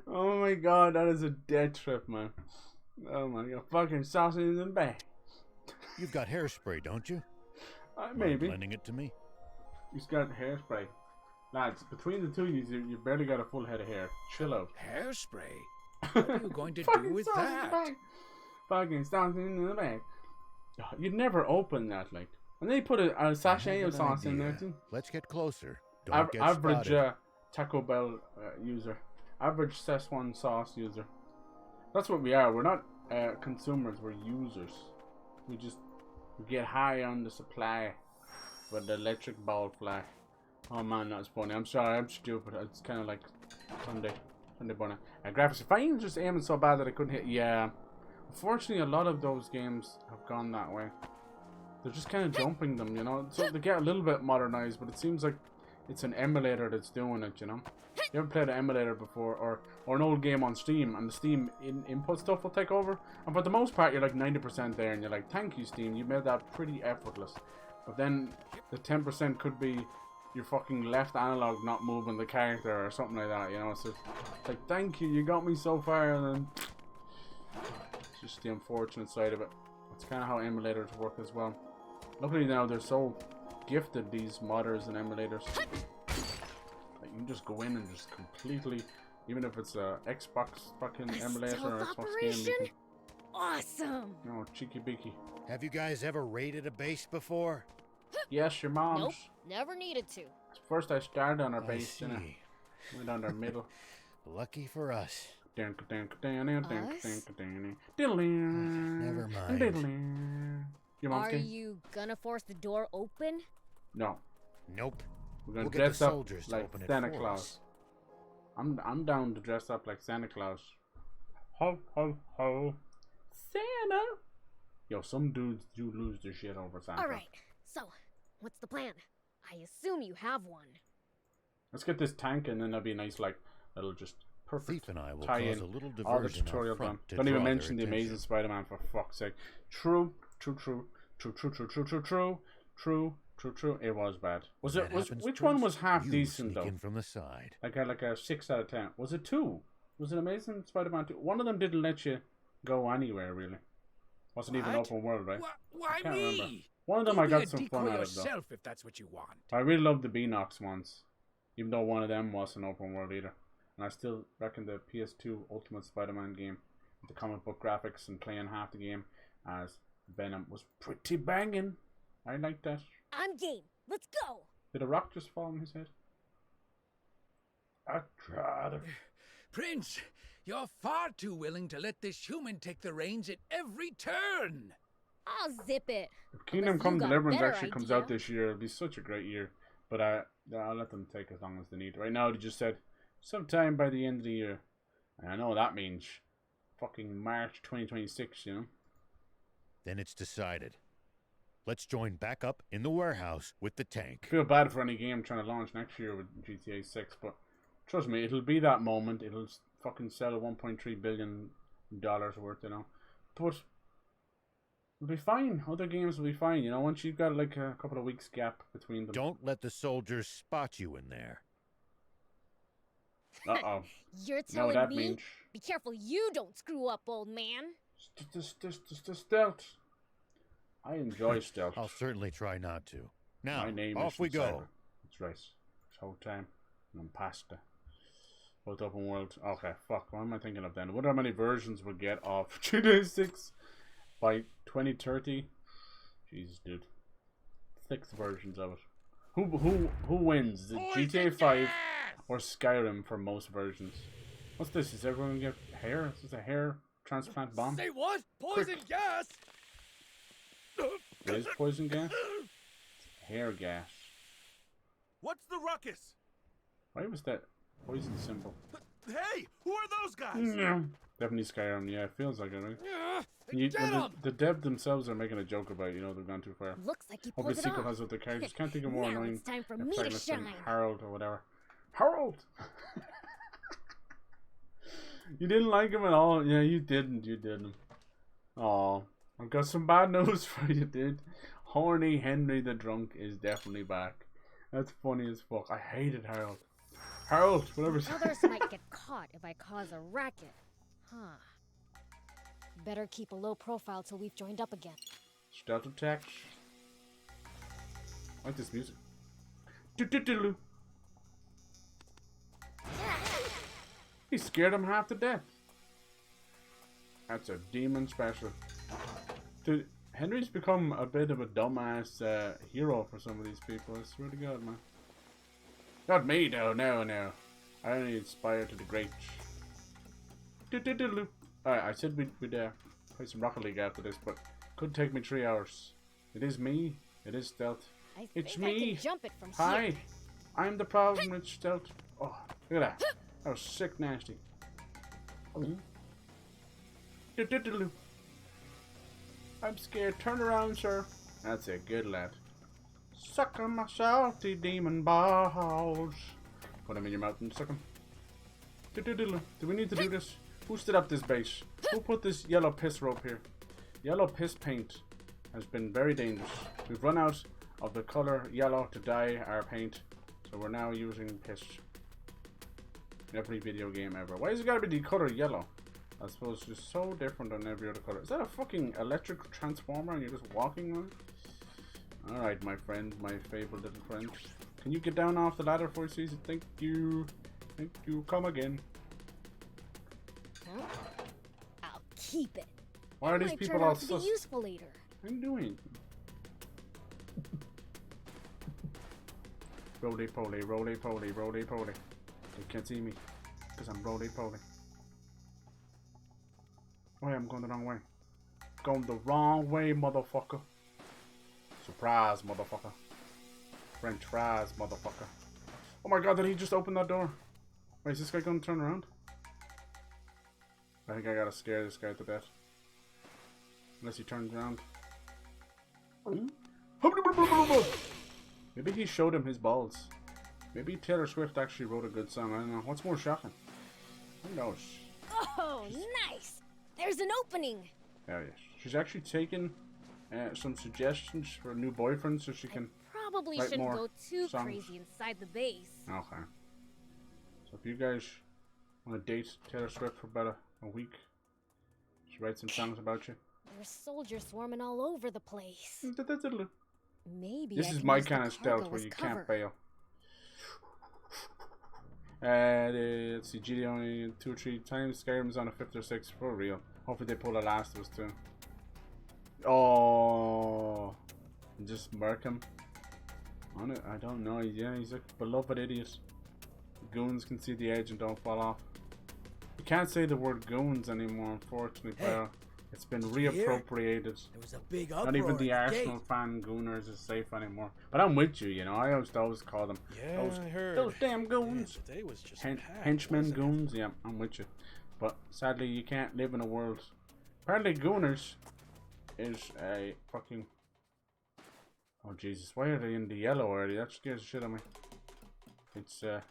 Oh my god, that is a dead trip, man. Oh my god, fucking sauce in the bag. You've got hairspray, don't you? Maybe. Lending it to me. He's got hairspray. Lads, between the two of you barely got a full head of hair. Chill out. Hairspray? What are you going to do with that? Fucking sauce in the bag. You'd never open that, like. And then you put a sachet of sauce in there too. Let's get closer. Don't get Average spotted. Taco Bell user. Average Szechuan sauce user. That's what we are. We're not consumers. We're users. We get high on the supply with the electric ball fly. Oh man, that's funny. I'm sorry. I'm stupid. It's kind of like Sunday morning. Graphics. If I was just aiming so bad that I couldn't hit, yeah. Unfortunately, a lot of those games have gone that way. They're just kind of jumping them, you know. So they get a little bit modernized, but it seems like it's an emulator that's doing it, you know. You ever played an emulator before, or an old game on Steam, and the Steam input stuff will take over, and for the most part you're like 90% there, and you're like, thank you Steam, you made that pretty effortless. But then the 10% could be your fucking left analog not moving the character or something like that, you know. So it's like, thank you, you got me so far, and then it's just the unfortunate side of it. That's kind of how emulators work as well. Luckily now they're so gifted, these modders and emulators. Like, you can just go in and just completely, even if it's a Xbox fucking emulator or Xbox game, you can, Awesome! oh, cheeky beaky. Have you guys ever raided a base before? Yes, your mom's. Nope, never needed to. First I started on our I base, see. then I went on our middle. Lucky for us. Never mind. Your mom's Are game? you gonna force the door open? No. Nope. We're gonna We'll get dress the up soldiers to like open it Santa for Claus. us. I'm down to dress up like Santa Claus. Ho ho ho, Santa. Yo, some dudes do lose their shit over Santa. Alright, so, what's the plan? I assume you have one. Let's get this tank, and then that'll be a nice, like, that'll just perfect Thief and I will tie cause in a little all the diversion tutorial up front done. to Don't even draw their mention the Amazing attention. Spider-Man, for fuck's sake. True. It was bad. Was When it? that happens Which one first, was half you decent sneak though? in from the side. Like a 6 out of 10. Was it 2? Was it Amazing Spider-Man 2? One of them didn't let you go anywhere really. Wasn't even open world, right? Why I can't me? remember. One of them Go I be got a some fun decoy out of though. yourself if that's what you want. I really loved the Beanox ones, even though one of them wasn't open world either. And I still reckon the PS2 Ultimate Spider-Man game, with the comic book graphics and playing half the game as Venom, was pretty banging. I like that. I'm game. Let's go. Did a rock just fall on his head? I'd rather. Prince, you're far too willing to let this human take the reins at every turn. I'll zip it. If Kingdom Unless Come you got a Deliverance better actually comes idea. out this year, it'll be such a great year. But I'll let them take as long as they need. Right now, they just said sometime by the end of the year. And I know what that means. Fucking March 2026, you know? Then it's decided. Let's join back up in the warehouse with the tank. I feel bad for any game trying to launch next year with GTA 6, but trust me, it'll be that moment. It'll fucking sell $1.3 billion worth, you know? But it'll be fine. Other games will be fine, you know? Once you've got like a couple of weeks gap between them. Don't let the soldiers spot you in there. Uh-oh. You're Know what telling that me? means? Be careful you don't screw up, old man. Stealth. I enjoy stealth. I'll certainly try not to. Now, My name off is we go. Cyber. That's right. This whole time. And I'm pasta. Both open world. Okay, fuck. What am I thinking of then? I wonder how many versions we'll get of GTA 6 by 2030. Jesus, dude. 6 versions of it. Who wins? The GTA 5 or Skyrim for most versions? What's this? Is everyone gonna get hair? Is this a hair transplant bomb? Say what? Poison Quick. gas? It is poison gas? Hair gas. What's the ruckus? Why was that poison symbol? Hey, who are those guys? Definitely Skyrim, yeah, it feels like it, right? Get When 'em! the dev themselves are making a joke about it, you know, they've gone too far. Looks like he Hope pulled the it sequel off. has other characters. Can't think of more Now annoying it's time for me to protagonists than shine. Harold or whatever. Harold! You didn't like him at all? Yeah, you didn't. You didn't. Aw. I've got some bad news for you, dude. Horny Henry the Drunk is definitely back. That's funny as fuck. I hated Harold. Harold, whatever. Others might get caught if I cause a racket. Huh. Better keep a low profile till we've joined up again. Stealth attack. I like this music. Do-do-do-do. He scared him half to death. That's a demon special. Dude, Henry's become a bit of a dumbass hero for some of these people. I swear to God, man. Not me, though. No. I only aspire to the great. Do-do-do-do. Alright, I said we'd play some Rocket League after this, but could take me 3 hours. It is me. It is stealth. It's I me. can jump it from Hi. here. I'm the problem. It's stealth. Oh, look at that. That was sick nasty. Do-do-do-do. I'm scared. Turn around, sir. That's a good lad. Suck on my salty demon balls. Put them in your mouth and suck them. Do we need to do this? Who stood up this base? Who put this yellow piss rope here? Yellow piss paint has been very dangerous. We've run out of the color yellow to dye our paint, so we're now using piss. In every video game ever. Why has it gotta be the color yellow? I suppose it's just so different than every other color. Is that a fucking electric transformer and you're just walking on it? Alright, my friend, my favorite little friend. Can you get down off the ladder for season? Thank you. Thank you. Come again. Huh? I'll keep it. Why are It these might people turn all out to be sus? useful later. I'm doing. Roly poly, roly poly, roly poly. They can't see me because I'm roly poly. Oh yeah, I'm going the wrong way. Going the wrong way, motherfucker. Surprise, motherfucker. French fries, motherfucker. Oh my god, did he just open that door? Wait, is this guy going to turn around? I think I gotta scare this guy to death. Unless he turns around. Maybe he showed him his balls. Maybe Taylor Swift actually wrote a good song. I don't know. What's more shocking? Who knows? Oh, nice! There's an opening! Oh, yes. She's actually taken some suggestions for a new boyfriend so she can Probably write shouldn't more go too songs. crazy inside the base. Okay. So if you guys want to date Taylor Swift for about a week, she writes some songs about you. There's soldiers swarming all over the place. Maybe This I is can my use the kind of cargo stealth where as you cover. can't fail. Let's see, GD only 2 or 3 times. Skyrim's on a 5th or 6th for real. Hopefully they pull the Last of Us too. Oh, just murk him on it. I don't know. Yeah, he's a beloved idiot. Goons can see the edge and don't fall off. You can't say the word goons anymore, unfortunately, pal. It's been reappropriated. There was a big Not even the uproar at Arsenal gate. fan gooners is safe anymore. But I'm with you, you know. I always call them I heard. those damn goons. Yeah, today was just packed, Henchmen wasn't it? goons. Yeah, I'm with you. But sadly, you can't live in a world. Apparently, gooners is a fucking. Oh Jesus! Why are they in the yellow already? That scares the shit out of me. It's a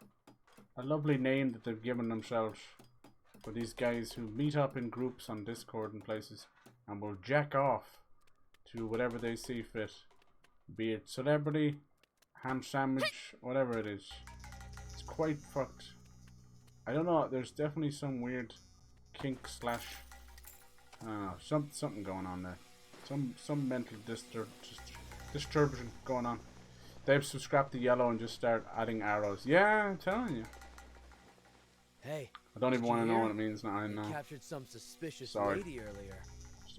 lovely name that they've given themselves for these guys who meet up in groups on Discord and places and will jack off to whatever they see fit, be it celebrity, ham sandwich, whatever it is. It's quite fucked. I don't know. There's definitely some weird kink slash something going on there. Some mental disturbance going on. They've scrapped the yellow and just start adding arrows. Yeah, I'm telling you. Hey. I don't even did want to you know hear? what it means now. I They know. captured some suspicious Sorry. lady earlier.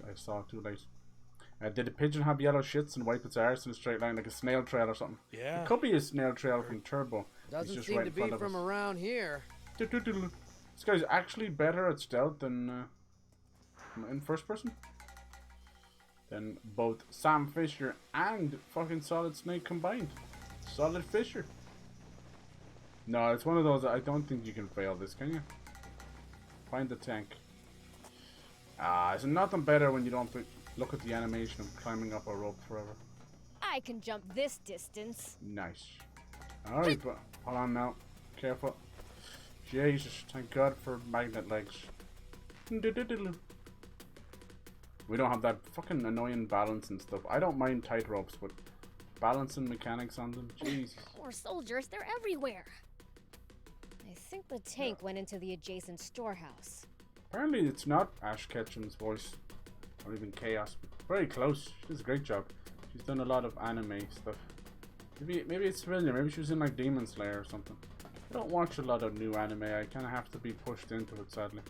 I saw it too late. Did the pigeon have yellow shits and wipe its arse in a straight line like a snail trail or something? Yeah. It could be a snail trail from Turbo. Doesn't just seem right to in front be of from us. around here. This guy's actually better at stealth than in first person. Than both Sam Fisher and fucking Solid Snake combined. Solid Fisher. No, it's one of those. I don't think you can fail this, can you? Find the tank. It's nothing better when you don't look at the animation of climbing up a rope forever. I can jump this distance. Nice. Alright, but hold on now. Careful. Jesus, thank God for magnet legs. We don't have that fucking annoying balance and stuff. I don't mind tight ropes, but balancing mechanics on them, Jesus. More soldiers, they're everywhere. I think the tank went into the adjacent storehouse. Apparently it's not Ash Ketchum's voice, or even Chaos. Very close. She does a great job. She's done a lot of anime stuff. Maybe it's familiar. Maybe she was in like Demon Slayer or something. I don't watch a lot of new anime. I kind of have to be pushed into it, sadly.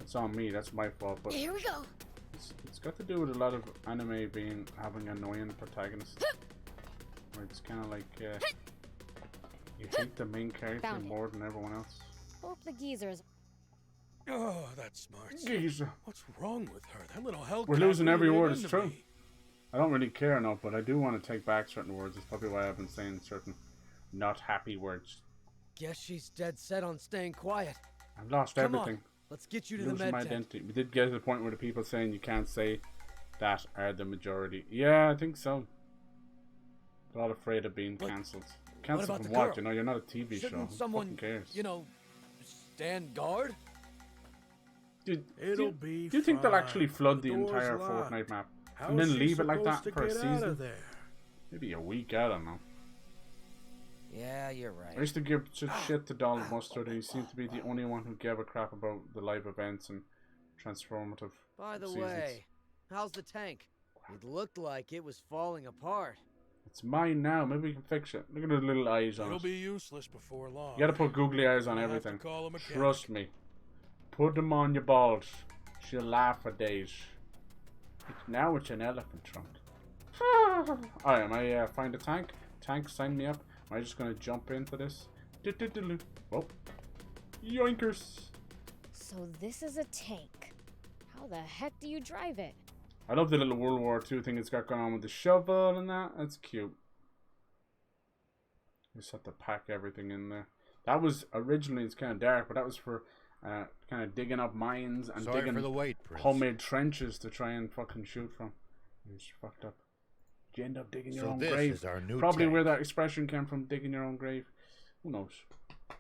It's on me. That's my fault. But here we go. It's got to do with a lot of anime having annoying protagonists. Where it's kind of like you hate the main character more than everyone else. Hope the geezers. Oh, that's smart. Geezer. What's wrong with her? That little hell. We're losing every word. It's true. I don't really care enough, but I do want to take back certain words. That's probably why I've been saying certain not happy words. Guess she's dead set on staying quiet. I've lost Come everything. On. Let's get you to the Losing med my tent. identity. We did get to the point where the people saying you can't say that are the majority. Yeah, I think so. A lot afraid of being cancelled. Cancelled about from the what? girl? You know, you're not a TV show. Shouldn't Who someone, fucking cares? you know, stand guard? Dude, It'll be do you think they'll fine. actually flood the door's entire locked. Fortnite map? How And is then she leave it like that supposed to for a get out season? of there? Maybe a week, I don't know. Yeah, you're right. I used to give such shit to Donald Mustard, and he seemed to be the only one who gave a crap about the live events and transformative By the seasons. way, how's the tank? It looked like it was falling apart. It's mine now. Maybe we can fix it. Look at the little eyes on It'll it. be useless before long. You gotta put googly eyes on I'll have to everything. call a mechanic. Trust me. Put them on your balls. She'll laugh for days. Now it's an elephant trunk. Alright, am I find a tank? Tank, sign me up. Am I just gonna jump into this? Oh. Yoinkers. So this is a tank. How the heck do you drive it? I love the little World War II thing it's got going on with the shovel and that. That's cute. Just have to pack everything in there. That was originally, it's kind of dark, but that was for kind of digging up mines and Sorry digging for the wait, Prince. homemade trenches to try and fucking shoot from. It's fucked up. You end up digging your So own this grave. is our new Probably tank. where that expression came from, digging your own grave. Who knows?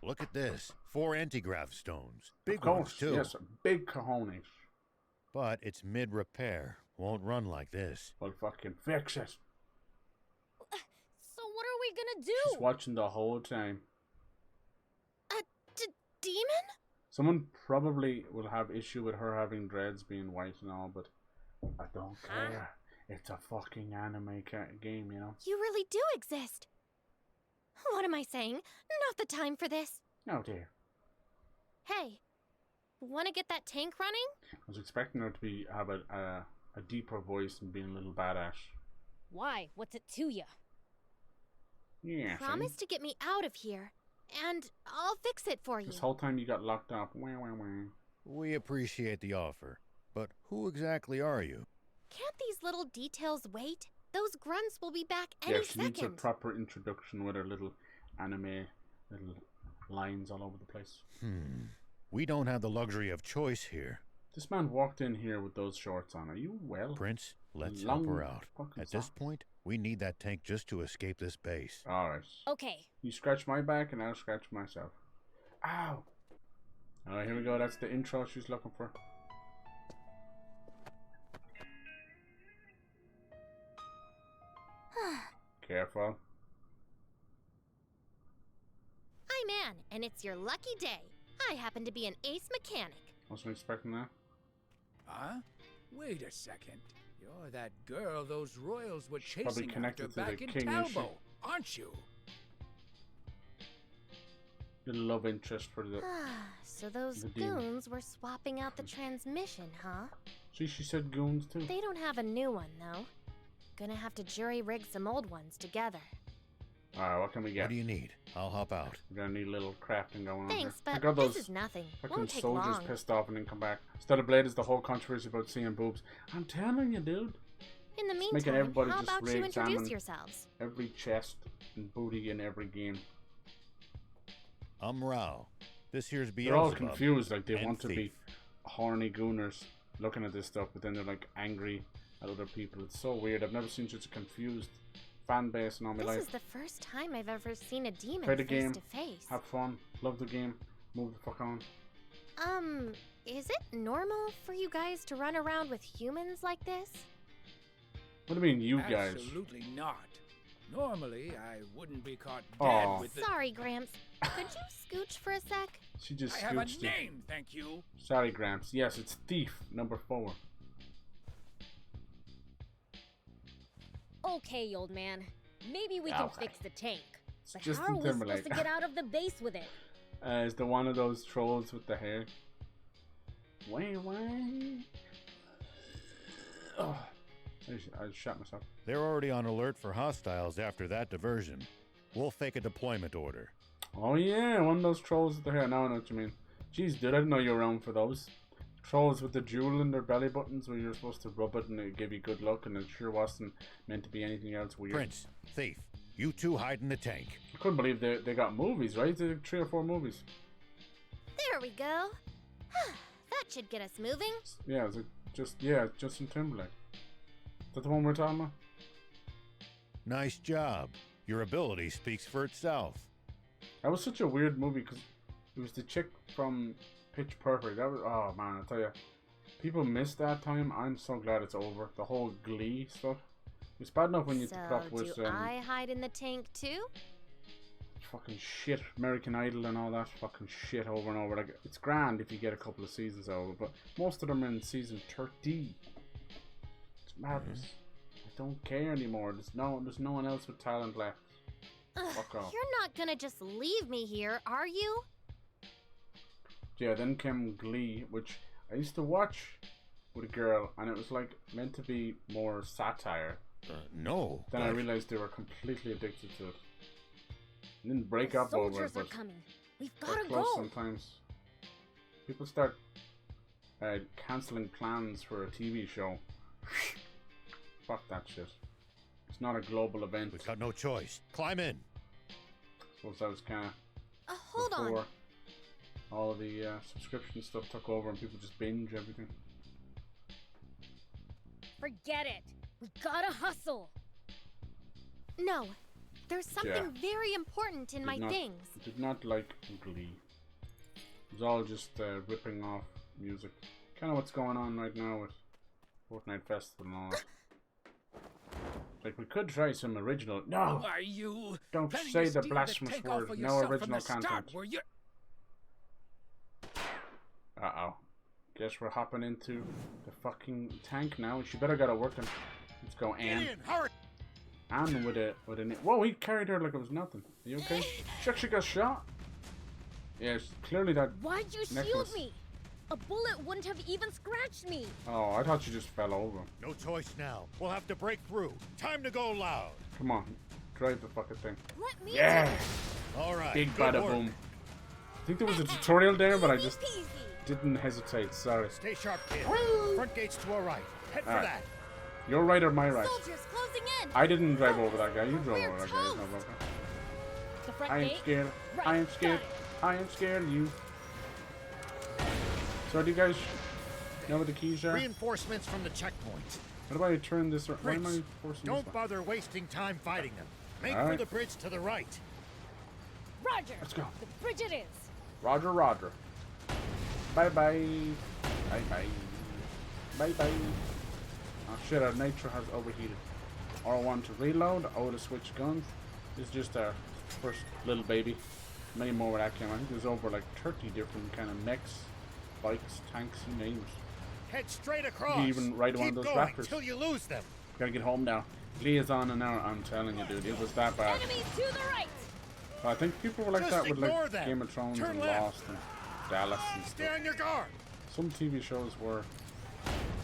Look at this. 4 anti-grav stones. Of Big course, ones, too. yes, big cojones. But it's mid-repair. Won't run like this. Well, fucking fix it. So what are we gonna do? She's watching the whole time. Demon? Someone probably will have issue with her having dreads being white and all, but I don't care. It's a fucking anime game, you know? You really do exist. What am I saying? Not the time for this. Oh dear. Hey, wanna get that tank running? I was expecting her to have a deeper voice and being a little badass. Why? What's it to you? Yeah. Promise to get me out of here, and I'll fix it for you. This whole time you got locked up. Wah, wah, wah. We appreciate the offer, but who exactly are you? Can't these little details wait? Those grunts will be back any Yeah, she needs a second. proper introduction with her little anime, little lines all over the place. We don't have the luxury of choice here. This man walked in here with those shorts on. Are you well? Prince, let's Long help her out. fucking At this sock. point, we need that tank just to escape this base. Alright. Okay. You scratch my back and I'll scratch myself. Ow! Alright, here we go. That's the intro she's looking for. Careful. I'm Anne, and it's your lucky day. I happen to be an ace mechanic. Wasn't expecting that. Huh? Wait a second. You're that girl those royals were Probably chasing after connected to back the in king, isn't she? Talbot, aren't you? Little love interest for the... So those The demon. goons were swapping out the transmission, huh? See, she said goons too. They don't have a new one, though. Gonna have to jury-rig some old ones together. Alright, what can we get? What do you need? I'll hop out. We're gonna need a little crafting going on here. Thanks, I but got those this is nothing. fucking Won't take soldiers long. pissed off and then come back. Instead of Blade is the whole controversy about seeing boobs. I'm telling you, dude. In the It's making meantime, everybody how just about you re-examine introduce yourselves? every chest and booty in every game. I'm Rao. This here's Beelzebub. They're all confused, like they and want to be Thief. horny gooners looking at this stuff, but then they're like angry at other people. It's so weird. I've never seen such a confused fan base in all my This life. is the first time I've ever seen a demon Play the face game, to face. have fun, love the game, move the fuck on. Is it normal for you guys to run around with humans like this? What do you mean, you guys? Absolutely not. Normally, I wouldn't be caught Aw. dead with the... Sorry, Gramps. Could you scooch for a sec? She just I have a scooched it. name, thank you. Sorry, Gramps. Yes, it's Thief, number 4. Okay, old man. Maybe we can Okay. fix the tank. But Justin how are we supposed Timberlake. to get out of the base with it? Is the one of those trolls with the hair? Way. Oh, I shot myself. They're already on alert for hostiles after that diversion. We'll fake a deployment order. Oh yeah, one of those trolls with the hair. Now I know what you mean. Jeez, dude, I didn't know you were around for those. Trolls with the jewel in their belly buttons where you're supposed to rub it and it give you good luck, and it sure wasn't meant to be anything else weird. Prince, Thief, you two hide in the tank. I couldn't believe they got movies, right? They did 3 or 4 movies. There we go. That should get us moving. Yeah, it's Justin Timberlake. Is that the one we're talking about? Nice job. Your ability speaks for itself. That was such a weird movie because it was the chick from Pitch Perfect. That was, oh man, I tell you, people missed that time. I'm so glad it's over. The whole Glee stuff. It's bad enough when you put up with do I hide in the tank too? fucking shit, American Idol and all that fucking shit over and over. Like, it's grand if you get a couple of seasons over, but most of them are in season 30. It's madness. I don't care anymore. There's no one else with talent left. Fuck off. You're not gonna just leave me here, are you? Yeah, then came Glee, which I used to watch with a girl, and it was like meant to be more satire. No. Then I realized they were completely addicted to it. And didn't break up over it, Soldiers are but coming. We've they're gotta close go. sometimes. People start cancelling plans for a TV show. Fuck that shit. It's not a global event. We've got no choice. Climb in. Suppose that was kind of Hold on. all of the subscription stuff took over and people just binge everything. Forget it. We gotta hustle. No, there's something very important in my things. Did not like Glee. It was all just ripping off music. Kind of what's going on right now with Fortnite Festival and all that. Like, we could try some original. No! Are you Don't planning say to the steal blasphemous tank off word. of No yourself from original the start, content. were you? Uh-oh. Guess we're hopping into the fucking tank now. She better get it working. Let's go, Anne. Anne with a whoa, he carried her like it was nothing. Are you okay? She actually got shot. Yes, clearly that. Why'd you shield me? A bullet wouldn't have even scratched me. Oh, I thought you just fell over. No choice now. We'll have to break through. Time to go loud. Come on, drive the fucking thing. Let me. Yeah. All right. Big bada boom. I think there was a tutorial there, but I just didn't hesitate. Sorry. Stay sharp, kid. Front gate's to our right. Head for that. Your right or my right? Soldiers closing in. I didn't drive over that guy. You drove over that guy. No problem. The front I am gate. scared. Right. I am scared. I am scared of you. So do you guys know what the keys are? Reinforcements from the checkpoint. What about I turn this around? Why am I forcing Don't this bother wasting time fighting them. Make All for right. the bridge to the right. Roger. Let's go. The bridge it is. Roger, Roger. Bye bye. Bye bye. Bye bye. Oh shit, our nitro has overheated. R1 to reload, O to switch guns. This is just our first little baby. Many more where that came. I think there's over like 30 different kind of mechs, bikes, tanks, you name it. Head straight across. You can even ride one of Keep those going raptors. till you lose them. Gotta get home now. Lee is on an hour, I'm telling you, dude. It was that bad. Enemies to the right. I think people were like Just that with like ignore them. Game of Thrones Turn and left. Lost and Dallas and Stay stuff. on your guard. Some TV shows were,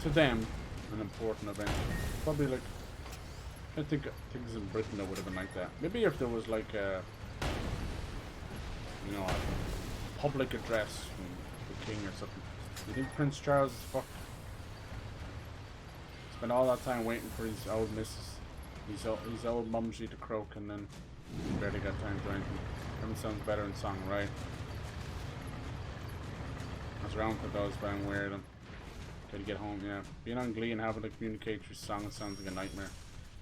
to them, an important event. Probably like, I think things in Britain that would have been like that. Maybe if there was like a, you know, a public address from the king or something. You think Prince Charles is fucked? Spent all that time waiting for his old missus, his old mumsy to croak, and then he barely got time to anything. Everything sounds better in song, right? I was around for those, but I'm weird. I'm gotta get home, yeah. Being on Glee and having to communicate through song sounds like a nightmare.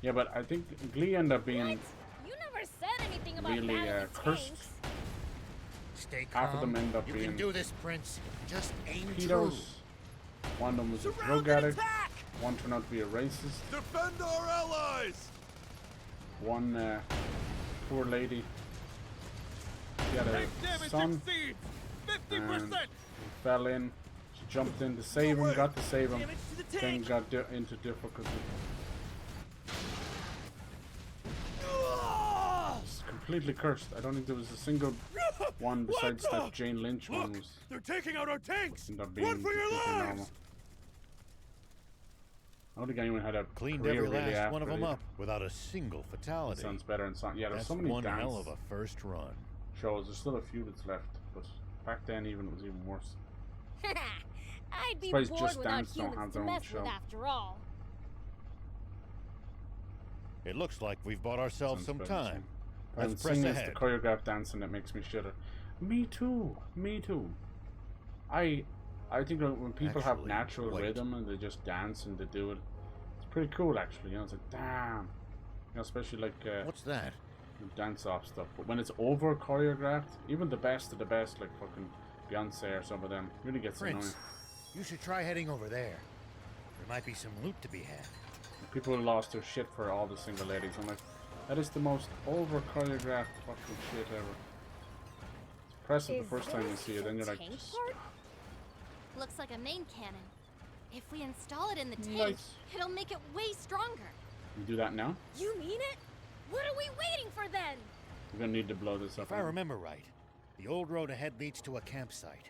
Yeah, but I think Glee ended up being What? You never said anything about really battling cursed. tanks. Stay calm. Half of them end up you being can do this, Prince. Just aim true. pedos. One of them was a drug addict. One turned out to be a racist. Defend our allies! One poor lady. She had a son. And he fell in. She jumped in to save him, got to save him, then got into difficulty. It's completely cursed. I don't think there was a single one besides that Jane Lynch one was. They're taking out our tanks. Ended up being Run for your completely lives. normal. I don't think anyone had a Cleaned career every really last after one of them either. up without a single fatality. That sounds better in song. Yeah, there's That's so many one dance hell of a first run. shows. There's still a few that's left, but back then even it was even worse. I'd be Surprised bored Just without Dance don't humans have to their own mess with show. after all. It looks like we've bought ourselves some Sounds better, time. And Let's press singing is the ahead. choreographed dancing that makes me shudder. Me too. Me too. I think that when people have Actually, natural wait. rhythm and they just dance and they do it, it's pretty cool actually. You know, it's like damn. You know, especially like What's that? dance off stuff. But when it's over choreographed, even the best of the best, like fucking Beyonce or some of them, really gets annoying. Prince, you should try heading over there. There might be some loot to be had. People lost their shit for all the single ladies. I'm like, that is the most over choreographed fucking shit ever. It's impressive the first time you see it, then you're like, tank just part? Looks like a main cannon. If we install it in the tank, Nice. it'll make it way stronger. you do that now? You mean it? What are we waiting for then? We're gonna need to blow this up. If I remember right, the old road ahead leads to a campsite.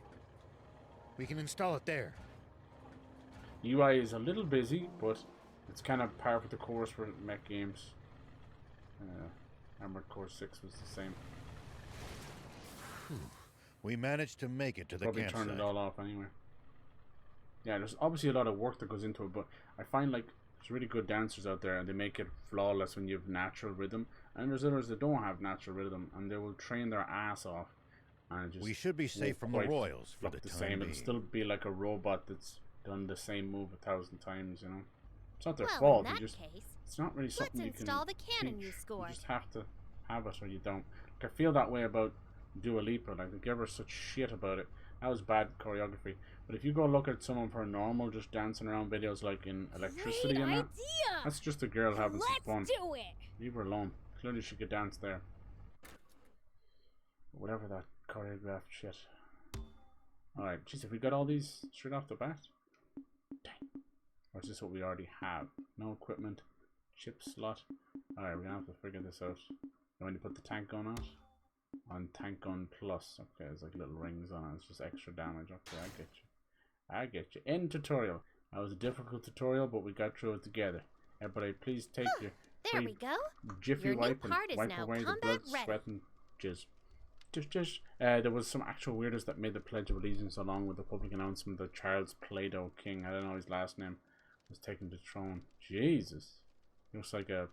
We can install it there. UI is a little busy, but it's kind of par for the course for mech games. Armored Core 6 was the same. We managed to make it to the Probably campsite. turned it all off anyway. Yeah, there's obviously a lot of work that goes into it, but I find like there's really good dancers out there and they make it flawless when you have natural rhythm. And there's others that don't have natural rhythm and they will train their ass off. And it just We should be safe from the won't quite royals for look the time same. being. It'll still be like a robot that's done the same move 1,000 times, you know. It's not their Well, fault. in You that just, case, it's not really let's something you can install the cannon teach. you scored. You just have to have it or you don't. Like, I feel that way about Dua Lipa. Like, they give her such shit about it. That was bad choreography. But if you go look at some of her normal just dancing around videos like in Electricity Great and that, idea! that's just a girl having Let's some fun. do it! Leave her alone. Clearly she could dance there. Whatever that choreographed shit. Alright, jeez, have we got all these straight off the bat? Dang. Or is this what we already have? No equipment. Chip slot. Alright, we're gonna have to figure this out. You want to put the tank gun on? On tank gun plus. Okay, there's like little rings on it. It's just extra damage. Okay, I get you. I get you. End tutorial. That was a difficult tutorial, but we got through it together. Everybody, please take your There we go. Jiffy Your new wipe and part is wipe now away the combat blood, ready. sweat, and jizz. Just. There was some actual weirdos that made the Pledge of Allegiance along with the public announcement that Charles Play-Doh King, I don't know his last name, was taken to the throne. Jesus. He looks like a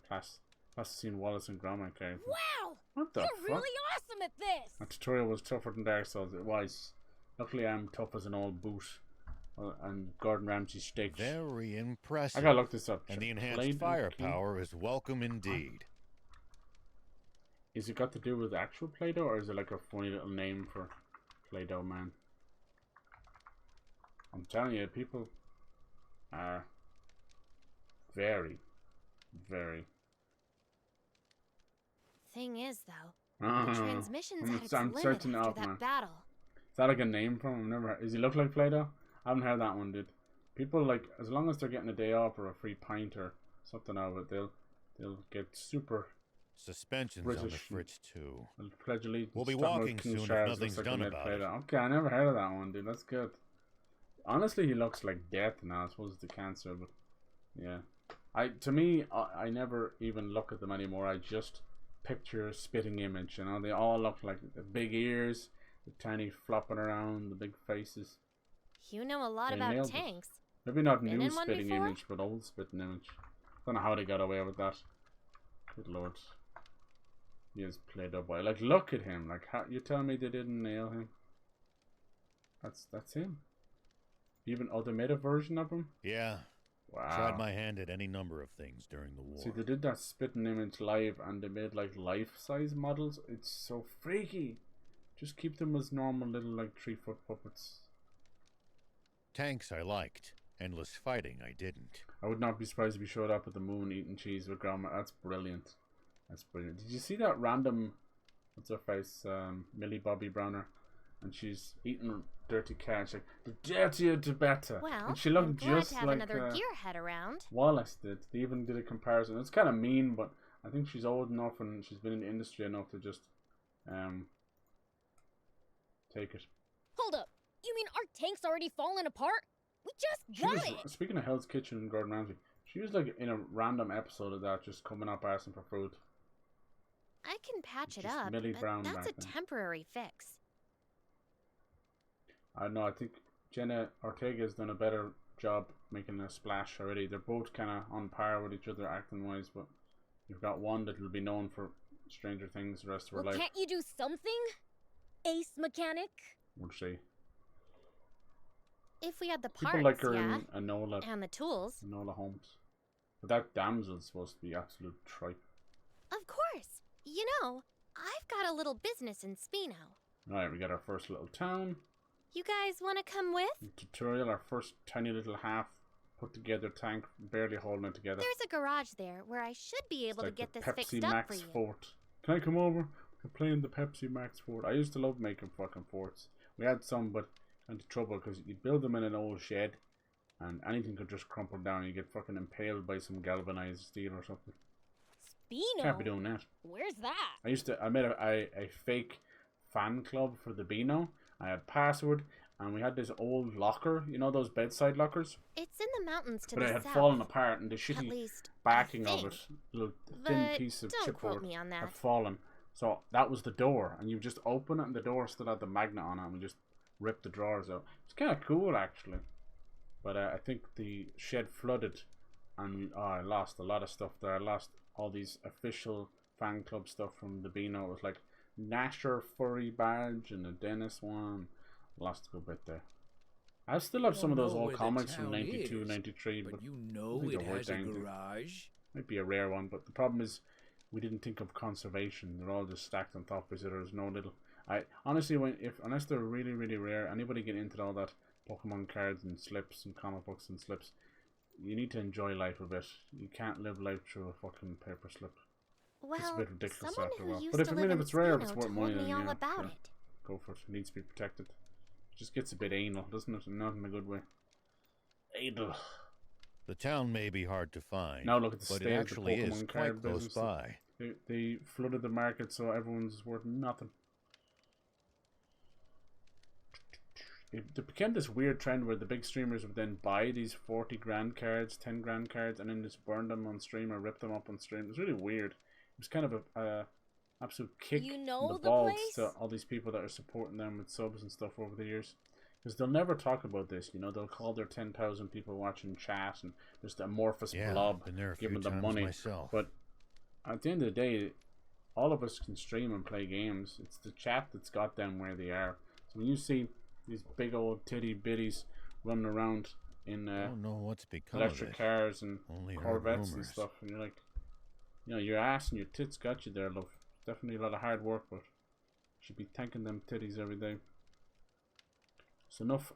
Plasticine Wallace and Gromit character. Wow! What the You're fuck? really awesome at this! That tutorial was tougher than Dark Souls. It was. Luckily, I'm tough as an old boot. And Gordon Ramsay steaks. Very impressive. I gotta look this up. And the enhanced firepower is welcome indeed. Is it got to do with actual Play-Doh, or is it like a funny little name for Play-Doh Man? I'm telling you, people are very, very. Thing is, though, the transmission's at its I'm limit searching after up, that man. battle. Is that like a name from him? I've never. Does he look like Play-Doh? I haven't heard that one, dude. People like, as long as they're getting a day off or a free pint or something out of it, they'll get super. Suspensions British on the fridge too. Pledge allegiance. We'll be Talking about walking King soon if Charles, nothing's looks like done a about Play-Doh. it. Okay, I never heard of that one, dude. That's good. Honestly, he looks like death now. I suppose it's the cancer, but yeah. To me, I never even look at them anymore. I just picture a spitting image. You know, they all look like the big ears, the tiny flopping around, the big faces. You know a lot They about nailed it. tanks. Maybe not Been new in one spitting before? image, but old spitting image. Don't know how they got away with that. Good lord. He is Play-Doh boy. Like, look at him. Like, how you tell me they didn't nail him? That's him. Even they made a version of him. Yeah. Wow. Tried my hand at any number of things during the war. See, they did that spitting image live, and they made like life-size models. It's so freaky. Just keep them as normal little like 3-foot puppets. Tanks I liked. Endless fighting I didn't. I would not be surprised if he showed up at the moon eating cheese with Grandma. That's brilliant. That's brilliant. Did you see that random, what's her face, Millie Bobby Browner, and she's eating dirty cat. She's like, the dirtier the better. Well, and she looked I'm glad just to have like another gearhead around. Wallace did. They even did a comparison. It's kind of mean, but I think she's old enough and she's been in the industry enough to just take it. Hold up. You mean our tank's already fallen apart? We just got it! Speaking of Hell's Kitchen and Gordon Ramsay, she was like in a random episode of that, just coming up asking for food. I can patch it Just up, Millie but Brown that's back a then. temporary fix. I don't know, I think Jenna Ortega has done a better job making a splash already. They're both kind of on par with each other acting wise, but you've got one that will be known for Stranger Things the rest of her Well, life. can't you do something? Ace mechanic? We'll see. If we had the People parts, like her yeah, in Enola. and the tools. Enola Holmes. But that damsel's supposed to be absolute tripe. Of course. You know, I've got a little business in Spino. Alright, we got our first little town. You guys want to come with? Tutorial, our first tiny little half put together tank, barely holding it together. There's a garage there where I should be able It's like to get the this Pepsi fixed up Max for you. fort. Can I come over? We're playing the Pepsi Max fort. I used to love making fucking forts. We had some, but into trouble because you build them in an old shed and anything could just crumple down and you get fucking impaled by some galvanized steel or something. Spino? Can't be doing that. Where's that? I made a fake fan club for the Beano. I had password and we had this old locker, you know those bedside lockers? It's in the mountains to But the it had south. fallen apart and the At shitty least, backing I of think. it, little thin But piece of don't quote chipboard me on that. had fallen. So that was the door and you just open it and the door still had the magnet on it and we just ripped the drawers out. It's kind of cool actually. But I think the shed flooded and I lost a lot of stuff there. I lost all these official fan club stuff from the Beano. It was like Nasher furry badge and a Dennis one. Lost a good bit there. I still have some of those old comics from 92, 93, but you I know think it they're worth has a anything. garage. Might be a rare one, but the problem is we didn't think of conservation. They're all just stacked on top of each other. There's no little. I honestly, unless they're really, really rare, anybody get into all that Pokemon cards and slips and comic books and slips, you need to enjoy life a bit. You can't live life through a fucking paper slip. Well, It's a bit ridiculous someone after a who while. used But to live if in it's rare, if Spino it's worth told money, me then all yeah, about sure. it. Go for it. It needs to be protected. Just gets a bit anal, doesn't it? Not in a good way. Anal. The town may be hard to find, Now look at the but state it of the actually is Pokemon quite card close business. by. They flooded the market, so everyone's worth nothing. It became this weird trend where the big streamers would then buy these 40 grand cards, 10 grand cards, and then just burn them on stream or rip them up on stream. It was really weird. It was kind of a absolute kick in the balls to all these people that are supporting them with subs and stuff over the years. Because they'll never talk about this, you know. They'll call their 10,000 people watching chat and just amorphous blob giving them money. Myself. But at the end of the day, all of us can stream and play games. It's the chat that's got them where they are. So when you see these big old titty bitties running around in don't know what's become electric of it. cars and Only heard Corvettes and rumors. stuff, and you're like, you know, your ass and your tits got you there, love. Definitely a lot of hard work, but should be thanking them titties every day. It's enough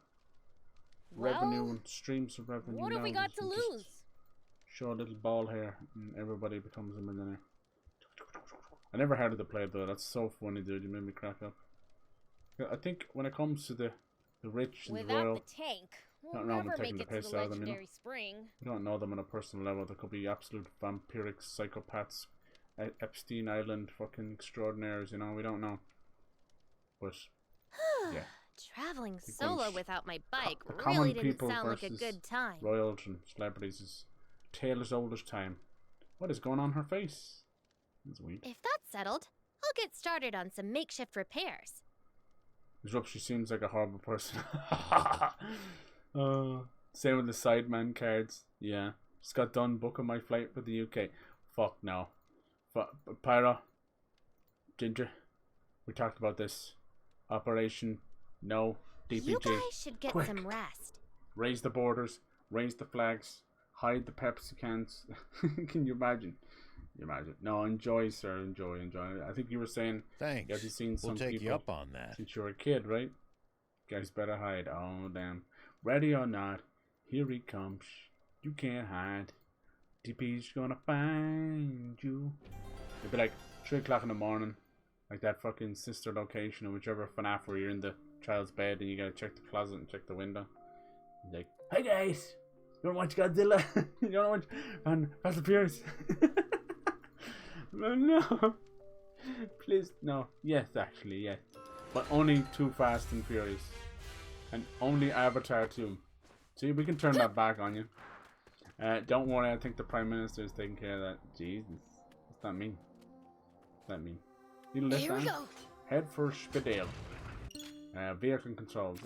revenue and streams of revenue. What have we got to lose? Show a little ball here and everybody becomes a millionaire. I never heard of the play though. That's so funny, dude. You made me crack up. I think when it comes to the rich and the royal, Without the tank, we'll not wrong with never taking make the it to piss the out of them, you know. legendary spring. We don't know them on a personal level. There could be absolute vampiric psychopaths, Epstein Island fucking extraordinaires, you know. We don't know. But yeah, Traveling Big solo ones. without my bike the really common didn't people sound like a versus good time. royals and celebrities is a tale as old as time. What is going on her face? That's weird. If that's settled, I'll get started on some makeshift repairs. Disrupt, she seems like a horrible person. Same with the sideman cards. Yeah. Just got done booking my flight for the UK. Fuck no. Pyro. Ginger. We talked about this. Operation No. DPG. You guys should get Quick. some rest. Raise the borders. Raise the flags. Hide the Pepsi cans. Can you imagine? No, enjoy, sir. Enjoy. I think you were saying. Thanks. You guys have seen some We'll take people you up on that. since you were a kid, right? Guys better hide. Oh damn. Ready or not, here he comes. You can't hide. DP's gonna find you. It'd be like 3 o'clock in the morning, like that fucking sister location or whichever FNAF where you're in the child's bed and you gotta check the closet and check the window. He's like, hey guys, you wanna watch Godzilla? You wanna watch and Fast and Furious? No, please, no. Yes, actually, yes, but only Too Fast and Furious, and only Avatar 2. See, we can turn that back on you. Don't worry, I think the Prime Minister is taking care of that. Jesus, what's that mean? What's that mean? You lift Here we down. go. Head for Spadale. Vehicle controls.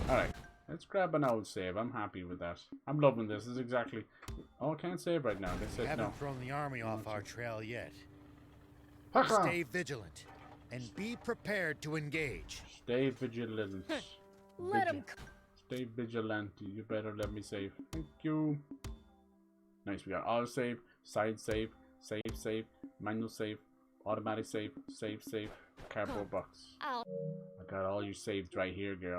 Alright. Let's grab an old save. I'm happy with that. I'm loving this. This is exactly. Oh, I can't save right now. They We said haven't no. thrown the army off our trail yet. Haka! Stay vigilant and be prepared to engage. Stay vigilant. Let him. Stay vigilant. You better let me save. Thank you. Nice. We got auto save, side save, save, manual save, automatic save, save, cardboard box. Ow. I got all your saved right here, girl.